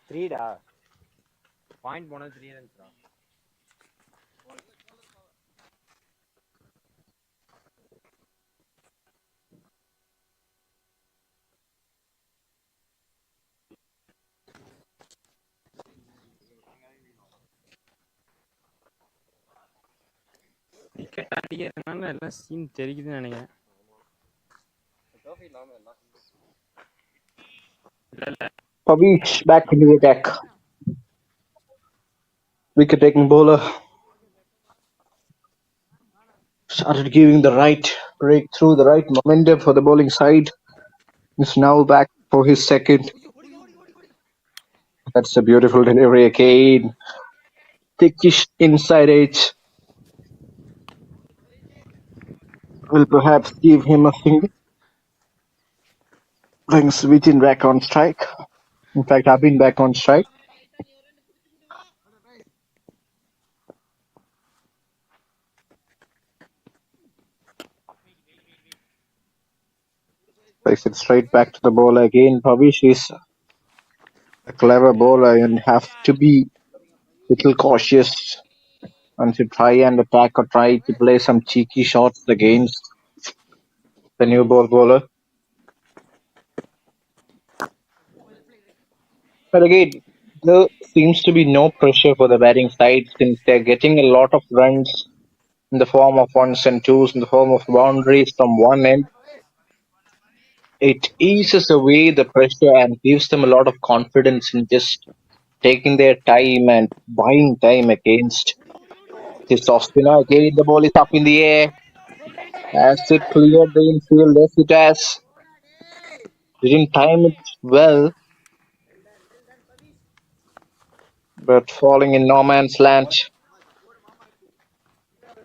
த்ரீடா point போனது 3 ரன்ஸ்டா. Wicket அடிக்கிறதுனால எல்லாம் scene தெரிக்குதுன்னு நினைக்கிறேன். Pavish back into the attack. Wicket taking bowler started giving the right breakthrough, the right momentum for the bowling side. Is now back for his second. That's a beautiful delivery again. Thickish inside edge will perhaps give him a single. Brings Vijin back on strike. In fact, I've been back on strike. Plays it straight back to the bowler again. Pavish is a clever bowler and have to be a little cautious and to try and attack or try to play some cheeky shots against the new ball bowler. But again, there seems to be no pressure for the batting side since they're getting a lot of runs in the form of ones and twos, in the form of boundaries from one end. It eases away the pressure and gives them a lot of confidence in just taking their time and buying time against this off spinner. Again, the ball is up in the air. As it cleared the infield, yes it has. Didn't time it well, but falling in no man's land.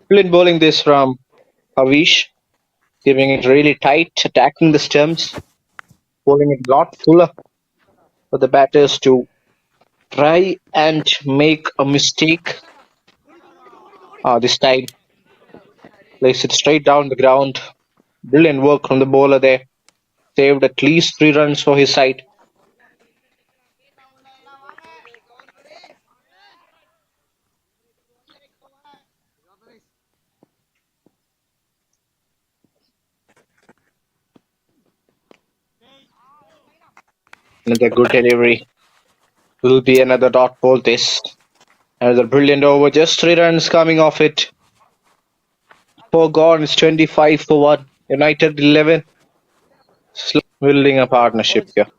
Brilliant bowling this from Havish, giving it really tight, attacking the stumps, bowling it a lot fuller for the batters to try and make a mistake. This time, lays it straight down the ground. Brilliant work from the bowler there. Saved at least 3 runs for his side. Another good delivery. Will be another dot ball this. Another brilliant over. Just 3 runs coming off it. 4 gone. It's 25 for 1. United 11. Building a partnership here.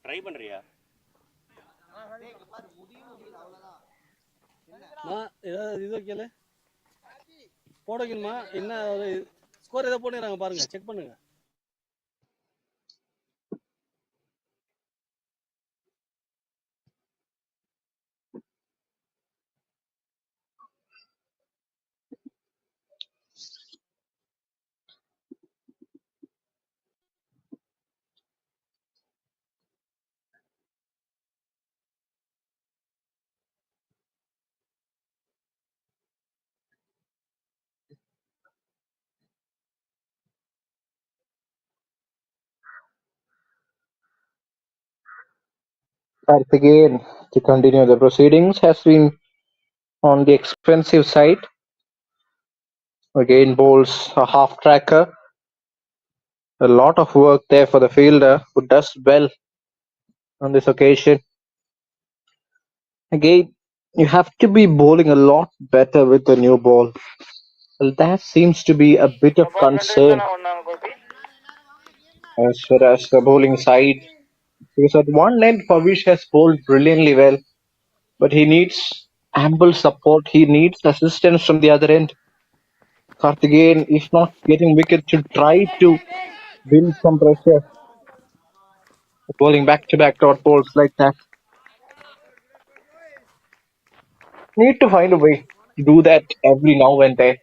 Try பண்றியா? ஏதாவது இது வைக்கல போட வைக்கணுமா? என்ன score ஏதோ போட்டுறாங்க பாருங்க, செக் பண்ணுங்க. But again, to continue the proceedings, has been on the expensive side. Again, bowls a half tracker. A lot of work there for the fielder who does well on this occasion. Again, you have to be bowling a lot better with the new ball. Well, that seems to be a bit of concern as far as the bowling side. Because at one end, Pavish has bowled brilliantly well, but he needs ample support. He needs assistance from the other end. Karthikeyan, if not getting wicket, should try to build some pressure. Bowling back-to-back dot balls like that. Need to find a way to do that every now and then.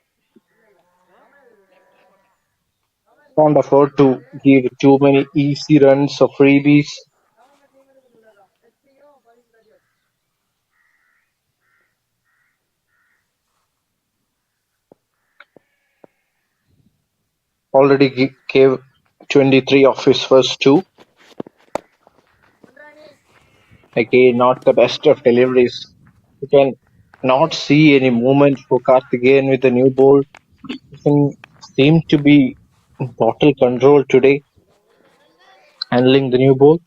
Can't afford to give too many easy runs or freebies. Already gave 23 of his first 2. Again, not the best of deliveries. Again, not see any movement for Karthikeyan with the new ball. He seemed to be in total control today, handling the new ball.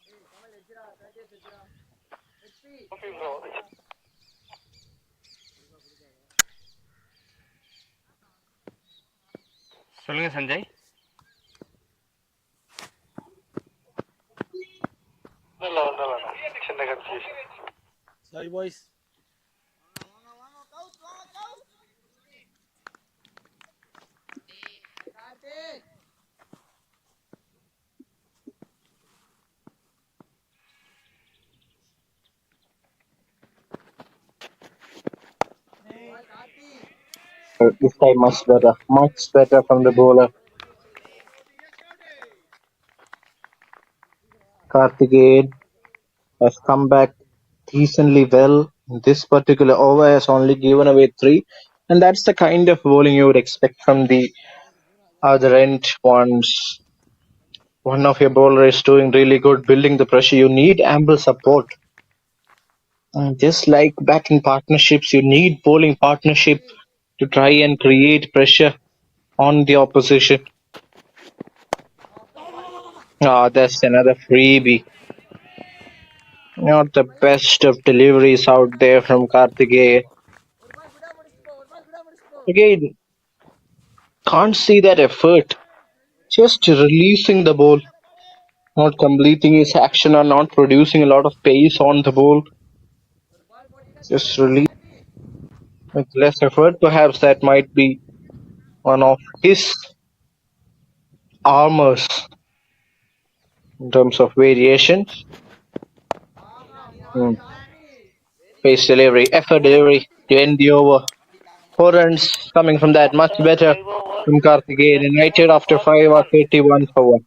சொல்லுங்க சஞ்சய். சின்ன confusion. Sorry, boys. This time much better from the bowler. Karthikeyan has come back decently well. This particular over has only given away 3, and that's the kind of bowling you would expect from the other end. Once one of your bowler is doing really good, building the pressure, you need ample support. And just like batting partnerships, you need bowling partnership to try and create pressure on the opposition. That's another freebie. Not the best of deliveries out there from Karthikeyan. Again, can't see that effort. Just releasing the ball, not completing his action or not producing a lot of pace on the ball. Just release with less effort. Perhaps that might be one of his armors in terms of variations. Pace delivery, effort delivery to end the over. 4 runs coming from that, much better from Karthikeyan. United after 5 are 31 for 1.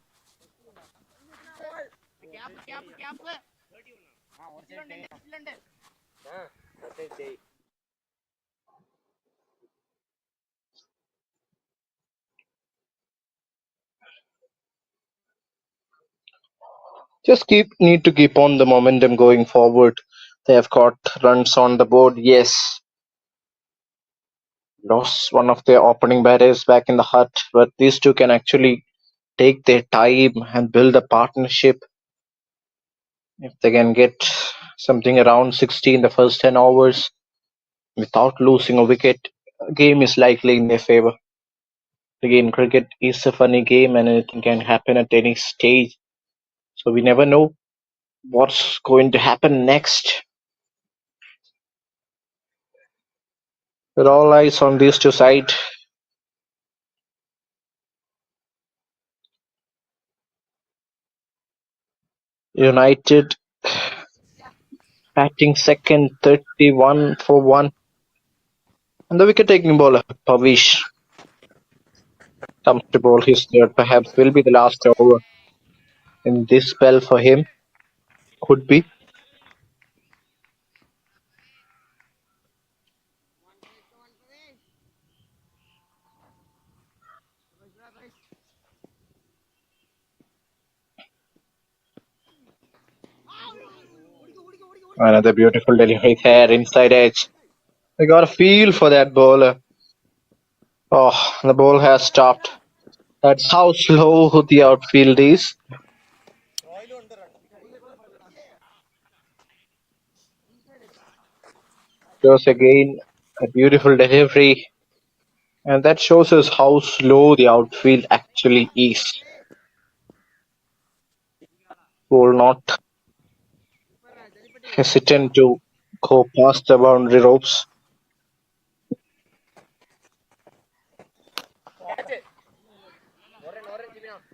Just need to keep on the momentum going forward. They have got runs on the board, yes. Lost one of their opening batters back in the hut, but these two can actually take their time and build a partnership. If they can get something around 60 in the first 10 overs without losing a wicket, game is likely in their favor. Again, cricket is a funny game and anything can happen at any stage. So we never know what's going to happen next. With all eyes on these two sides. United batting second, 31 for 1. And the wicket-taking bowler, Pavish, comes to bowl his third. Perhaps will be the last over in this spell for him. Could be. Another beautiful delivery there, inside edge. I got a feel for that bowler. Oh, the ball has stopped. That's how slow the outfield is. Shows again a beautiful delivery. And that shows us how slow the outfield actually is. Will not hesitant to go past the boundary ropes.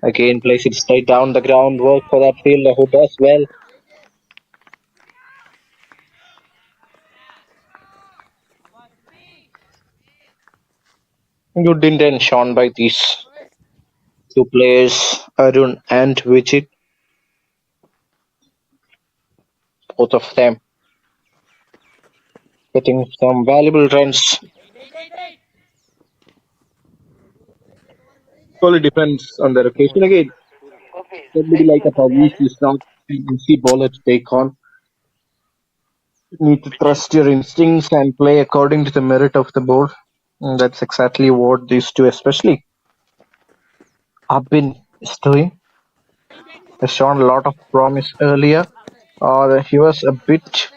Again, place it straight down the ground. Work for that fielder who does well. Good intention by these two players, Arun and Vijit. Both of them getting some valuable runs. Only depends on the occasion. Again, somebody like a Pavish is not an easy bowler to take on. You need to trust your instincts and play according to the merit of the board. And that's exactly what these two, especially Abin, is doing. Has shown a lot of promise earlier. He was a bit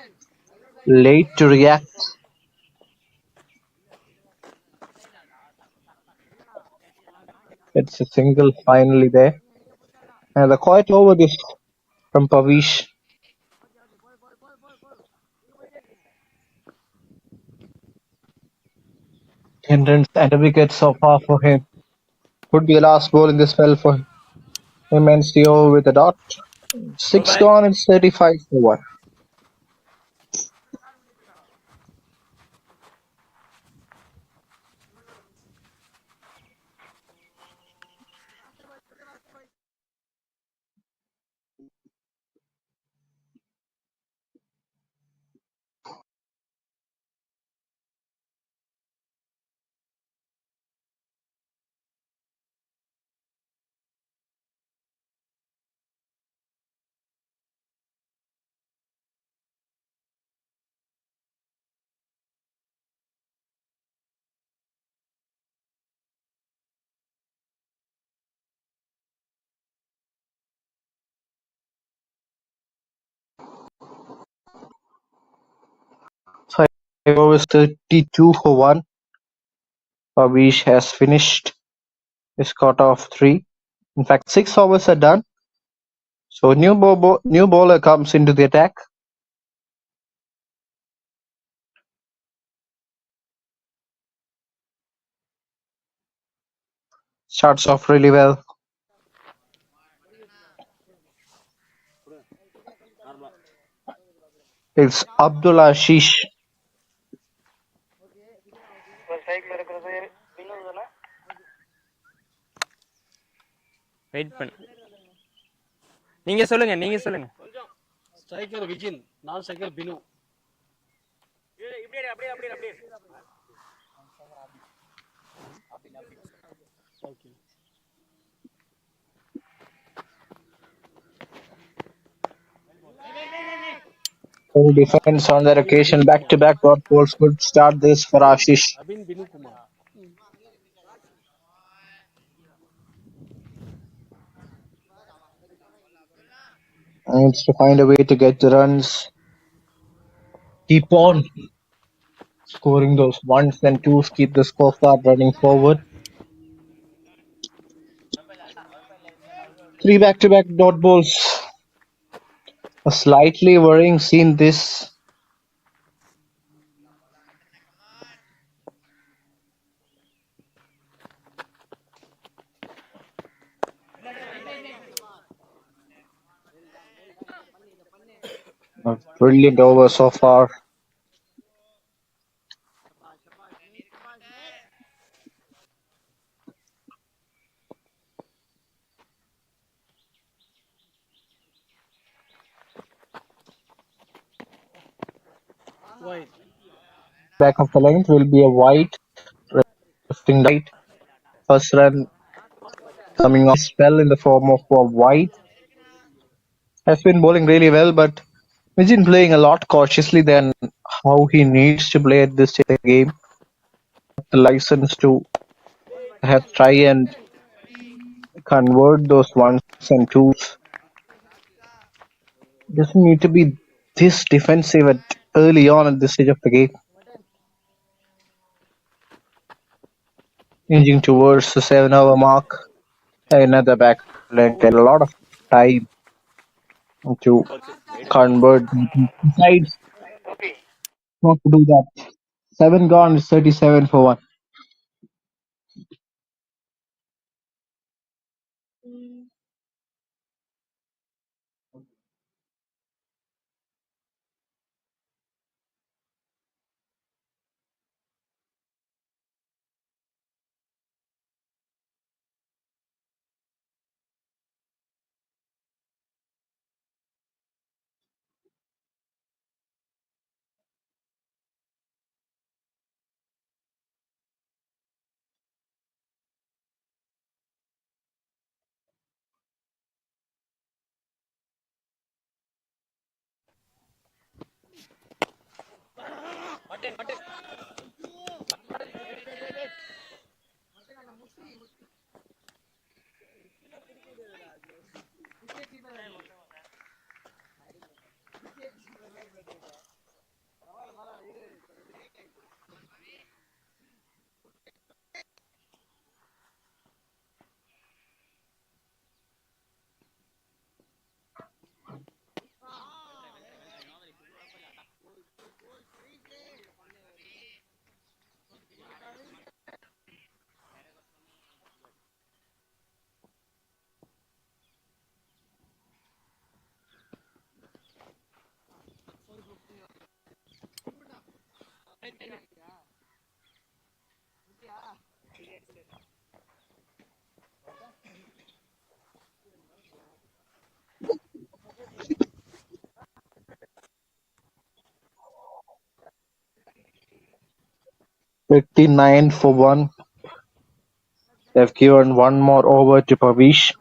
late to react. It's a single finally there. And the quiet over this from Pavish. 10 runs and a wicket so far for him. Could be the last ball in this spell for him and Steo with a dot. 6 gone, it's 35 for 1. Five overs 32 for 1. Pavish has finished his cut of 3. In fact, 6 overs are done. So new bowler comes into the attack. Starts off really well. It's Abdullah Ashish. Cycle இருக்கிறது இன்னும் தானே wait பண்ணு. நீங்க சொல்லுங்க. Striker Vijin, நான் striker Binu. Okay. Full defense on that occasion. Back-to-back dot balls could start this for Ashish. Abin Binu Kumar. Needs to find a way to get the runs. Keep on scoring those ones and twos. Keep the scorecard running forward. 3 back-to-back dot balls. A slightly worrying scene this. A brilliant over so far. Wide. Back of the length will be a wide. Drifting right. First run coming off spell in the form of a wide. Has been bowling really well, but Vijin playing a lot cautiously than how he needs to play at this stage of the game. The license to perhaps try and convert those ones and twos. Doesn't need to be this defensive at early on at this stage of the game. Inching towards the 7-over mark. Another back length and a lot of time to convert. Besides, not to do that. 7 gone is 37 for 1. 39 for 1. They've given one more over to Pavish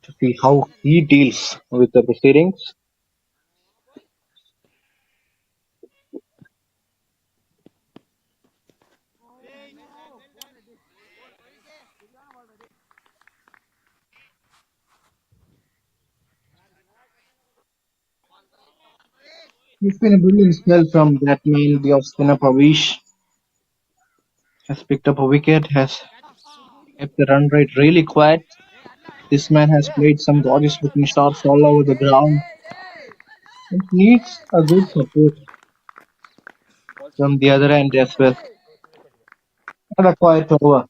to see how he deals with the proceedings. It's been a brilliant spell from that man, the off-spinner Pavish. Has picked up a wicket, has kept the run rate really quiet. This man has played some gorgeous looking shots all over the ground. It needs a good support from the other end as well. Not a quiet over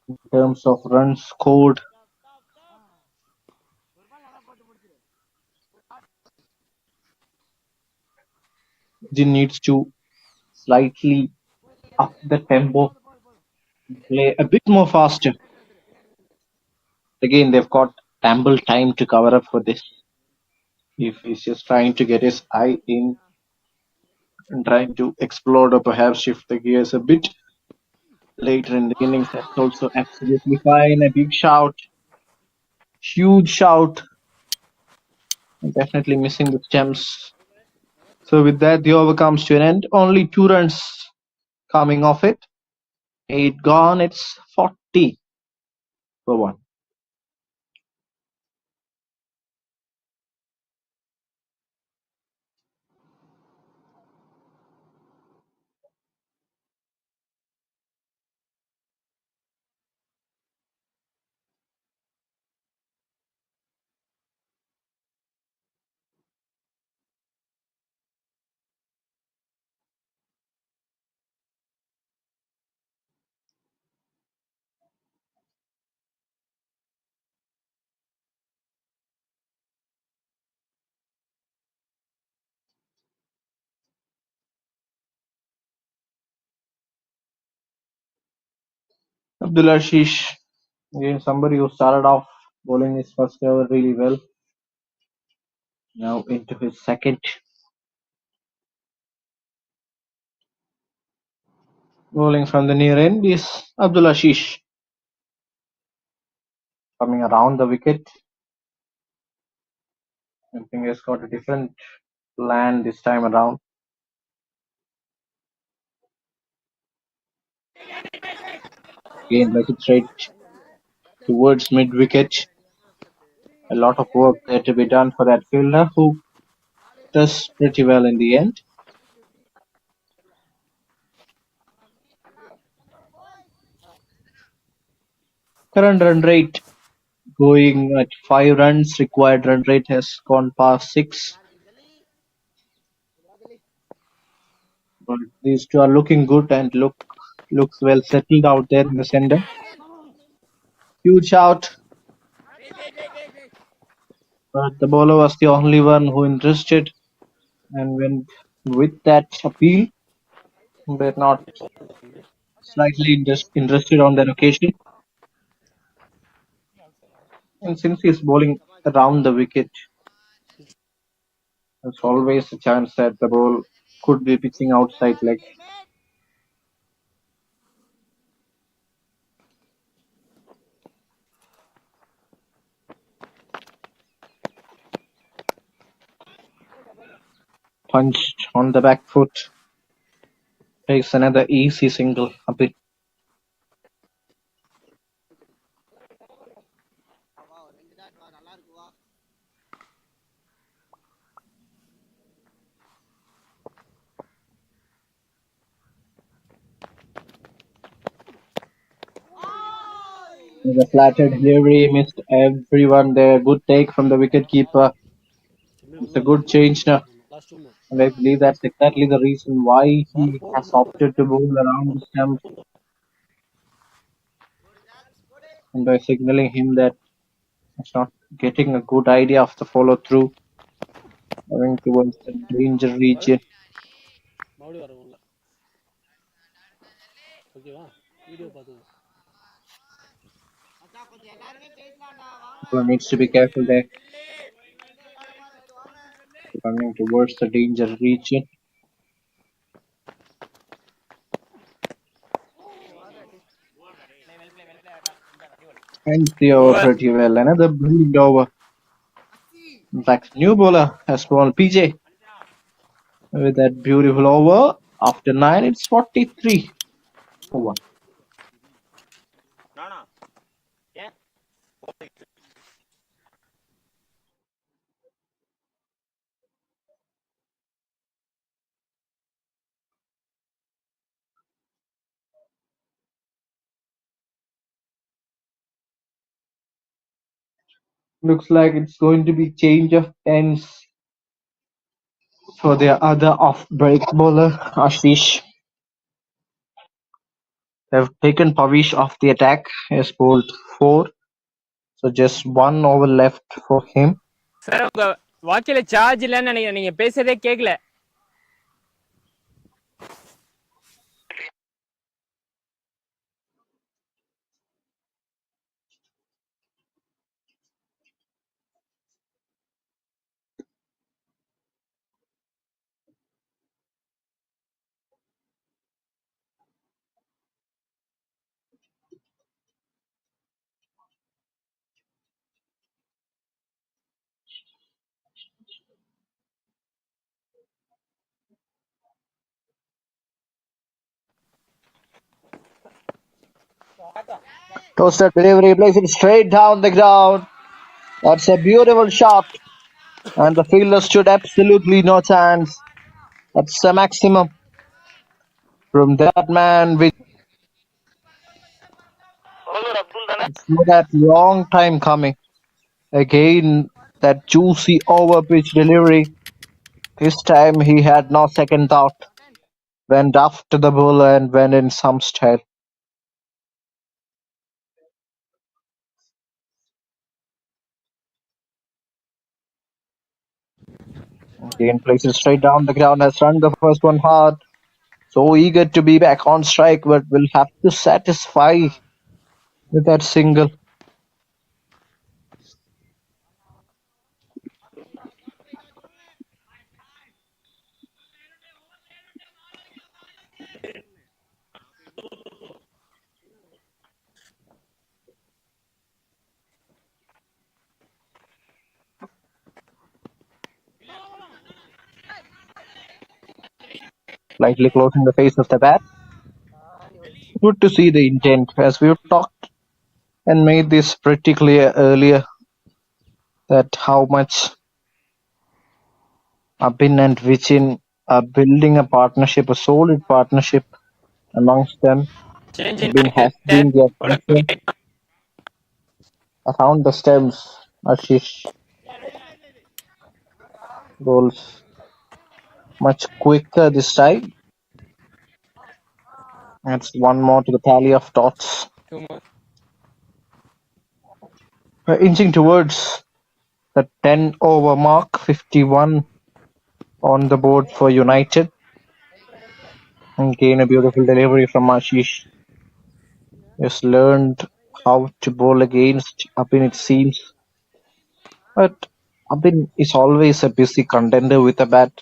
in terms of runs scored. He needs to slightly up the tempo, play a bit more faster. Again, they've got ample time to cover up for this. If he's just trying to get his eye in and trying to explode or perhaps shift the gears a bit later in the innings, that's also absolutely fine. A big shout, huge shout, and definitely missing the stems. So with that, the over comes to an end. Only 2 runs coming off it. 8 gone. It's 40 for 1. Abdul Ashish, again somebody who started off bowling his first over really well. Now into his second. Bowling from the near end is Abdul Ashish. Coming around the wicket. I think he's got a different plan this time around. Again, like it straight towards mid wicket. A lot of work there to be done for that fielder who does pretty well in the end. Current run rate going at 5 runs. Required run rate has gone past 6. But these two are looking good and looks well settled out there in the center. Huge out. But the bowler was the only one who interested and went with that appeal. They're not slightly interested on that occasion. And since he's bowling around the wicket, there's always a chance that the ball could be pitching outside leg. punched on the back foot. Takes another easy single. Abin. The flattered delivery missed everyone there. Good take from the wicketkeeper. It's a good change now. Last 2 more. And I believe that's exactly the reason why ball he has போகணும். opted to bowl around the stump. And by signaling him that it's not getting a good idea of the follow through, going towards the danger region. மறுபடியும் வரணும் உள்ள. ஓகேவா? Video பார்த்துக்கோ. One needs to be careful there. Running towards the danger region. Ends the over pretty well. Another brilliant over. In fact, new bowler has bowled PJ with that beautiful over. After 9, it's 43 for 1. Looks like it's going to be change of ends for their other off-break bowler, Ashish. They've taken Pavish off the attack. He has bowled 4. So just 1 over left for him. Sir உங்க வாக்கில charge இல்லைன்னு நினைக்கிறேன். நீங்க பேசுறதே கேட்கல. Toasted delivery, plays it straight down the ground. That's a beautiful shot. And the fielder stood absolutely no chance. That's the maximum from that man with that long time coming. Again, that juicy over pitch delivery. This time he had no second thought. Went after the bowler and went in some style. Again, plays it straight down the ground. Has run the first one hard. So eager to be back on strike, but will have to satisfy with that single. Slightly closing the face of the bat. Good to see the intent, as we've talked and made this pretty clear earlier, that how much Abin and Vichin are building a partnership, a solid partnership amongst them. Change Abin has been their concern around the stems. Ashish rolls much quicker this time. That's one more to the tally of dots. Inching towards the 10 over mark, 51 on the board for United. Again, a beautiful delivery from Ashish. Has learned how to bowl against Abin, it seems. But Abin is always a busy contender with a bat.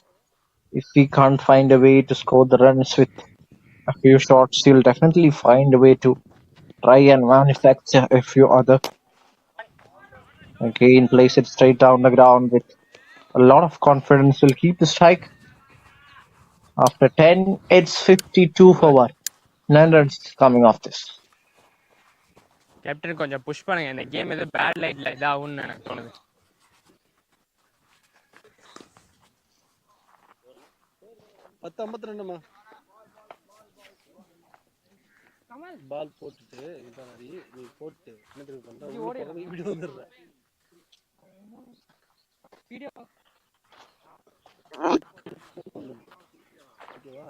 If he can't find a way to score the runs with a few shots, he'll definitely find a way to try and manufacture a few other. Again, place it straight down the ground with a lot of confidence. Will keep the strike. After 10, it's 52 for 1. 9 runs coming off this. Captain கொஞ்சம் push பண்ணுங்க, இந்த game ஏதோ bad லைட்ல இதாகும்னு எனக்கு தோணுது. பத்து 52மா பால் போட்டுட்டு இதான் மாதிரி நீ போட்டு என்ன தெரியும் பண்ற இப்படி வந்துடுற ஓகேவா?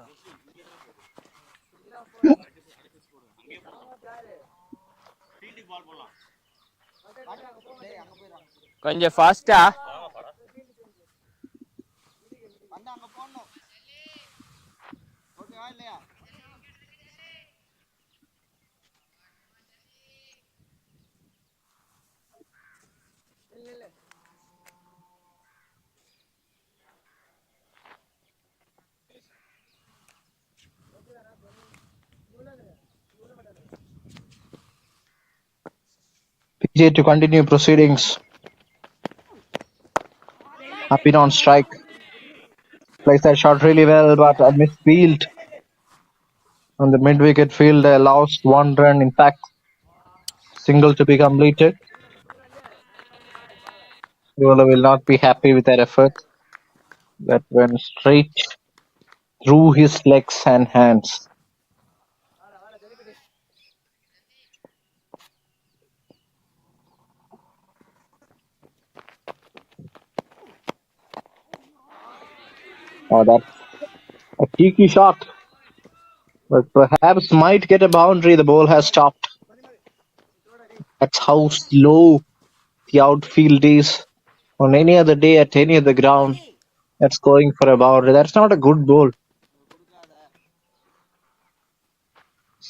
கொஞ்சம் ஃபாஸ்டா. PJ to continue proceedings. Happy on strike. Plays that shot really well, but a missed field. On the mid-wicket field, lost 1 run. In fact, single to be completed. Vellore will not be happy with that effort. That went straight through his legs and hands. Oh, that's a cheeky shot. But perhaps might get a boundary. The ball has stopped. That's how slow the outfield is. On any other day at any other ground, that's going for a boundary. That's not a good ball.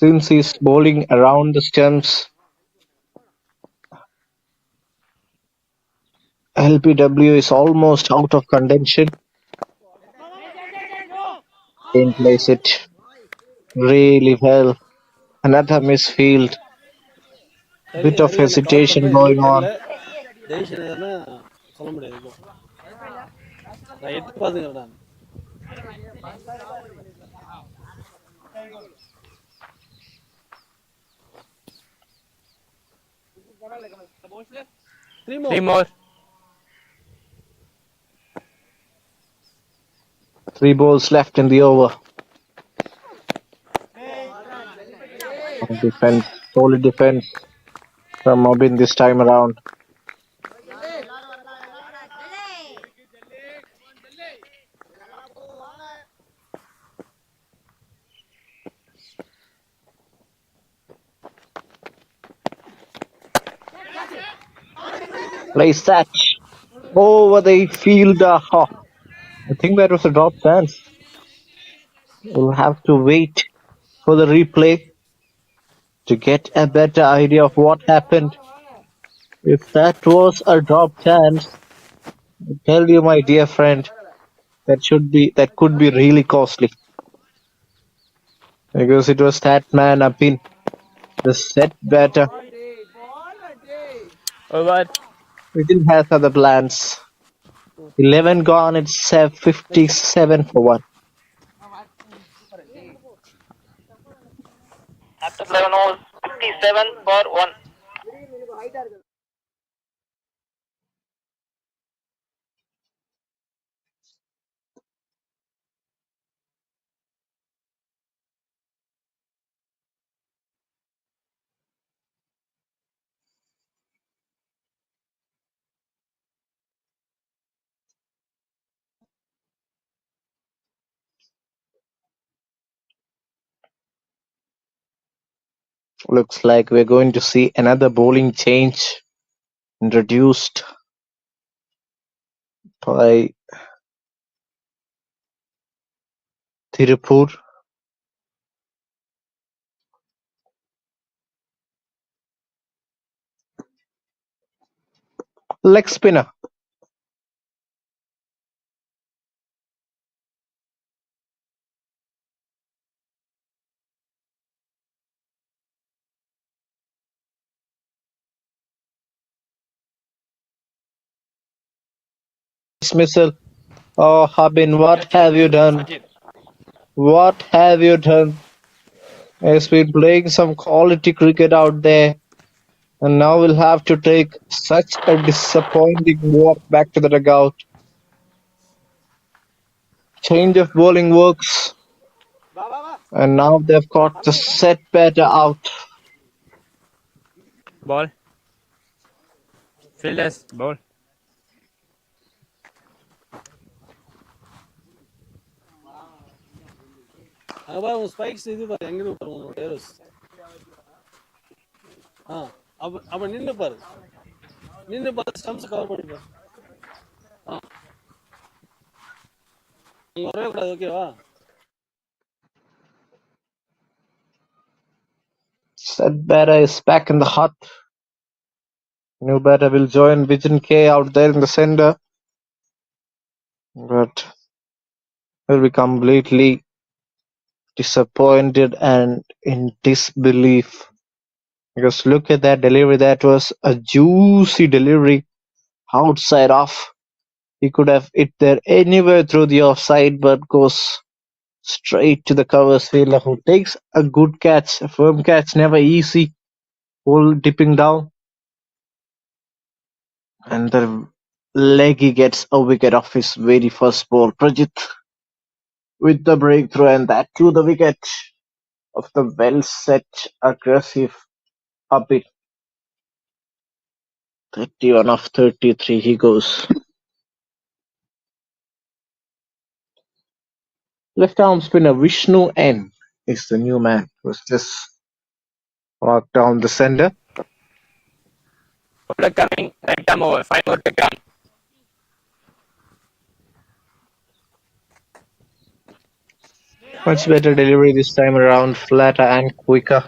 Since he's bowling around the stumps, LBW is almost out of contention. Kane plays it really well. Another misfield. Bit of hesitation going on. Decision எதுனா சொல்ல முடியாது இப்போ. நான் எதிர்பார்த்துக்கிறேன் நான். Three more. 3 balls left in the over. Defense, solid defense from Mobin this time around. Plays that over the fielder. I think that was a drop chance. We'll have to wait for the replay to get a better idea of what happened. If that was a drop chance, I tell you, my dear friend, that could be really costly. Because it was that man up in the set batter. Over. We didn't have other plans. 11 gone, it's 57 for 1. After 11 overs, 57 for 1. Looks like we're going to see another bowling change introduced by Tirupur. Leg spinner. Dismissal. Oh, Habin, what have you done? What have you done? Has been playing some quality cricket out there, and now we'll have to take such a disappointing walk back to the dugout. Change of bowling works, and now they've got the set batter out. Ball. Fielders. Ball. அங்க பாரு உன் spikes இது பாரு எங்க இருக்கு பாரு உன்னோட டேரஸ். அப்ப நின்னு பாரு. நின்னு பாரு ஸ்டம்ப்ஸ் கவர் பண்ணி பாரு. நீ வரவே கூடாது ஓகேவா? Set batter is back in the hut. New batter will join Vijan K out there in the center, but will be completely disappointed and in disbelief. Because look at that delivery. That was a juicy delivery outside off. He could have hit there anywhere through the offside, but goes straight to the covers fielder who takes a good catch, a firm catch, never easy. Ball dipping down. And the leggy gets a wicket off his very first ball. Prajit with the breakthrough, and that to the wicket of the well set, aggressive Abid. 31 of 33 he goes. Left arm spinner Vishnu N is the new man. Was just marked down the center. Bowler coming. Right arm over. 5 more to come. Much better delivery this time around, flatter and quicker.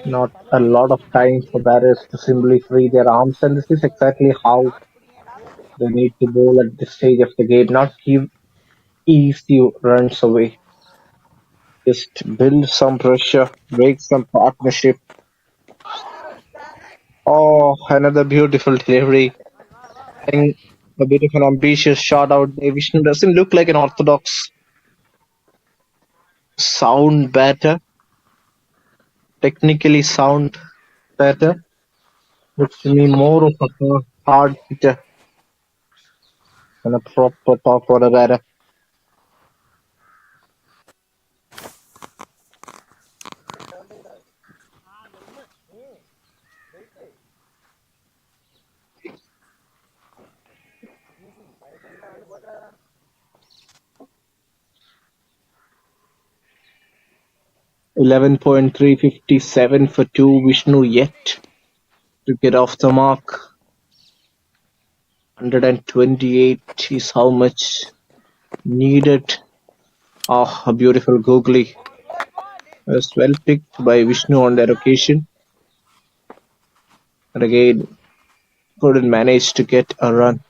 Not a lot of time for batters to simply free their arms, and this is exactly how they need to bowl at this stage of the game. Not give easy runs away. Just build some pressure, break some partnership. Oh, another beautiful delivery. Having a bit of an ambitious shot out there. Vishnu doesn't look like an orthodox sound batter. Technically sound batter. Looks to me more of a hard hitter than a proper top order batter. $11.357 for 2. Vishnu yet to get off the mark. 128 is how much needed. Oh, a beautiful googly. Was well picked by Vishnu on that occasion. But again, couldn't manage to get a run.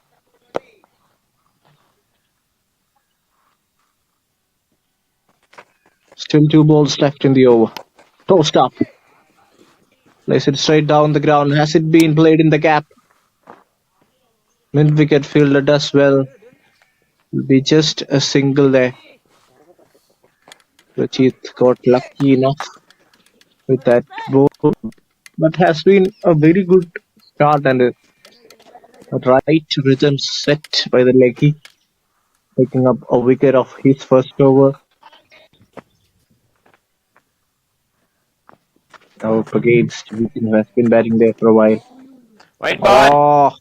Still 2 balls left in the over. Tossed up. Plays it straight down the ground. Has it been played in the gap? Mid-wicket fielder does well. Will be just a single there. Rachit got lucky enough with that ball, but has been a very good start and a right rhythm set by the leggy, picking up a wicket of his first over. Out against Vitin, who has been batting there for a while. White ball.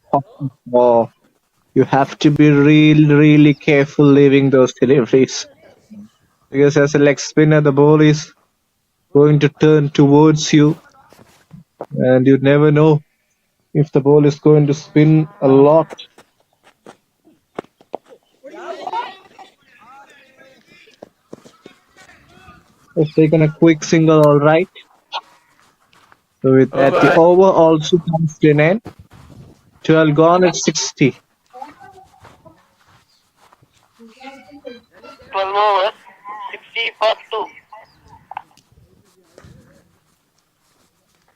Oh, you have to be really careful leaving those deliveries. Because as a leg spinner, the ball is going to turn towards you, and you never know if the ball is going to spin a lot. Has taken a quick single, all right. So with that, the over also comes to an end. 12 gone at 60. 12 overs, 60 for 2.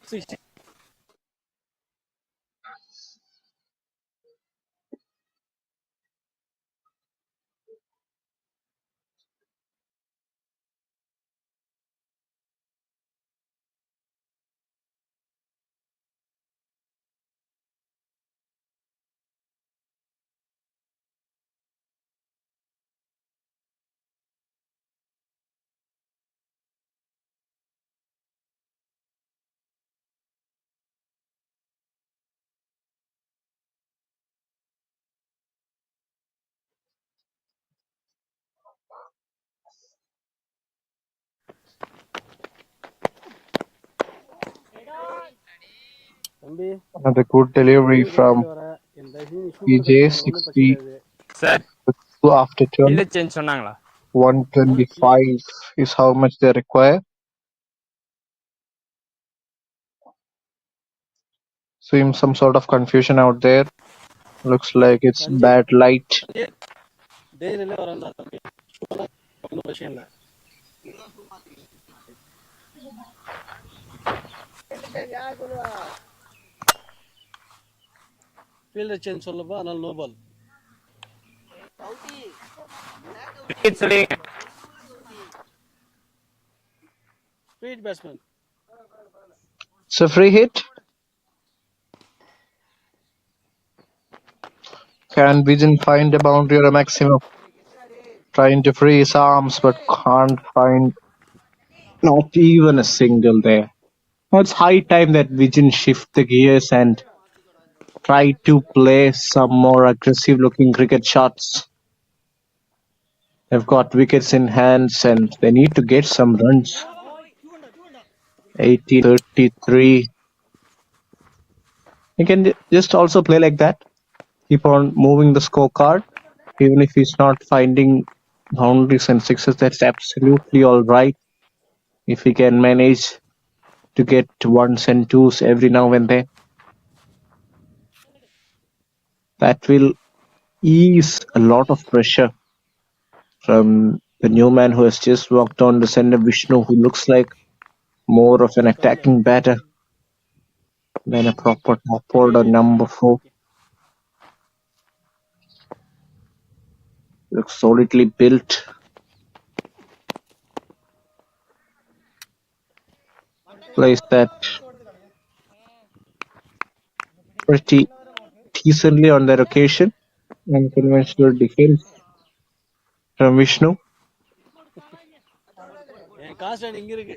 60. தம்பி Another good delivery லீவுக்கு from போயிட்டு வர இந்த shoe PJ. கொடுத்துருக்காங்க ஒன்றும் பிரச்சனை 60 கிடையாது. Sir after turn. Fielder change சொன்னாங்களா? 125 is how much they require. Seems some sort of confusion out there. Looks like it's Ranjith bad light. டெய்லியிலே வரேன் தான் தம்பி, ஒன்றும் பிரச்சனை இல்லை. ஃபீல்டர் சேஞ்ச் சொல்லப்பா, அதனால நோ பால். விக்கெட் சொல்லுங்க. Speed batsman. It's a free hit. Can Vision find a boundary or a maximum? Trying to free his arms, but can't find not even a single there. Now it's high time that Vision shift the gears and try to play some more aggressive looking cricket shots. They've got wickets in hands and they need to get some runs. 18-33. You can just also play like that. Keep on moving the scorecard. Even if he's not finding boundaries and sixes, that's absolutely all right. If he can manage to get ones and twos every now and then, that will ease a lot of pressure from the new man who has just walked on the center, Vishnu, who looks like more of an attacking batter than a proper top order number 4. Looks solidly built. Plays that pretty decently on that occasion. Unconventional defense from Vishnu. N cost இங்க இருக்கு.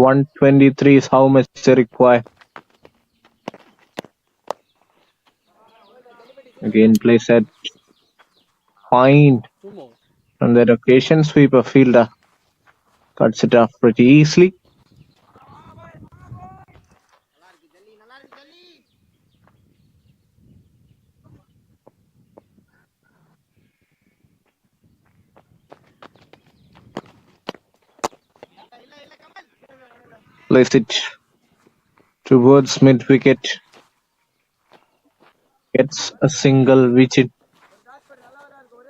123 is how much they require. Again, plays that fine on that occasion. Sweeper fielder cuts it off pretty easily. Plays it towards mid wicket. Gets a single wicket.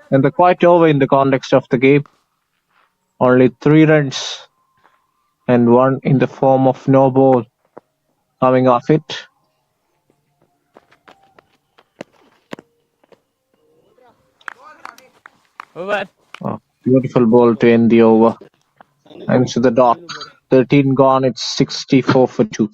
And they're quite over in the context of the game. Only 3 runs and 1 in the form of no ball coming off it. Over. Oh, beautiful ball to end the over. And to the dot. 13 gone, it's 64 for 2.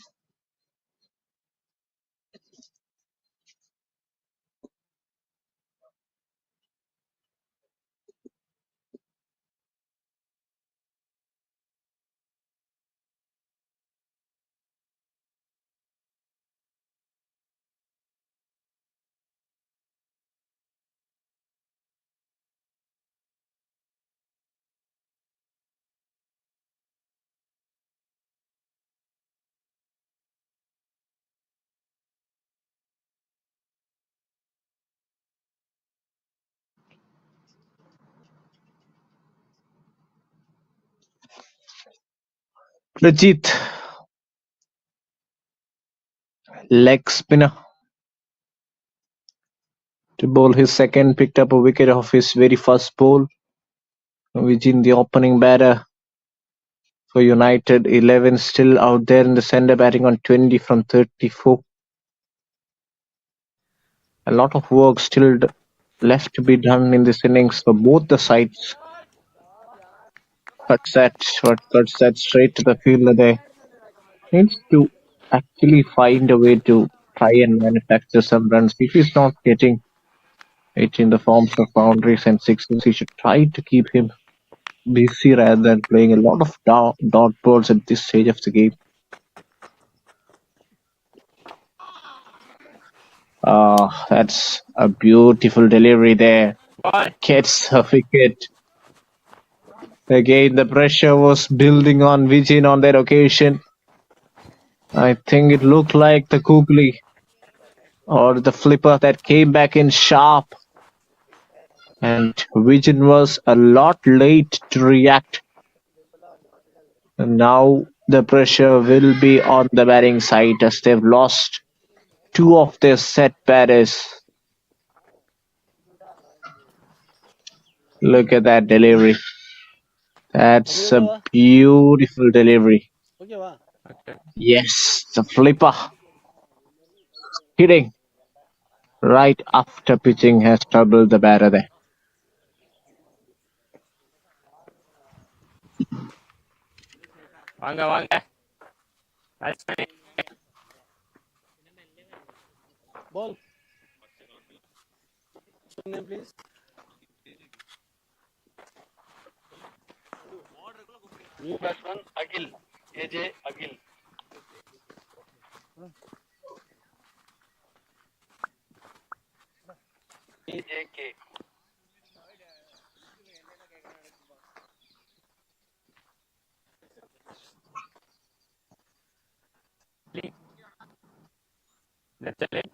Rajit, leg spinner to bowl his second, picked up a wicket off his very first bowl. Vijin, the opening batter for United 11, still out there in the centre, batting on 20 from 34. A lot of work still left to be done in this innings for both the sides. Cuts that straight to the fielder there. Needs to actually find a way to try and manufacture some runs. If he's not getting it in the forms of boundaries and sixes, he should try to keep him busy rather than playing a lot of dot balls at this stage of the game. That's a beautiful delivery there. Ball. Gets a wicket. Again, the pressure was building on Vijay on that occasion. I think it looked like the googly or the flipper that came back in sharp. And Vijay was a lot late to react. And now the pressure will be on the batting side as they've lost two of their set batters. Look at that delivery. That's a beautiful delivery. ஓகேவா? Yes, the flipper hitting right after pitching has troubled the batter there. வாங்க வாங்க batsman. Ball. Name please. New batsman Akhil. AJ Akhil. AJK. That's it.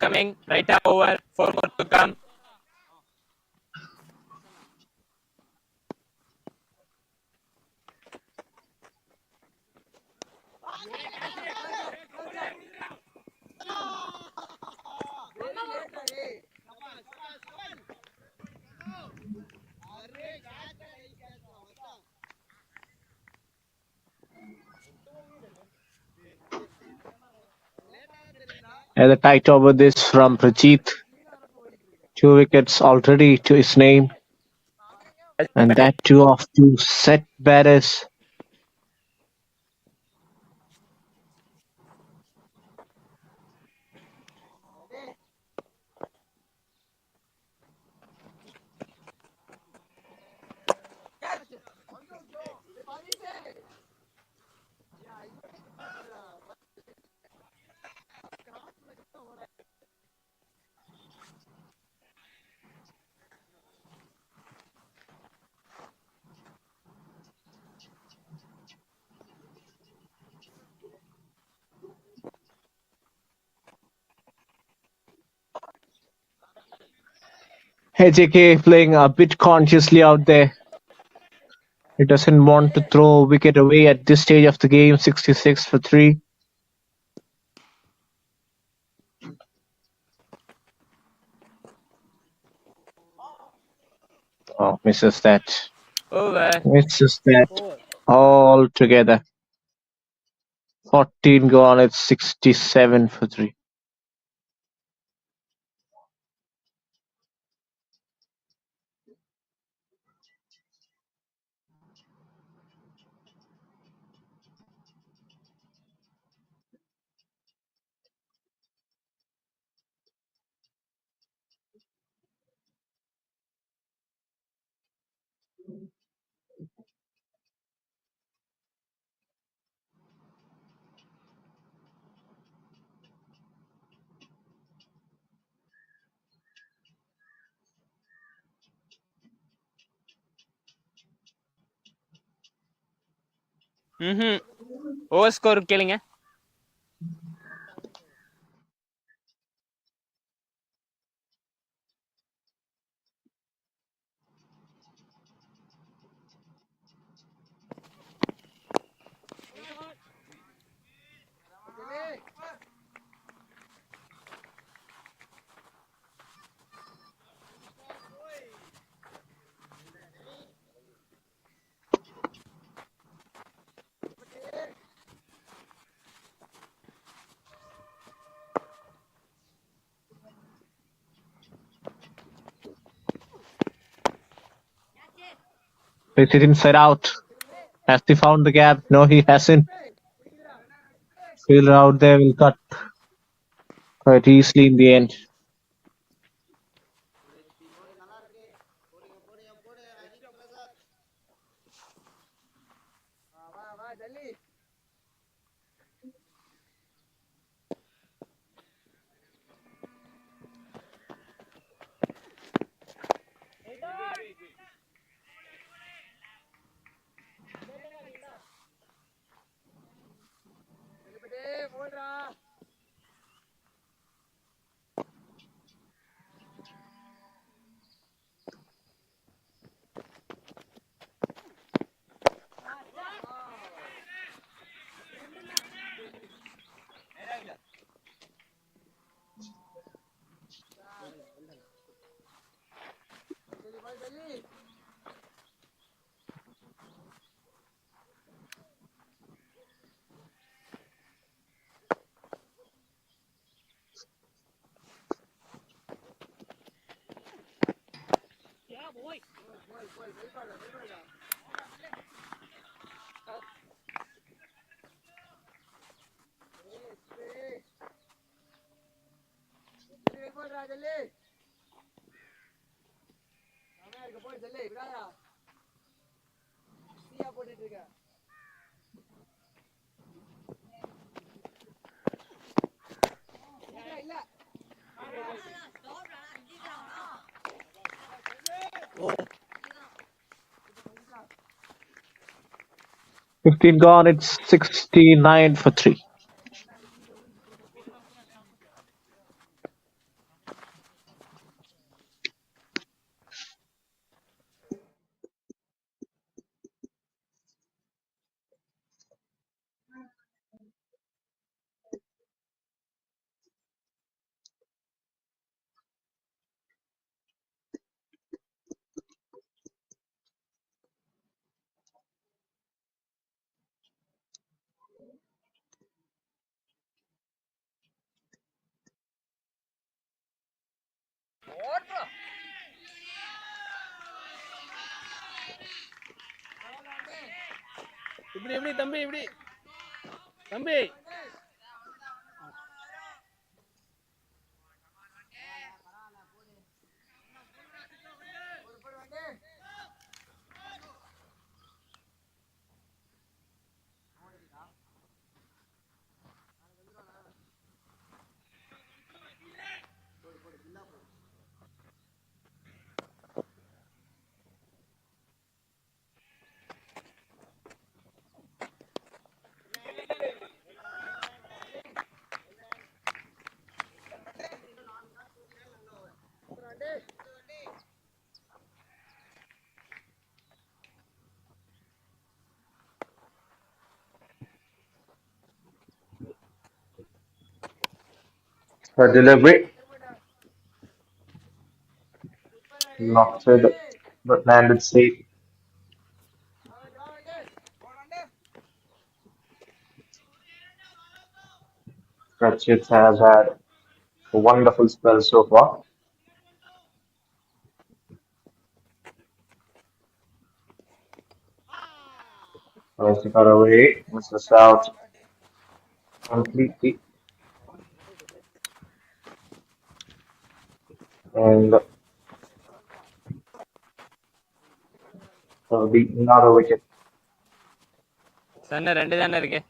Coming right up over, 4 more to come. And a tight over this from Prajeet. 2 wickets already to his name. And that too of 2 set batters. AJK playing a bit consciously out there. He doesn't want to throw a wicket away at this stage of the game. 66 for 3. Oh, misses that. Over. Misses that Over. all together. 14 gone. It's 67 for 3. Over score கேளுங்க. Plays it inside out. Has he found the gap? No, he hasn't. Fielder out there will cut quite easily in the end. Fifteen gone. It's 69 for 3. இப்படி இப்படி தம்பி இப்படி தம்பி Her delivery lofted but landed safe. Pratchett has had a wonderful spell so far. Tries to cut away, misses out completely, and that'll be another wicket. சன்ன 2 தானே இருக்கு.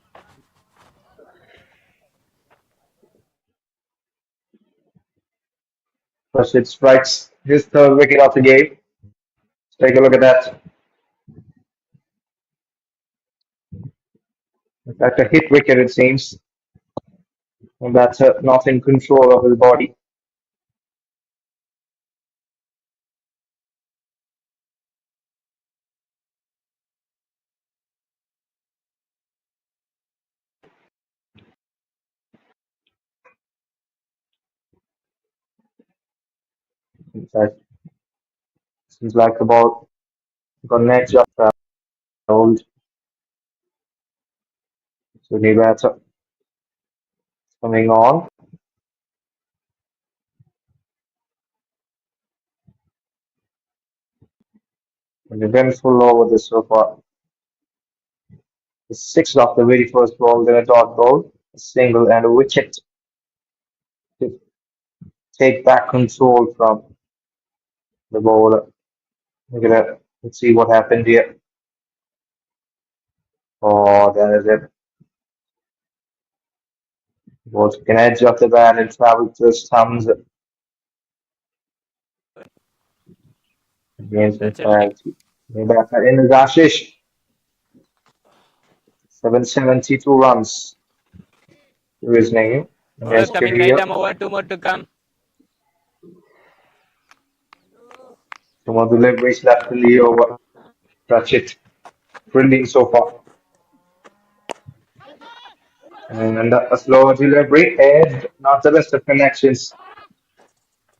Pratchett strikes his third wicket of the game. Take a look at that. In fact, a hit wicket it seems, and that's not in control of his body. In fact, seems like the ball got an edge up traveled. So new batter coming on. An eventful over this so far. The six off the very first ball, then a dot ball, a single and a wicket to take back control from the bowler. Look at that. Let's see what happened here. Oh, there is it. Ball took an edge off the bat and traveled to his thumbs against the penalty. New batter in is Ashish. 772 runs to his name in Bowler his coming right career. arm over, 2 more to come. Some more deliveries left in the over. Pratchett brilliant so far. And a slower delivery and not the best of connections.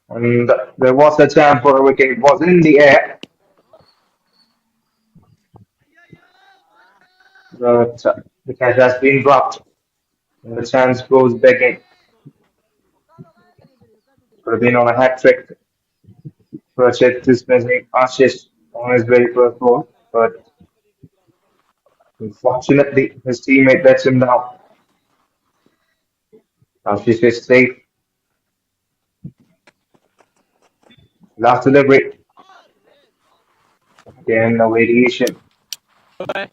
And there was a chance for a wicket. It was in the air. But the catch has been dropped. And the chance goes begging. Could have been on a hat trick Rashid dismissing Ashish on his very first ball, but unfortunately his teammate lets him down. Ashish is safe. Last delivery. Again, a variation. Over.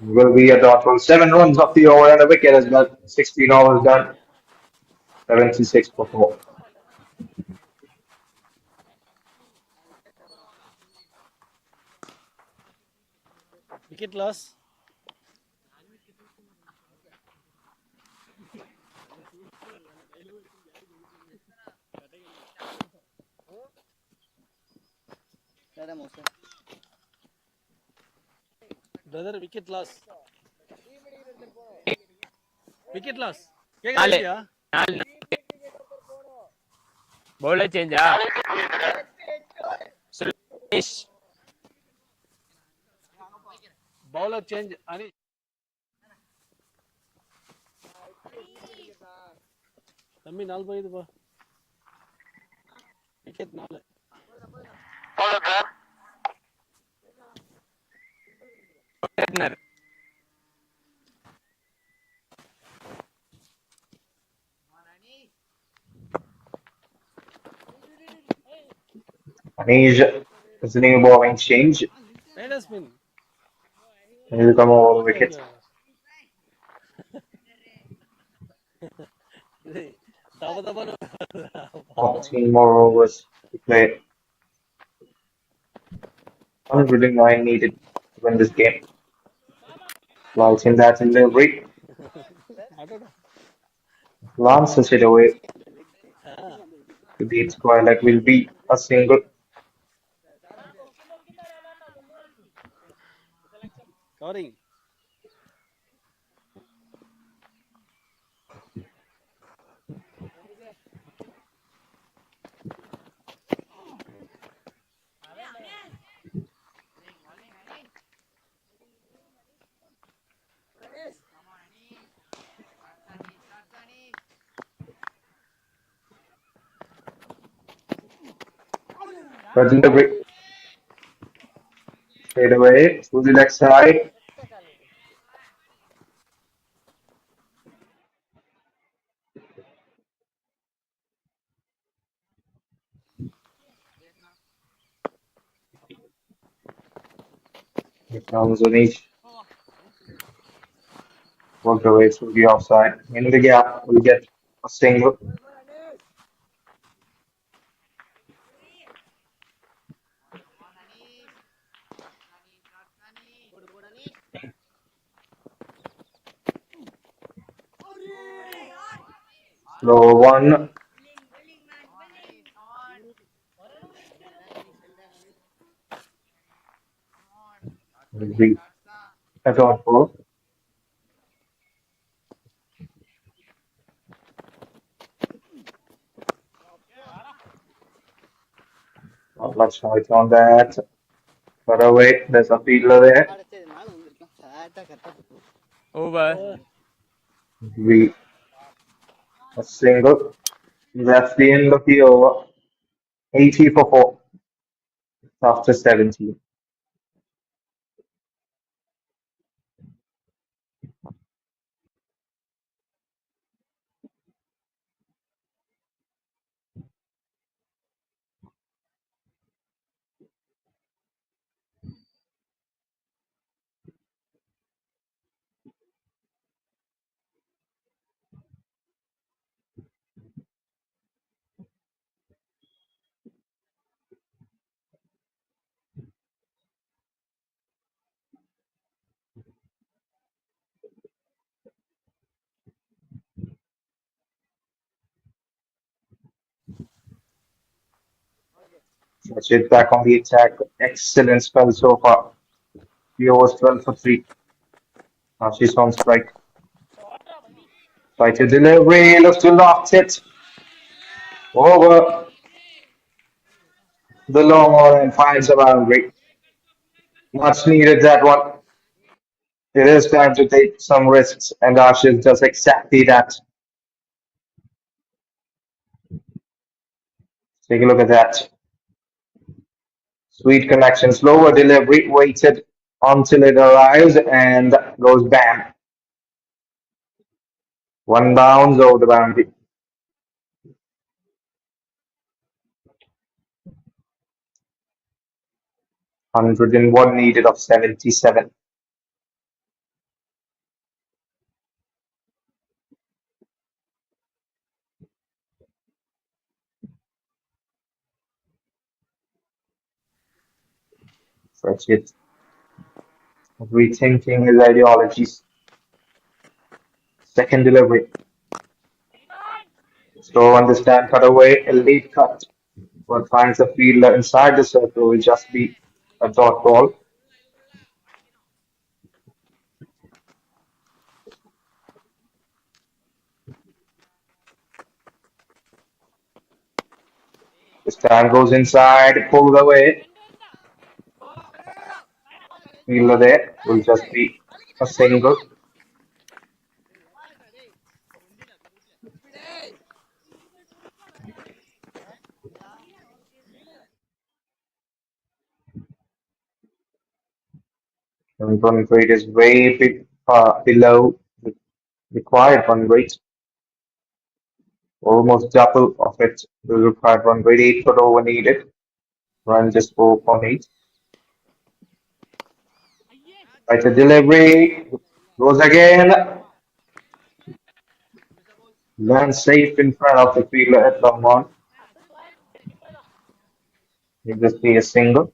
Will be a dot from 7 runs off the over and a wicket as well. 16 overs done. 76 for 4. Wicket loss. Brother, wicket loss. Wicket loss. கேக்குதா நாலு இல்லையா? நாலு bowler சேஞ்சா Suresh Bowler change. Ani. தம்பி 4 போயிடுப்பா. Wicket 4. partner. Anish is the new bowling change. Right spin. And he'll come over the wicket. தப தபன்னு 14 more overs to play. 109 needed to win this game. Launching that in delivery. Lances it away. To beat square leg will be a single. covering. But delivery. Straight away to the leg side. Here comes Anish. Worked away through the offside. In the gap, we get a single. Slow one. Will be a dot ball. Not much height on that. But away, there's a fielder there. Over. We a single. That's the end of the over. 80 for 4 after 17. Rashid back on the attack. Excellent spell so far. He was 12 for 3. Now she's on strike. Try to delivery. Looks to loft it. Over the long on and finds a boundary. Much needed that one. It is time to take some risks, and Ashish does exactly that. Take a look at that. Sweet connection, slower delivery, waited until it arrives and goes bam. One bounce over the boundary. 101 needed of 77. Such it. Rethinking his ideologies. Second delivery. So understand cutaway, a late cut. What finds the fielder inside the circle will just be a dot ball. The stand goes inside, pulled away. Fielder there will just be a single. And run rate is way below the required run rate. Almost double of it. The required run rate, 8 for over needed. Run just 4.8. Right, the delivery goes again. Lands safe in front of the fielder at long on. Will just be a single.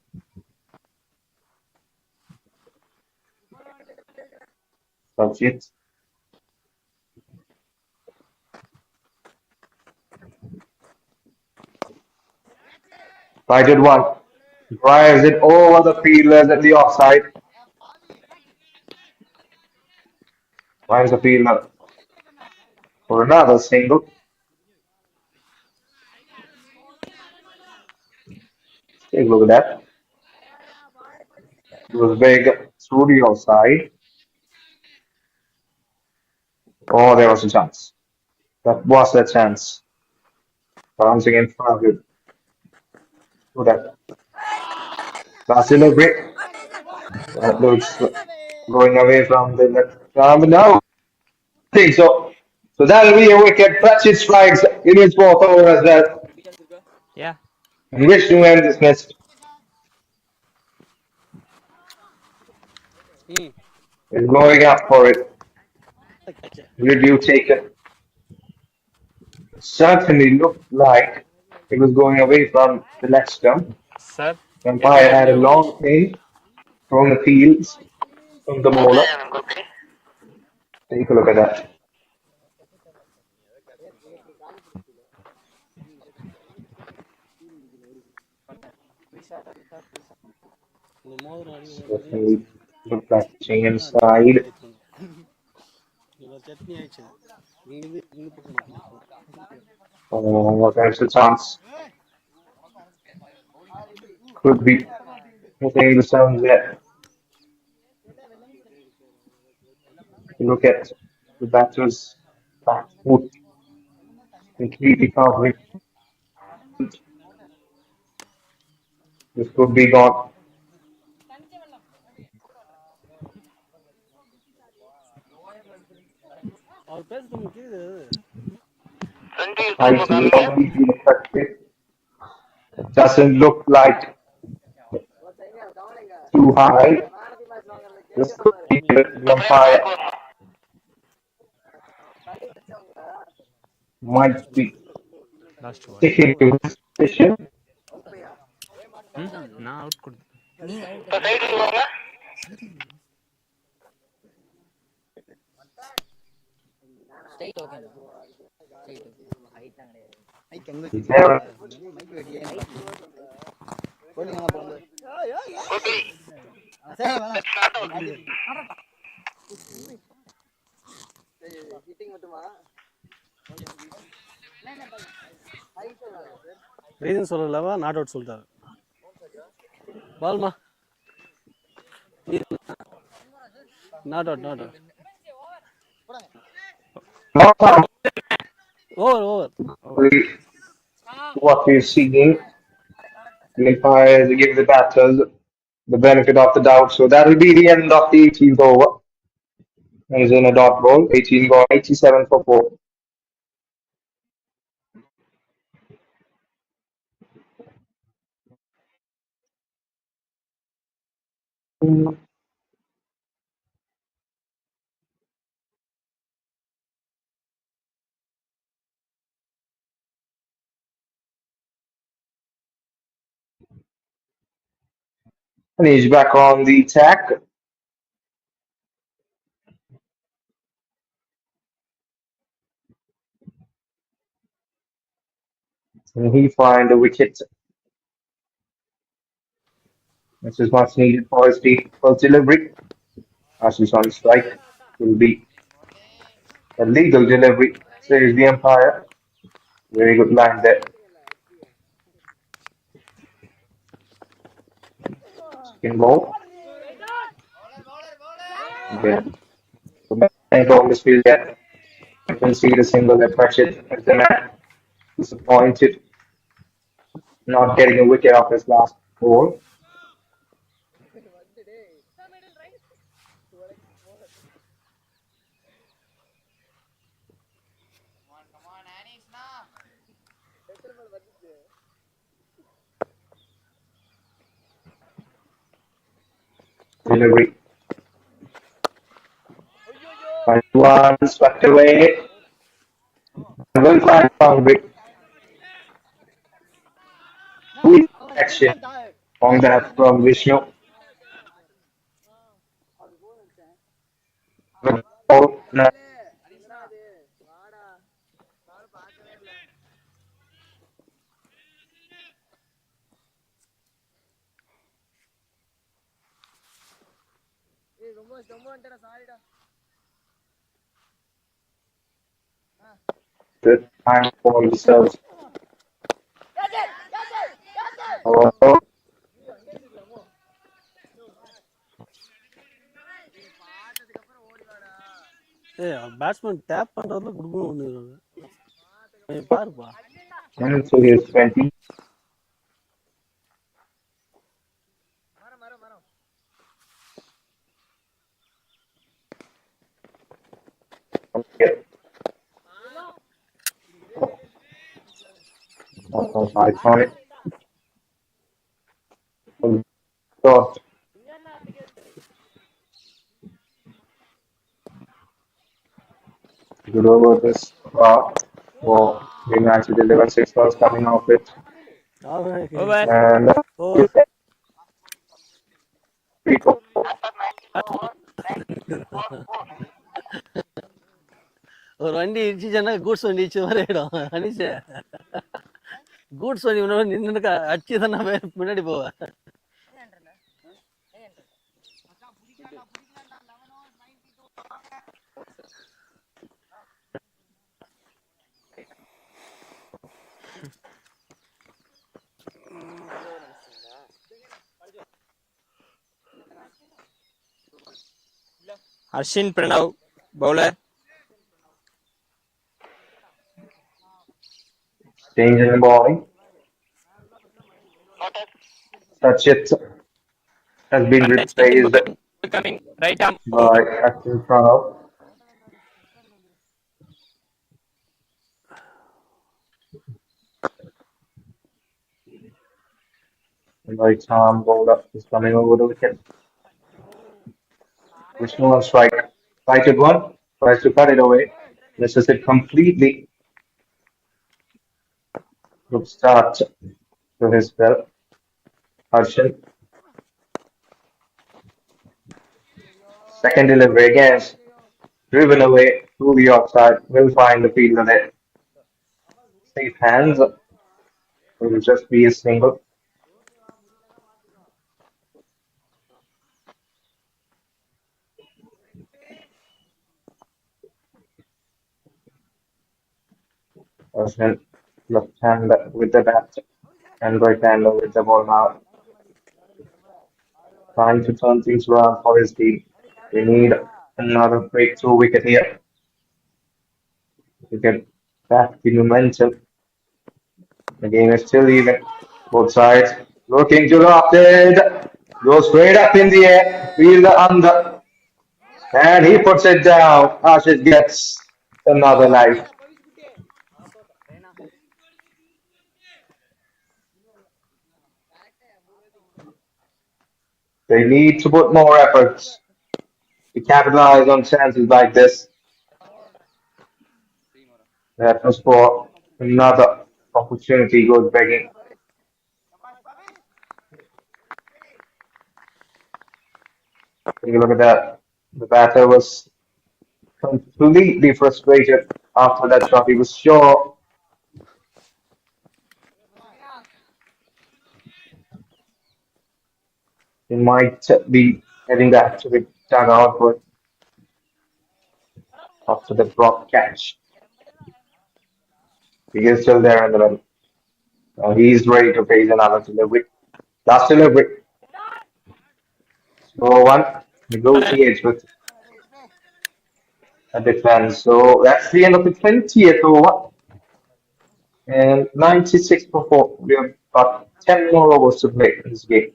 That's it. Righted one. Drives it over the fielders at the offside. Finds the fielder for another single. Take a look at that. It was big through the offside. Oh, there was a chance. That was a chance. Bouncing in front of it. Look at that. Last delivery. That looks going away from the left arm. No, I think so. So that'll be a wicket. Pratchett strikes in his fourth over as well. Yeah. And Vishnu end dismissed. ம் Is going up for it. catch. Review taken. Certainly looked like it was going away from the left stump. Sir Umpire had a long thing from the fields from the bowler. Take a look at that. இந்த மோதிரம் அடி Certainly looked like pitching inside. இவ்வளோ சட்னி ஆயிடுச்சு இங்கிருந்து இங்கே போகணும் Oh, there's a chance. Could be hitting the sun there. Look at the batter's back foot completely covering. This could be gone. அவர் பேசுறது முக்கியது I see completely affected. It doesn't look like too high. This could be the umpire might be last over sticking to his position. நான் out கொடுத்தேன் There reason சொல்லலவா not out சொல்லிட்டாரு பால்மா not out over what we're seeing The umpires give the batters the benefit of the doubt. So that will be the end of the 18th over. He's in a dot ball, 18 gone, 87 for 4. And he's back on the attack. And he find a wicket. This is much needed for his team. First delivery. As he's on strike. Will be a legal delivery, says the umpire. Very good line there. Second ball. Again. And on this field yet. You can see the single that Rashid as the man disappointed not getting a wicket off his last ball. Delivery. By one, swept away. Will find boundary. Good action on that from Vishnu. Oh, no. Good time for themselves. Oh, batsman tap பண்றதுல குடுக்கணும் ஒண்ணு பாருப்பா. and so here's 20. Okay. Iconic. Shot. Good over this. Oh, we managed to deliver 6 balls coming off it. Over And people. ஒரு வண்டி இடிச்சுன்னா goods வண்டி இடிச்ச மாதிரி ஆயிடும். அனிஷே கூட்ஸ் வண்டி நின்று அடிச்சு தானே முன்னாடி போவேன். Arshin Pranav bowler. Change in the bowling. Sachit has been replaced coming right arm by Ashwin Pranav. Right arm bowler is coming over the wicket. Vishnu on strike. Sighted one. Tries to cut it away. Misses it completely. Good start to his spell. Harshan. Second delivery again. Driven away to the offside. Will find the fielder there. Safe hands. It will just be a single. Harshan left hand with the bat and right hander with the ball now. Trying to turn things around for his team. They need another breakthrough wicket here to get back the momentum. The game is still even. Both sides Looking to loft it. Goes straight up in the air. Feel the under. And he puts it down. Ashish gets another knife. They need to put more efforts to capitalize on chances like this. That was for another opportunity goes begging. Take a look at that. The batter was completely frustrated after that shot. He was sure he might be heading back to the dugout, but after the drop catch, he is still there in the middle. He's ready to face another delivery. Last delivery. So one negotiates with a defense. So that's the end of the 20th over. And 96 for 4. We have got 10 more overs to play in this game.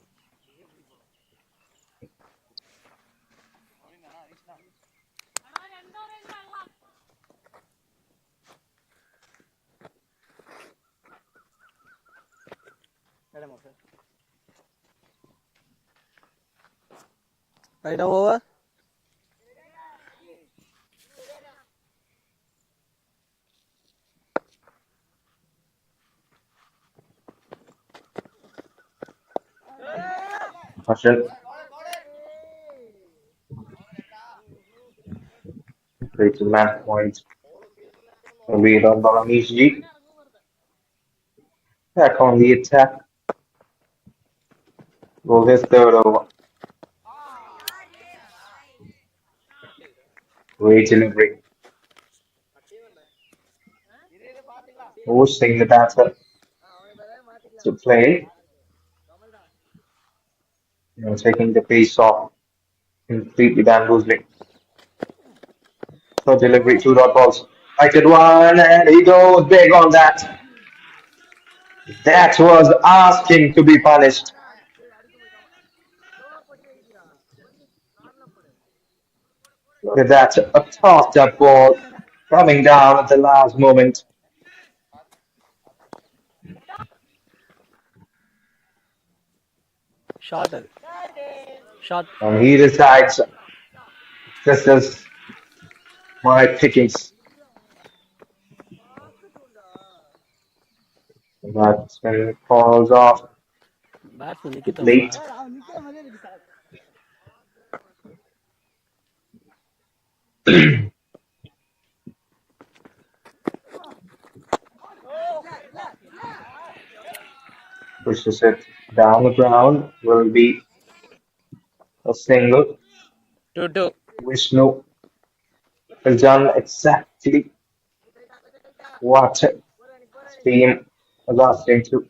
Right now over. Caution. Straight to the match point. We run Baramish G. Back on the attack. Goes his third over. Great delivery. Forcing the batter to play. Taking the pace off. Completely bamboozling. So delivery, two dot balls. Right one, and he goes big on that. That was asking to be punished. Look at that, a tossed up ball coming down at the last moment. Shot. Shot. And he decides this is my pickings. That's when it falls off Batsman நிக்கட்டும்ப்பா. late. Pushes it down the ground. Will be a single. 2-2. Vishnu has done exactly what team was asking to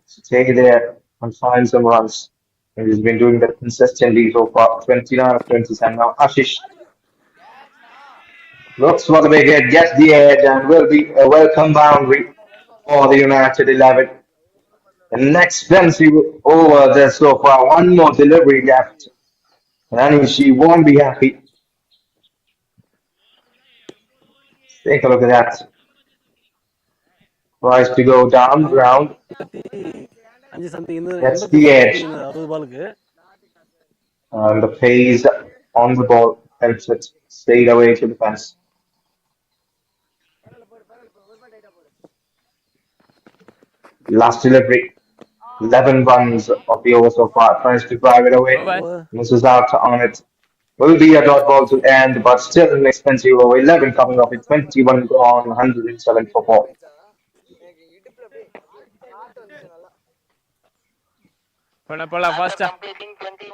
stay there and find some runs. And he's been doing that consistently so far. 29 of 27 now. Ashish looks for the big hit, gets the edge, and will be a welcome boundary for the United 11. An expensive over there so far. One more delivery left. And she won't be happy. Take a look at that. Tries to go down ground. 5 something இந்த Gets 85 the edge. something 60 பாலுக்கு. And the pace on the ball helps it stay away to the fence. Last delivery. 11 runs of the over so far. Tries to drive it away. Over. Misses out on it. Will be a dot ball to end, but still an expensive over. 11 coming off it. 21 gone. 107 for 4. போலாம் After ஃபாஸ்டா. completing 20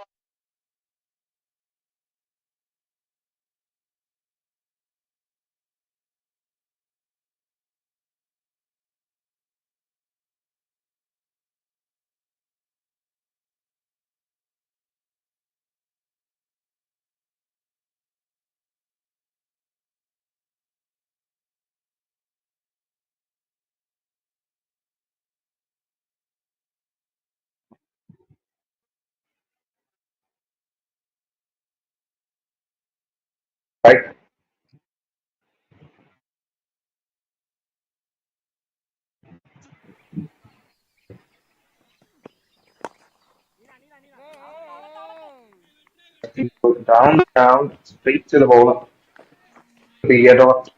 right? Down, down, straight to the bowler. Be a dot.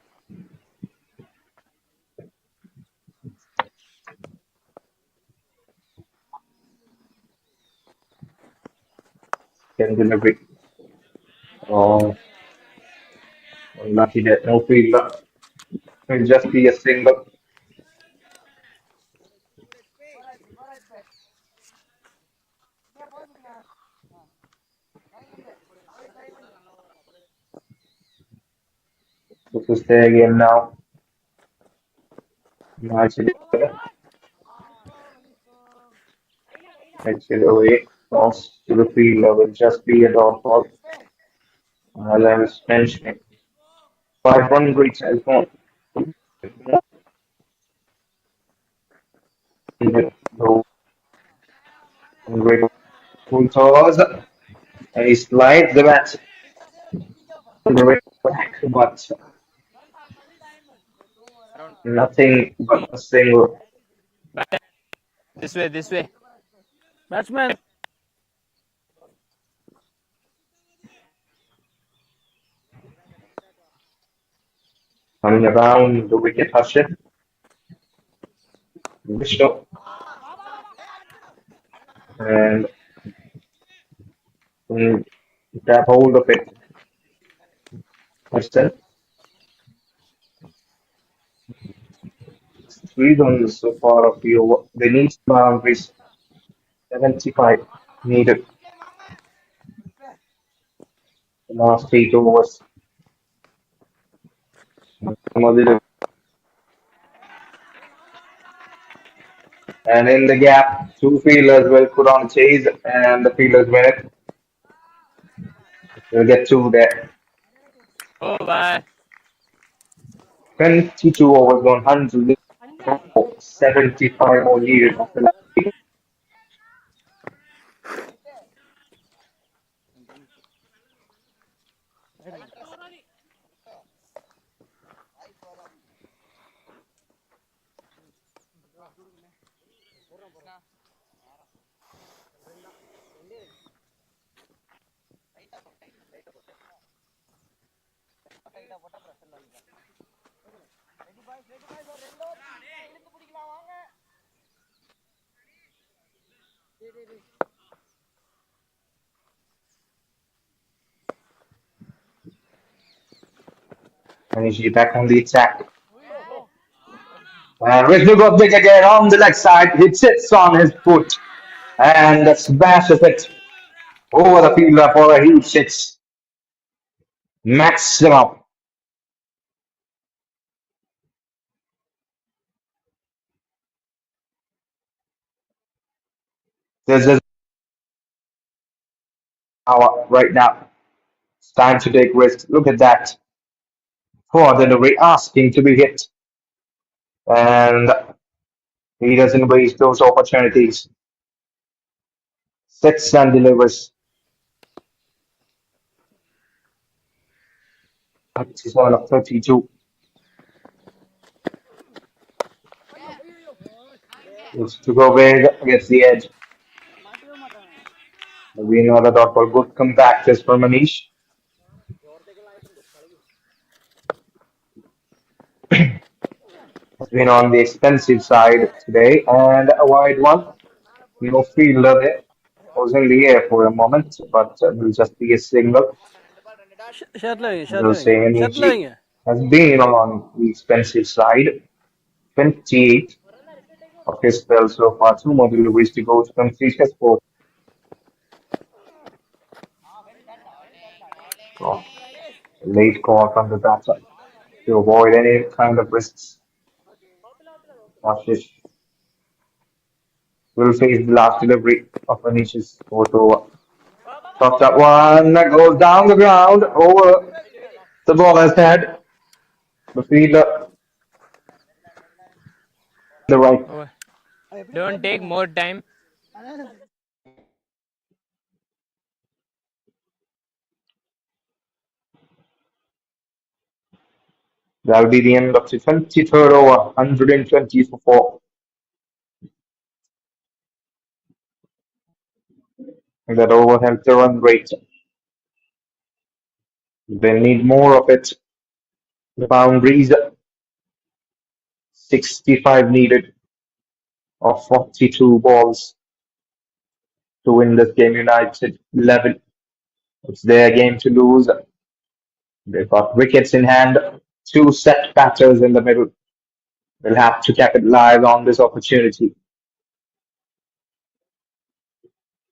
Can delivery. Oh, unlucky that no fielder. Will just be a single. This is there again now. Nice. Takes it away. Toss to the fielder will just be a dot ball. As I was mentioning. 5 run reach as well. Great full toss. And he slides the bat to the right back, but nothing but a single. This way, this way. Batsman. Coming around the wicket Harshit. Vishnu. And grab hold of it. Harshit. 3 runs so far of the over. They need boundaries. 75 needed. The last 8 overs. And in the gap, 2 fielders will put on chase, and the fielders win it. We'll get 2 there. Oh, bye. 22 overs, 100, 75 more needed after that. And he's back on the attack. And Vishnu got big again on the leg side. He sits on his foot and smashes it over the fielder for a huge six. Maximum. This is our right now. It's time to take risks. Look at that. For delivery, asking to be hit. And he doesn't waste those opportunities. Sits and delivers. 37 of 32. It's to go big against the edge. We know the dot ball good comeback just for Manish. Has been on the expensive side today and a wide one. No fielder there. Was in the air for a moment, but will just be a single. Will say ഷർട്ടിലെ Manish has been on the expensive side. 28 of his spells so far. 2 more deliveries to go to complete his score. So, late call from the batter to avoid any kind of risks. Ashish will face the last delivery of Anish's fourth over. Chopped up one that goes down the ground over the baller's head. The fielder, the right. Oh. Don't take more time. That'll be the end of the 23rd over, 120 for 4. And that over helped the run rate. They need more of it. The boundaries, 65 needed of 42 balls to win this game. United 11. It's their game to lose. They've got wickets in hand, 2 set batters in the middle. They'll have to capitalize on this opportunity.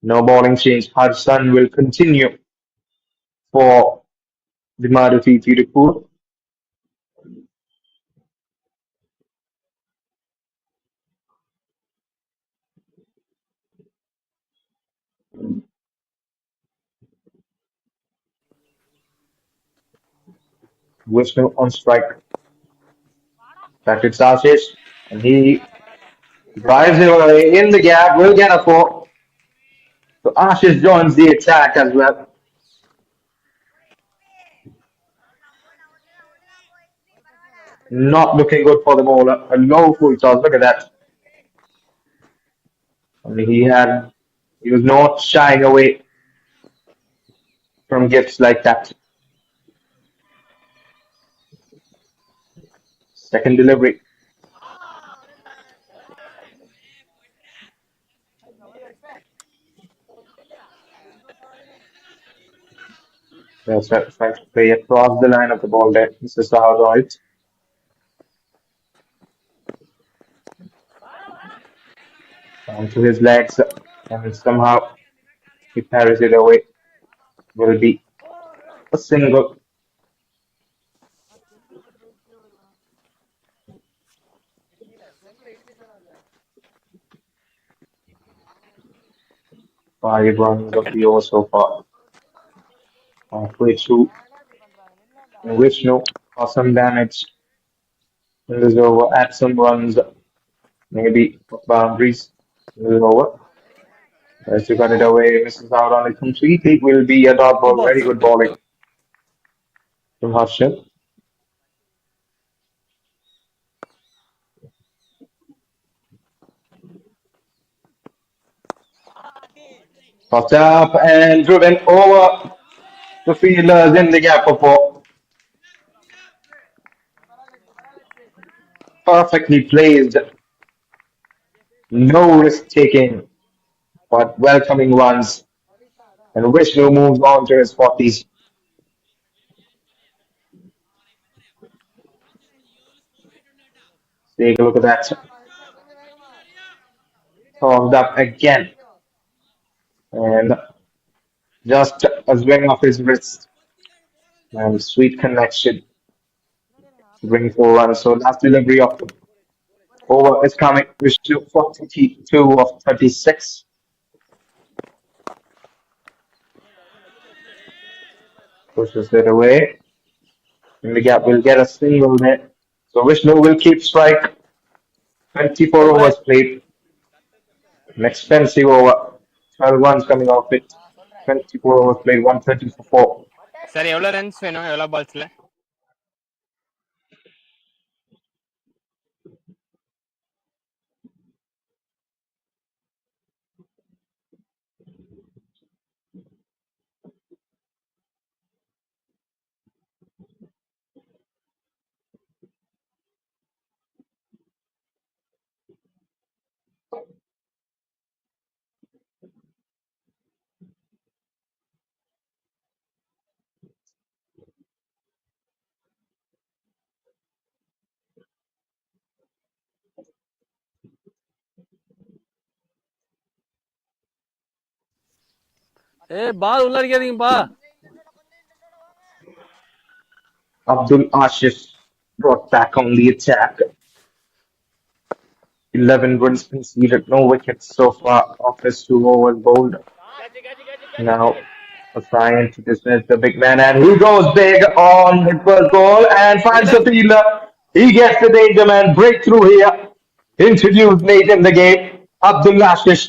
No bowling change. Hudson will continue for the Maruthi Tirupur. Vishnu on strike. Back it's Ashish, and he drives it away in the gap. Will get a 4. So Ashish joins the attack as well. Not looking good for the bowler. A low full toss. Look at that. I mean, he was not shying away from gifts like that. Second delivery. That's right. Trying to play across the line of the ball there. This is how right. Onto his legs, and somehow he parries it away. Will be a single. Five runs of the over so far. Halfway through. Vishnu caused some damage in this over. Add some runs, maybe boundaries in this over. As to cut it away, misses out on it completely. Will be a dot ball. Very good bowling from Harshan. Popped up and driven over the fielders in the gap for 4. Perfectly placed. No risk taking, but welcoming runs. And Vishnu moves on to his 40s. Take a look at that. Tossed up again. And just a swing of his wrist. And sweet connection to bring 4 runs. So last delivery of the over is coming. Vishnu 42 of 36. Pushes it away. In the gap, will get a single there. So Vishnu will keep strike. 24 overs played. An expensive over. 12 runs coming off it. 24 overs played. 130 for 4. Sir எவ்வளோ runs வேணும் எவ்வளோ பால்ஸ்ல? பால் உள்ள அடிக்காதீங்கப்பா. Abdul Ashish brought back on the attack. 11 runs conceded, no wickets so far off his 2 overs bowled. Now trying to dismiss the big man, and he goes big on the first ball and finds the fielder. He gets the danger man breakthrough here. Introduced late in the game. Abdul Ashish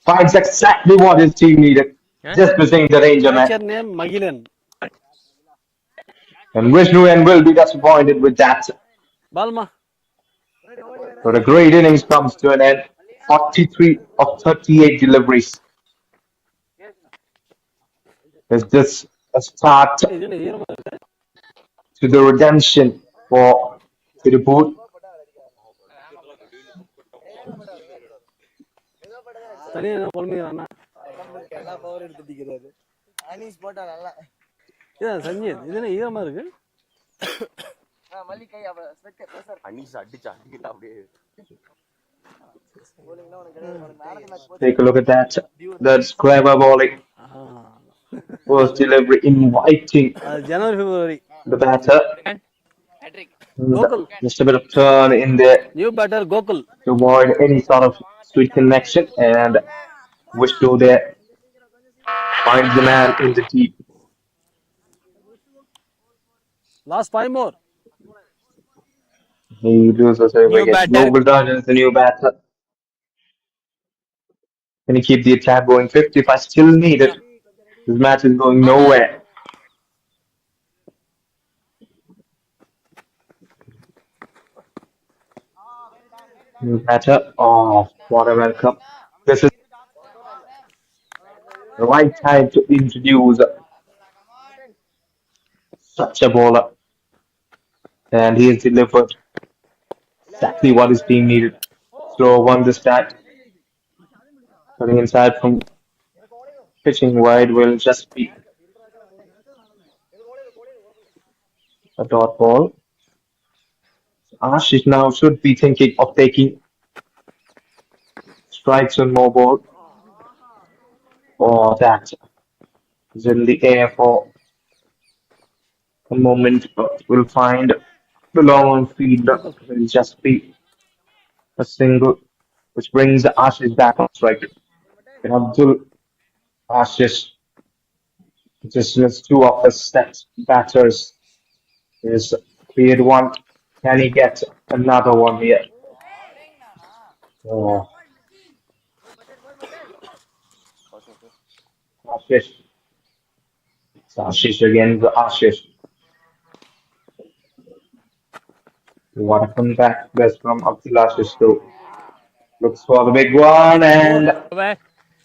finds exactly what his team needed. Just missing the danger man. Catcher name Magilan. And Vishnu and will be disappointed with that. Balma. So the great innings comes to an end. 43 of 38 deliveries. Is this a start இதுன்னு ஈரமா இருக்கு. to the redemption for Tirupur? தனியா என்ன குழம்புறானா? இதான் சஞ்சீத். இதுன்னு ஈரமா இருக்கு. Take a look at that. That's clever bowling. First delivery inviting அது ஜனவரி பிப்ரவரி. the batter. Gokul. Just a bit of turn in there new batter Gokul. to avoid any sort of sweet connection. And Vishnu there finds the man in the deep. Last 5 more. He loses a New wicket. batter. Noble Rajan is the new batter. Can he keep the attack going? 55 still needed. This match is going nowhere. New batter. Oh, what a welcome. This is the right time to introduce such a bowler. And he has delivered exactly what is being needed. Slow one this time. Coming inside from pitching wide will just be a dot ball. Ashish now should be thinking of taking strikes on more ball. Oh, that is in the air for a moment, but we'll find the long on field will just be a single, which brings Ashish back on strike. And Abdul Ashish just missed two of his set batters. Is cleared one. Can he get another one here? Oh, Ashish. It's Ashish again, the Ashish. What a comeback best from Abdul Ashish too. Looks for the big one and Over.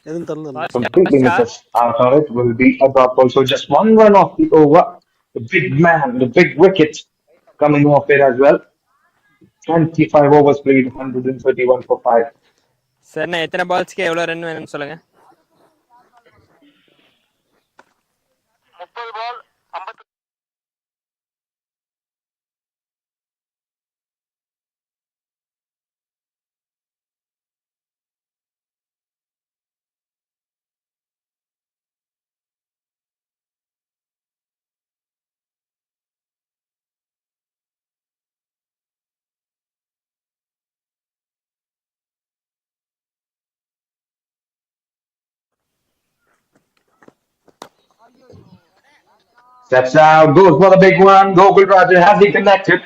எதுவும் தெரியல. completely misses out on it. Will be a drop ball. So just one run off the over. The big man, the big wicket coming off it as well. 25 overs played, 131 for 5. சரிண்ணா எத்தனை பால்ஸ்க்கு எவ்வளோ run வேணும்னு சொல்லுங்க. 30 ball 50. Steps out, goes for the big one. Gokul Rajan, has he connected?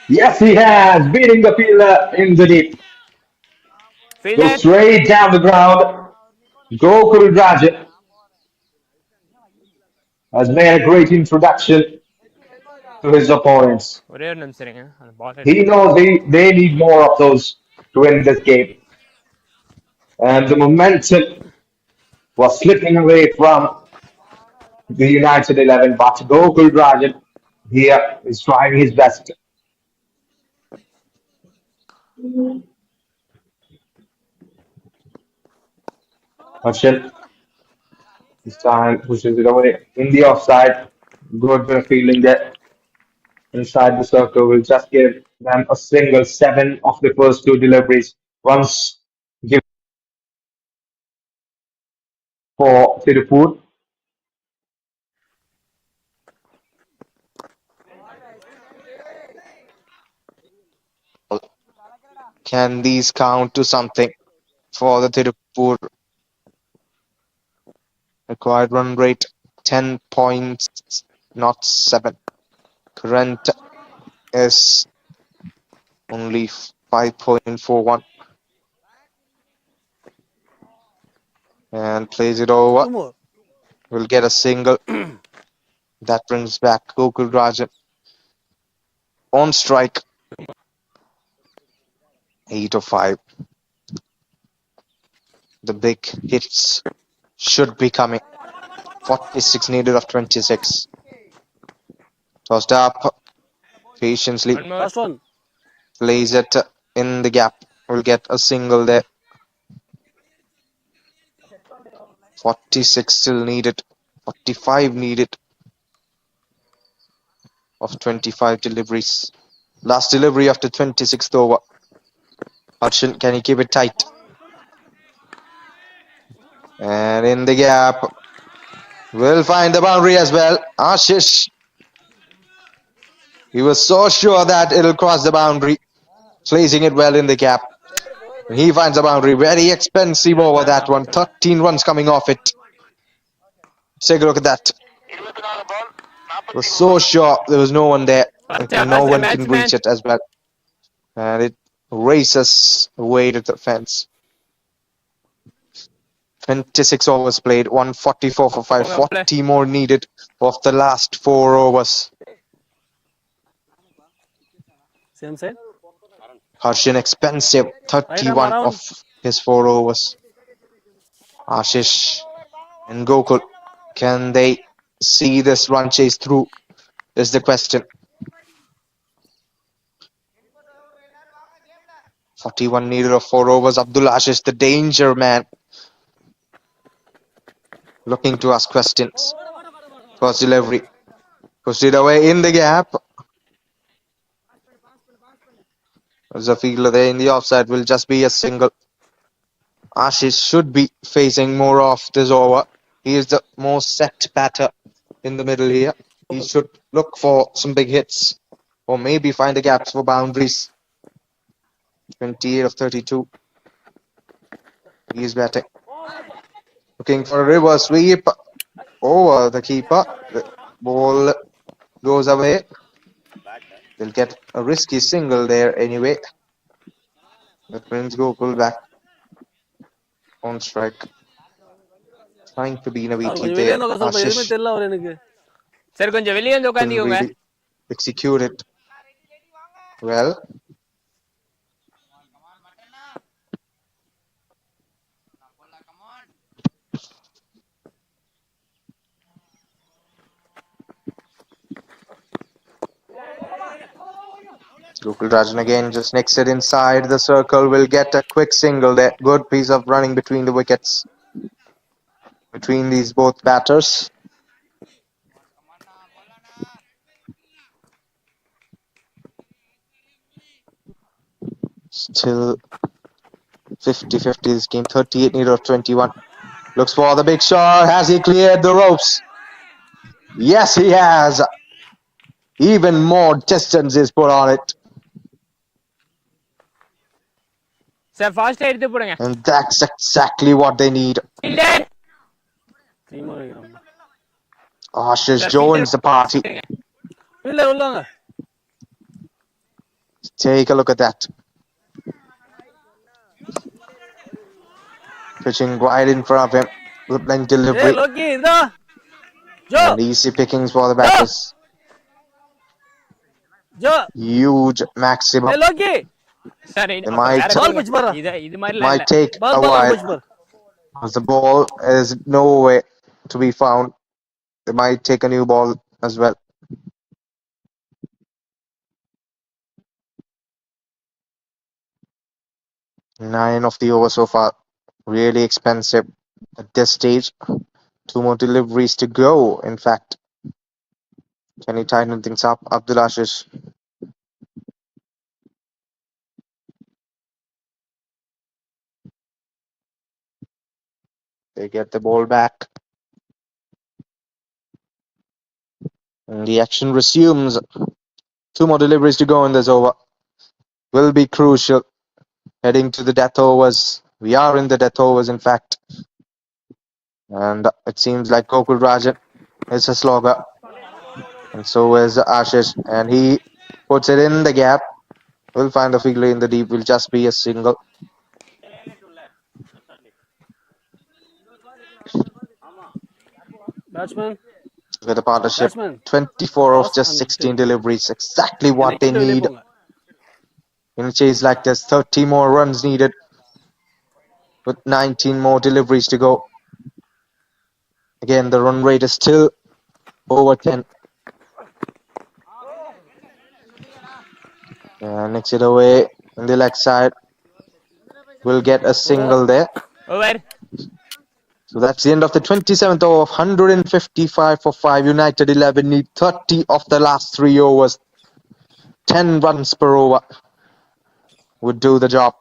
Yes, he has. Beating the fielder in the deep. Goes fielder straight down the ground. Gokul Rajan has made a great introduction to his opponents. ஒரே ஒரு நிமிஷம் இருங்க அந்த பால் He knows they need more of those to win this game. And the momentum was slipping away from the United 11, but Gokul Rajan here is trying his best. Harshal this time pushes it away in the offside. Good feeling that inside the circle will just give them a single 7 of the first two deliveries. Once given for Tirupur. Can these count to something for the Tirupur? Required run rate 10 points, not 7. Current is only 5.41. And plays it over. Two more. Will get a single. That brings back Gokul Rajan on strike. 8 of 5. The big hits should be coming. 46 needed of 26. Tossed up patiently. One more. Last one. Plays it in the gap. Will get a single there. 46 still needed. 45 needed of 25 deliveries. Last delivery after 26th over. Harshan, can he keep it tight? And in the gap. Will find the boundary as well. Ashish. He was so sure that it'll cross the boundary. Placing it well in the gap. And he finds the boundary. Very expensive over that one. 13 runs coming off it. Take a look at that. 24 ball Was so sure there was no one there. And no one can batsman. reach it as well. And it races away to the fence. 26 overs played. 144 for 5. 40 more needed of the last 4 overs. Same side. Harshan expensive. 31 around. of his 4 overs. Ashish and Gokul. Can they see this run chase through? Is the question. 41 needed of 4 overs. Abdul Ashish, the danger man. Looking to ask questions. First delivery. Pushed it away in the gap. There's a fielder there in the offside. Will just be a single. Ashish should be facing more off this over. He is the most set batter in the middle here. He should look for some big hits. Or maybe find the gaps for boundaries. 28 of 32. He is batting. Looking for a reverse sweep. Over the keeper. The ball goes away. They'll get a risky single there anyway. That brings Gokul back on strike. Trying to be in a கொஞ்சம் wicket வெளியே there. நோக்க சொல்ல எதுவுமே Ashish தெரியல அவர் எனக்கு. சரி கொஞ்சம் வெளியே வந்து can உட்காந்துக்கோங்க. really execute it well. Gokul Rajan again just nicks it inside the circle. Will get a quick single there. Good piece of running between the wickets. Between these both batters. Still 50-50 this game. 38 needed of 21. Looks for the big shot. Has he cleared the ropes? Yes, he has. Even more distance is put on it. Sir ஃபாஸ்டா எடுத்து போடுங்க. And that's exactly what they need. Three more வைக்கிறோம். Ashish joins the party. இல்ல உள்ளாங்க. Take a look at that. Pitching right in front of him. Good length ஏய் delivery. Lockie இதா. ஜோ And easy pickings for the batters. ஜோ. Huge maximum. ஏய் Lockie. Sir They might ball pitch பாரு. இது மாதிரி might take ball a ball while. Pitch பாரு. As the ball is nowhere to be found. They might take a new ball as well. Nine of the over so far. Really expensive at this stage. 2 more deliveries to go, in fact. Can he tighten things up? Abdul Ashish. They get the ball back. And the action resumes. 2 more deliveries to go in this over. Will be crucial. Heading to the death overs. We are in the death overs, in fact. And it seems like Gokul Rajan is a slogger. And so is Ashish. And he puts it in the gap. Will find the fielder in the deep. Will just be a single. Batsman. with the partnership. Batsman, 24 of toss just and 16 take. deliveries. Exactly what எனக்கு they கிட்ட வெளியே need போங்க. in a chase like this. 30 more runs needed with 19 more deliveries to go. Again, the run rate is still over 10. Nicks it away on the leg side. Will get a single there. Over. So that's the end of the 27th over of 155 for 5. United 11 need 30 of the last 3 overs. 10 runs per over would do the job.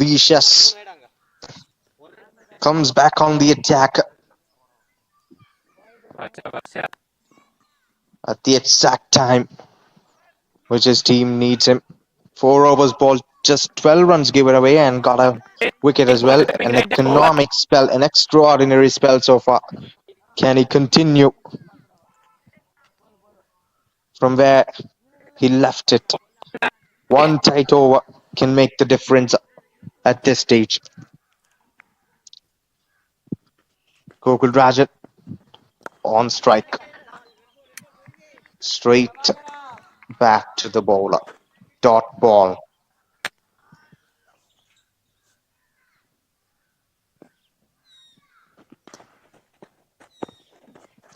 Vicious comes back on the attack at the exact time which his team needs him. 4 overs ball, just 12 runs given away and got a wicket as well. An economic spell, an extraordinary spell so far. Can he continue from where he left it? One tight over can make the difference at this stage. Gokul Rajat on strike. Straight back to the bowler. Dot ball.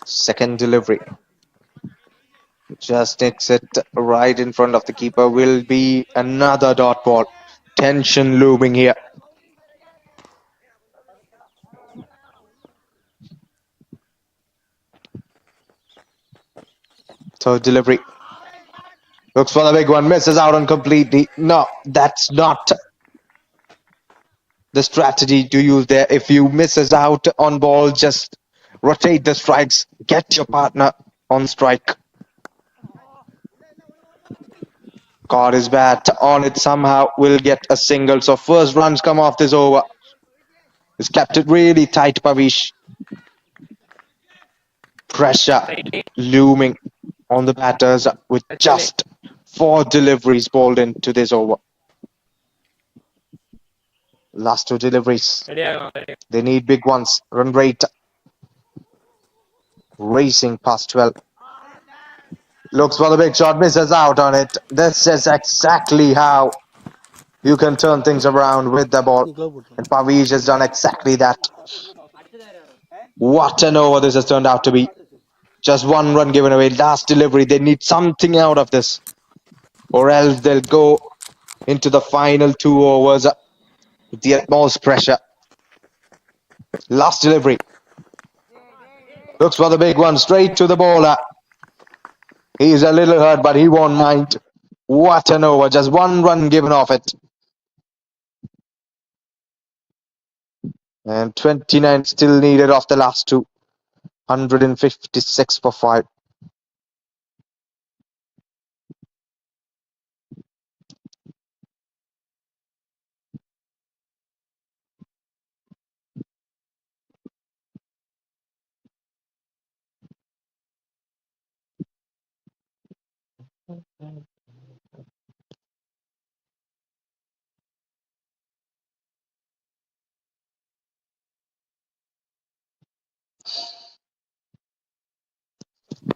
Second delivery. Just takes it right in front of the keeper. Will be another dot ball. Tension looming here. Third delivery. Looks for the big one. Misses out on completely. No, that's not the strategy to use there. If you misses out on ball, just rotate the strikes. Get your partner on strike. Caught his bat on it somehow. Will get a single. So first runs come off this over. He's kept it really tight, Pavish. Pressure looming on the batters with just 4 deliveries bowled into this over. Last 2 deliveries. They need big ones. Run rate racing past 12. Looks for the big shot, misses out on it. This is exactly how you can turn things around with the ball. And Pavish has done exactly that. What an over this has turned out to be. Just 1 run given away. Last delivery. They need something out of this, or else they'll go into the final 2 overs with the utmost pressure. Last delivery. Looks for the big one, straight to the bowler. He's a little hurt, but he won't mind. What an over. Just 1 run given off it. And 29 still needed off the last 2. 156 for 5.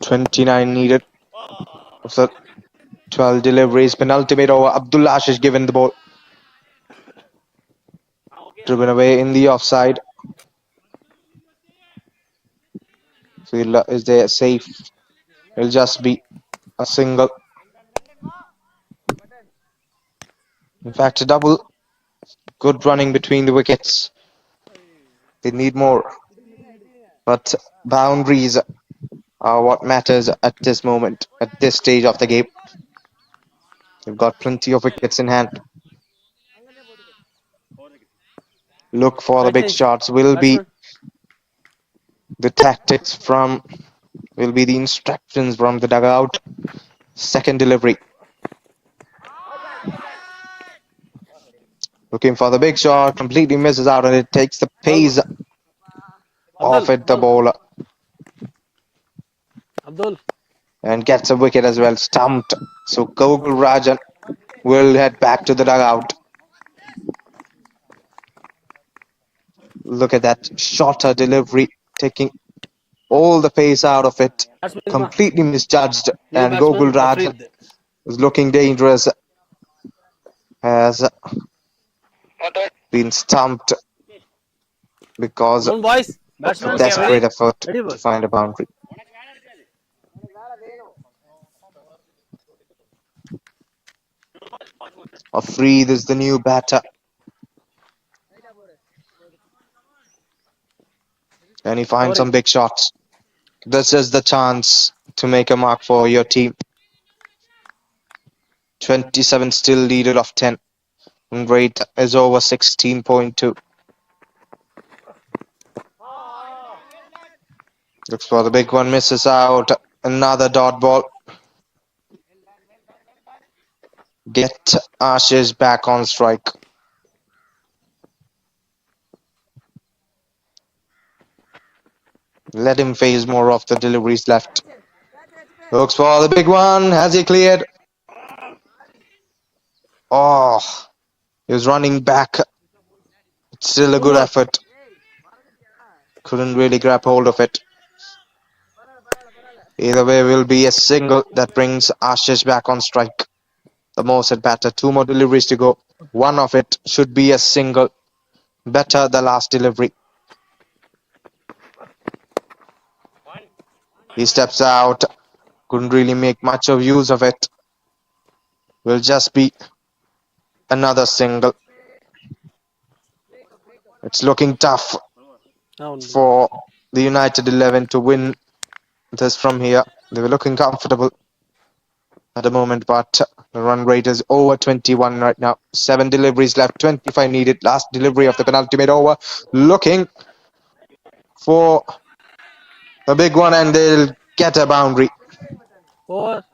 .29 needed. So 12 deliveries. Penultimate over. Abdullah is given the ball. Driven away in the offside. Fielder is there safe. It'll just be a single. In fact, a double. Good running between the wickets. They need more. But boundaries are what matters at this moment, at this stage of the game. They've got plenty of wickets in hand. Look for the big Batsman, shots. Will be batsman. the tactics from. Will be the instructions from the dugout. Second delivery. Looking for the big shot. Completely misses out, and it takes the pace off Abdul, it. The ball. bowler Abdul. and gets a wicket as well. Stumped. So Gokul Rajan will head back to the dugout. Look at that shorter delivery, taking all the pace out of it. Batsman, ma. Completely misjudged, New and Gokul batsman, Rajan Afrid. is looking dangerous. Has been stumped because Come on, boys. of a Batsman, desperate ready? effort Ready, to boy. find a boundary. Afrid is the new batter, and he finds Covering. some big shots. This is the chance to make a mark for your team. 27 still leaded of 10. And rate is over 16.2. Looks for the big one, misses out. Another dot ball. Get Ashish back on strike. Let him face more of the deliveries left. Looks for the big one. Has he cleared? Oh, he was running back. It's still a good Over. effort. Couldn't really grab hold of it. Either way will be a single that brings Ashish back on strike. The most at batter. 2 more deliveries to go. One of it should be a single. Better the last delivery. He steps out. Couldn't really make much of use of it. Will just be another single. It's looking tough for the United 11 to win this from here. They were looking comfortable at the moment, but the run rate is over 21 right now. 7 deliveries left, 25 needed. Last delivery of the penultimate over. Looking for a big one, and they'll get a boundary. Over.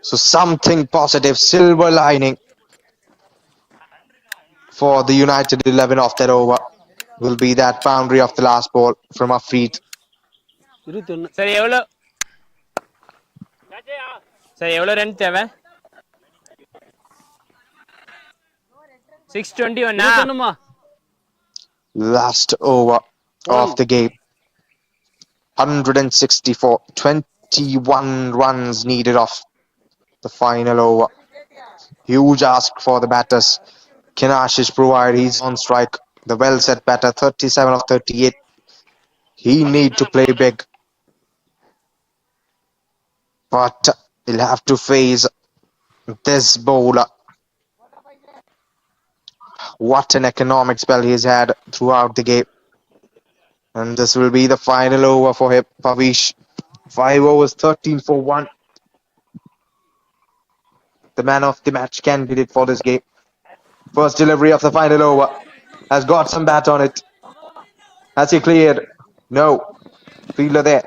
So something positive, silver lining for the United 11 of that over will be that boundary of the last ball from Afrid. 21. சரி எவ்வளோ சரி எவ்வளோ run தேவை 621 21 Last over of the game. 164, 21 runs needed off the final over. Huge ask for the batters. Can Ashish provide? He's on strike. The well set batter, 37 of 38. He need to play big. But he'll have to face this bowler. What an economic spell he's had throughout the game. And this will be the final over for him, Pavish. 5 overs, 13 for 1. The man of the match candidate for this game. First delivery of the final over. Has got some bat on it. Has he cleared? No. Fielder there.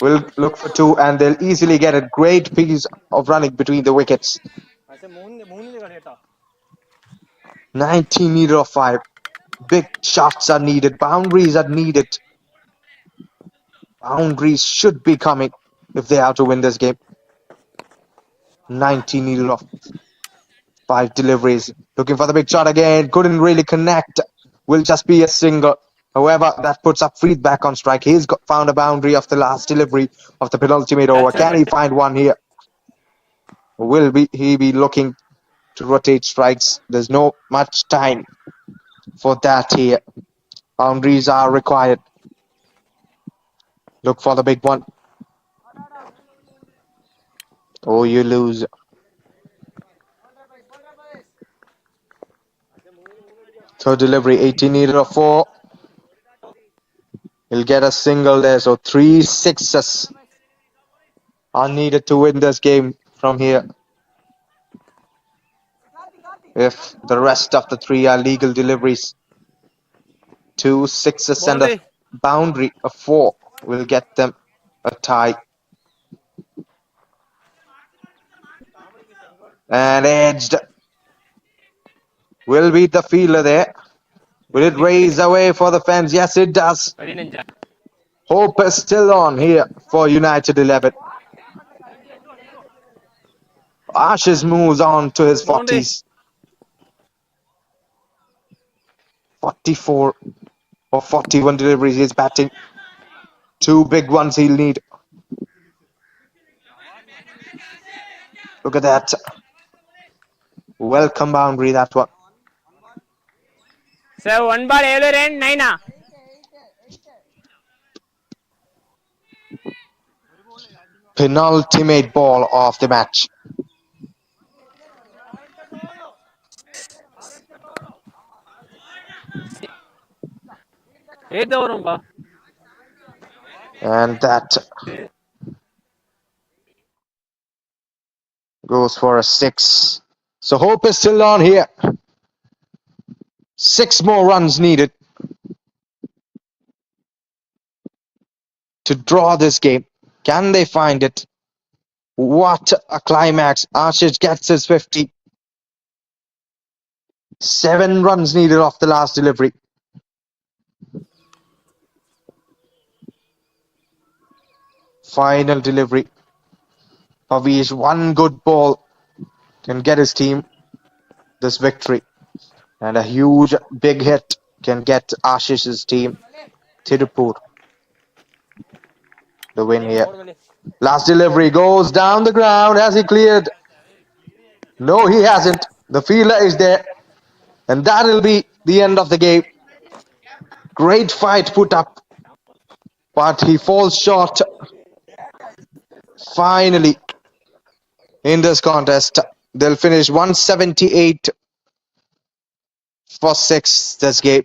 Will look for 2, and they'll easily get a great piece of running between the wickets. 19 needed of 5. Big shots are needed. Boundaries are needed. Boundaries should be coming if they have to win this game. 19 needed of 5 deliveries. Looking for the big shot again. Couldn't really connect. Will just be a single. However, that puts Afrid back on strike. He's found a boundary of the last delivery of the penultimate over. Can he find one here? Will he be looking to rotate strikes? There's no much time for that here. Boundaries are required. Look for the big one. Oh, you lose. Third delivery, 18 needed of 4. He'll get a single there, so 3 sixes are needed to win this game from here. if the rest of the 3 are legal deliveries. 2 sixes and a Boundary. boundary of 4 will get them a tie. And edged. Will beat the fielder there. Will it raise away for the fence? Yes, it does. 15. Hope is still on here for United 11. Ashes moves on to his Boundary. 40s. 44 or 41 deliveries he's batting. 2 big ones he'll need. Look at that. Welcome boundary, that one. Sir, 1 ball, 7 run, 9. Penultimate ball of the match. Eighth over. And that goes for a 6. So hope is still on here. 6 more runs needed to draw this game. Can they find it? What a climax. Ashish gets his 50. 7 runs needed off the last delivery. Final delivery. Pavish, 1 good ball can get his team this victory. And a huge big hit can get Ashish's team Tirupur the win here. Last delivery goes down the ground. Has he cleared? No, he hasn't. The fielder is there. And that'll be the end of the game. Great fight put up. But he falls short. Finally, in this contest, they'll finish 178 for 6 this game.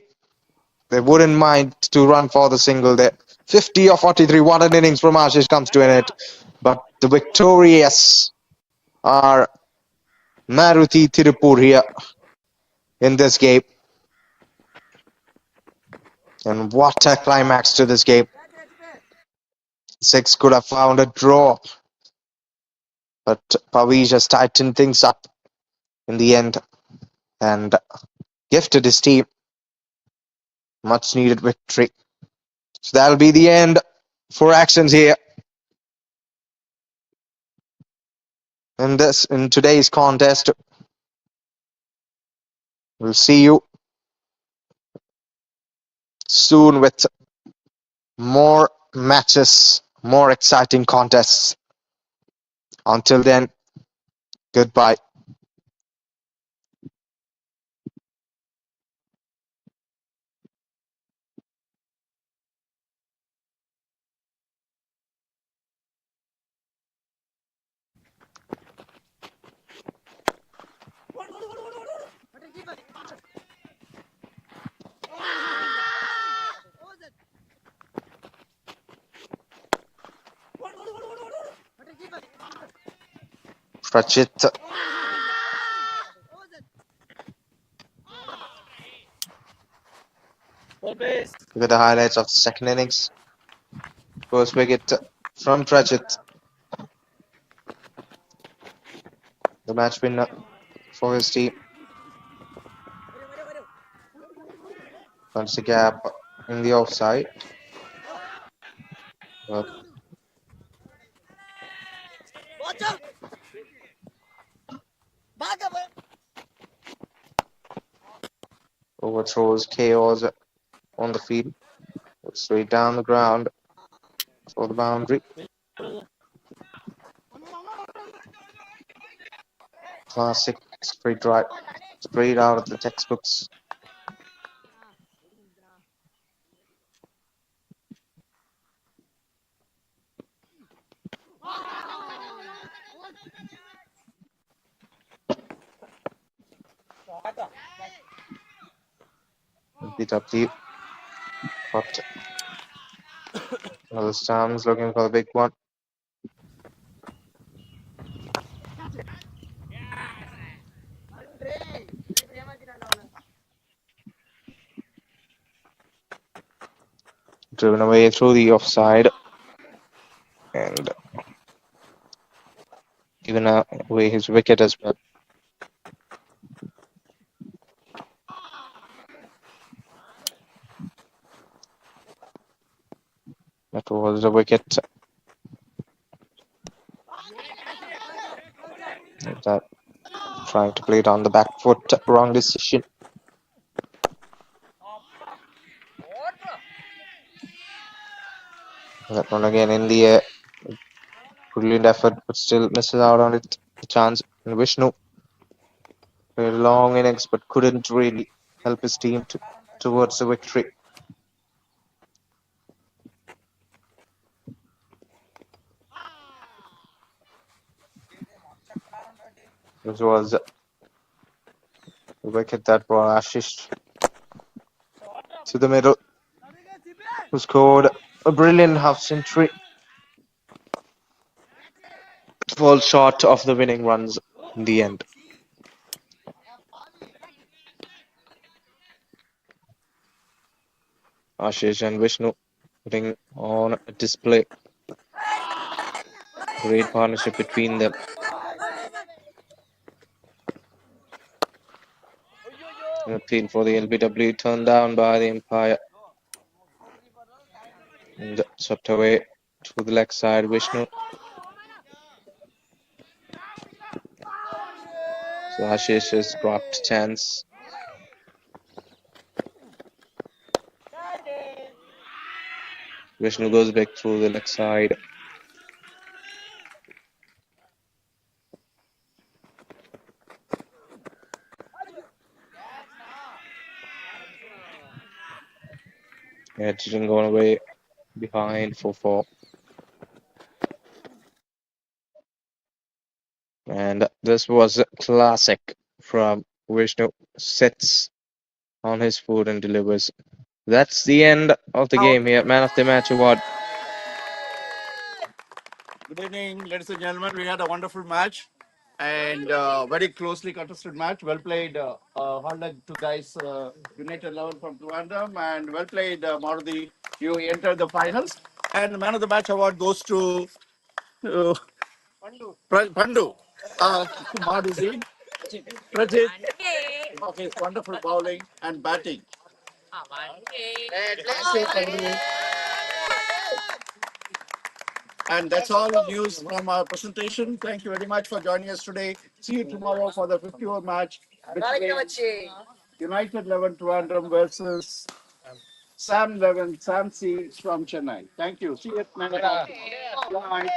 They wouldn't mind to run for the single there. 50 or 43. What an innings from Ashish comes to an end. But the victorious are Maruthi Tirupur here in this game. And what a climax to this game. 6 could have found a draw. But Pavish has tightened things up in the end and gifted his team much needed victory. So that'll be the end for actions here in today's contest. We'll see you soon with more matches, more exciting contests. Until then, goodbye. Prachit. Look at the highlights of the second innings. First wicket from Prachit. The match winner for his team. Once a gap in the offside. Overthrows chaos on the field. Straight down the ground for the boundary. Classic straight drive. Straight out of the textbooks. Beat up deep. But another Stam's looking for the big one. driven away through the offside and given away his wicket as well. That was the wicket. That trying to play it on the back foot, wrong decision. That one again in the air. Brilliant effort, but still misses out on it. The chance. And Vishnu played a long innings, but couldn't really help his team towards the victory. This was the wicket that brought Ashish to the middle, who scored a brilliant half century. Falls short of the winning runs in the end. Ashish and Vishnu putting on a display. Great partnership between them. An appeal for the LBW turned down by the umpire. And swept away to the leg side, Vishnu. So Ashish has dropped chance. Vishnu goes back through the leg side. Edging gone away behind for 4. And this was a classic from Vishnu. Sits on his foot and delivers. That's the end of the game here. Man of the match award. Good evening, ladies and gentlemen. We had a wonderful match and very closely contested match. Well played, hard luck to guys, United 11 from Trivandrum, and well played, Maruthi. You entered the finals, and the man of the match award goes to uh, Pandu, Maruthi, Prajit, of his wonderful bowling and batting. And that's all news from our presentation. Thank you very much for joining us today. See you tomorrow for the 50th match between United 11 Trivandrum versus Sam 11 Sam C from Chennai. Thank you. See you at 9 o'clock. Bye.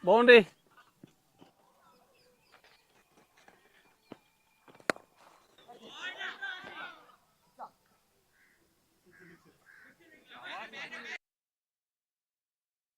Boundary.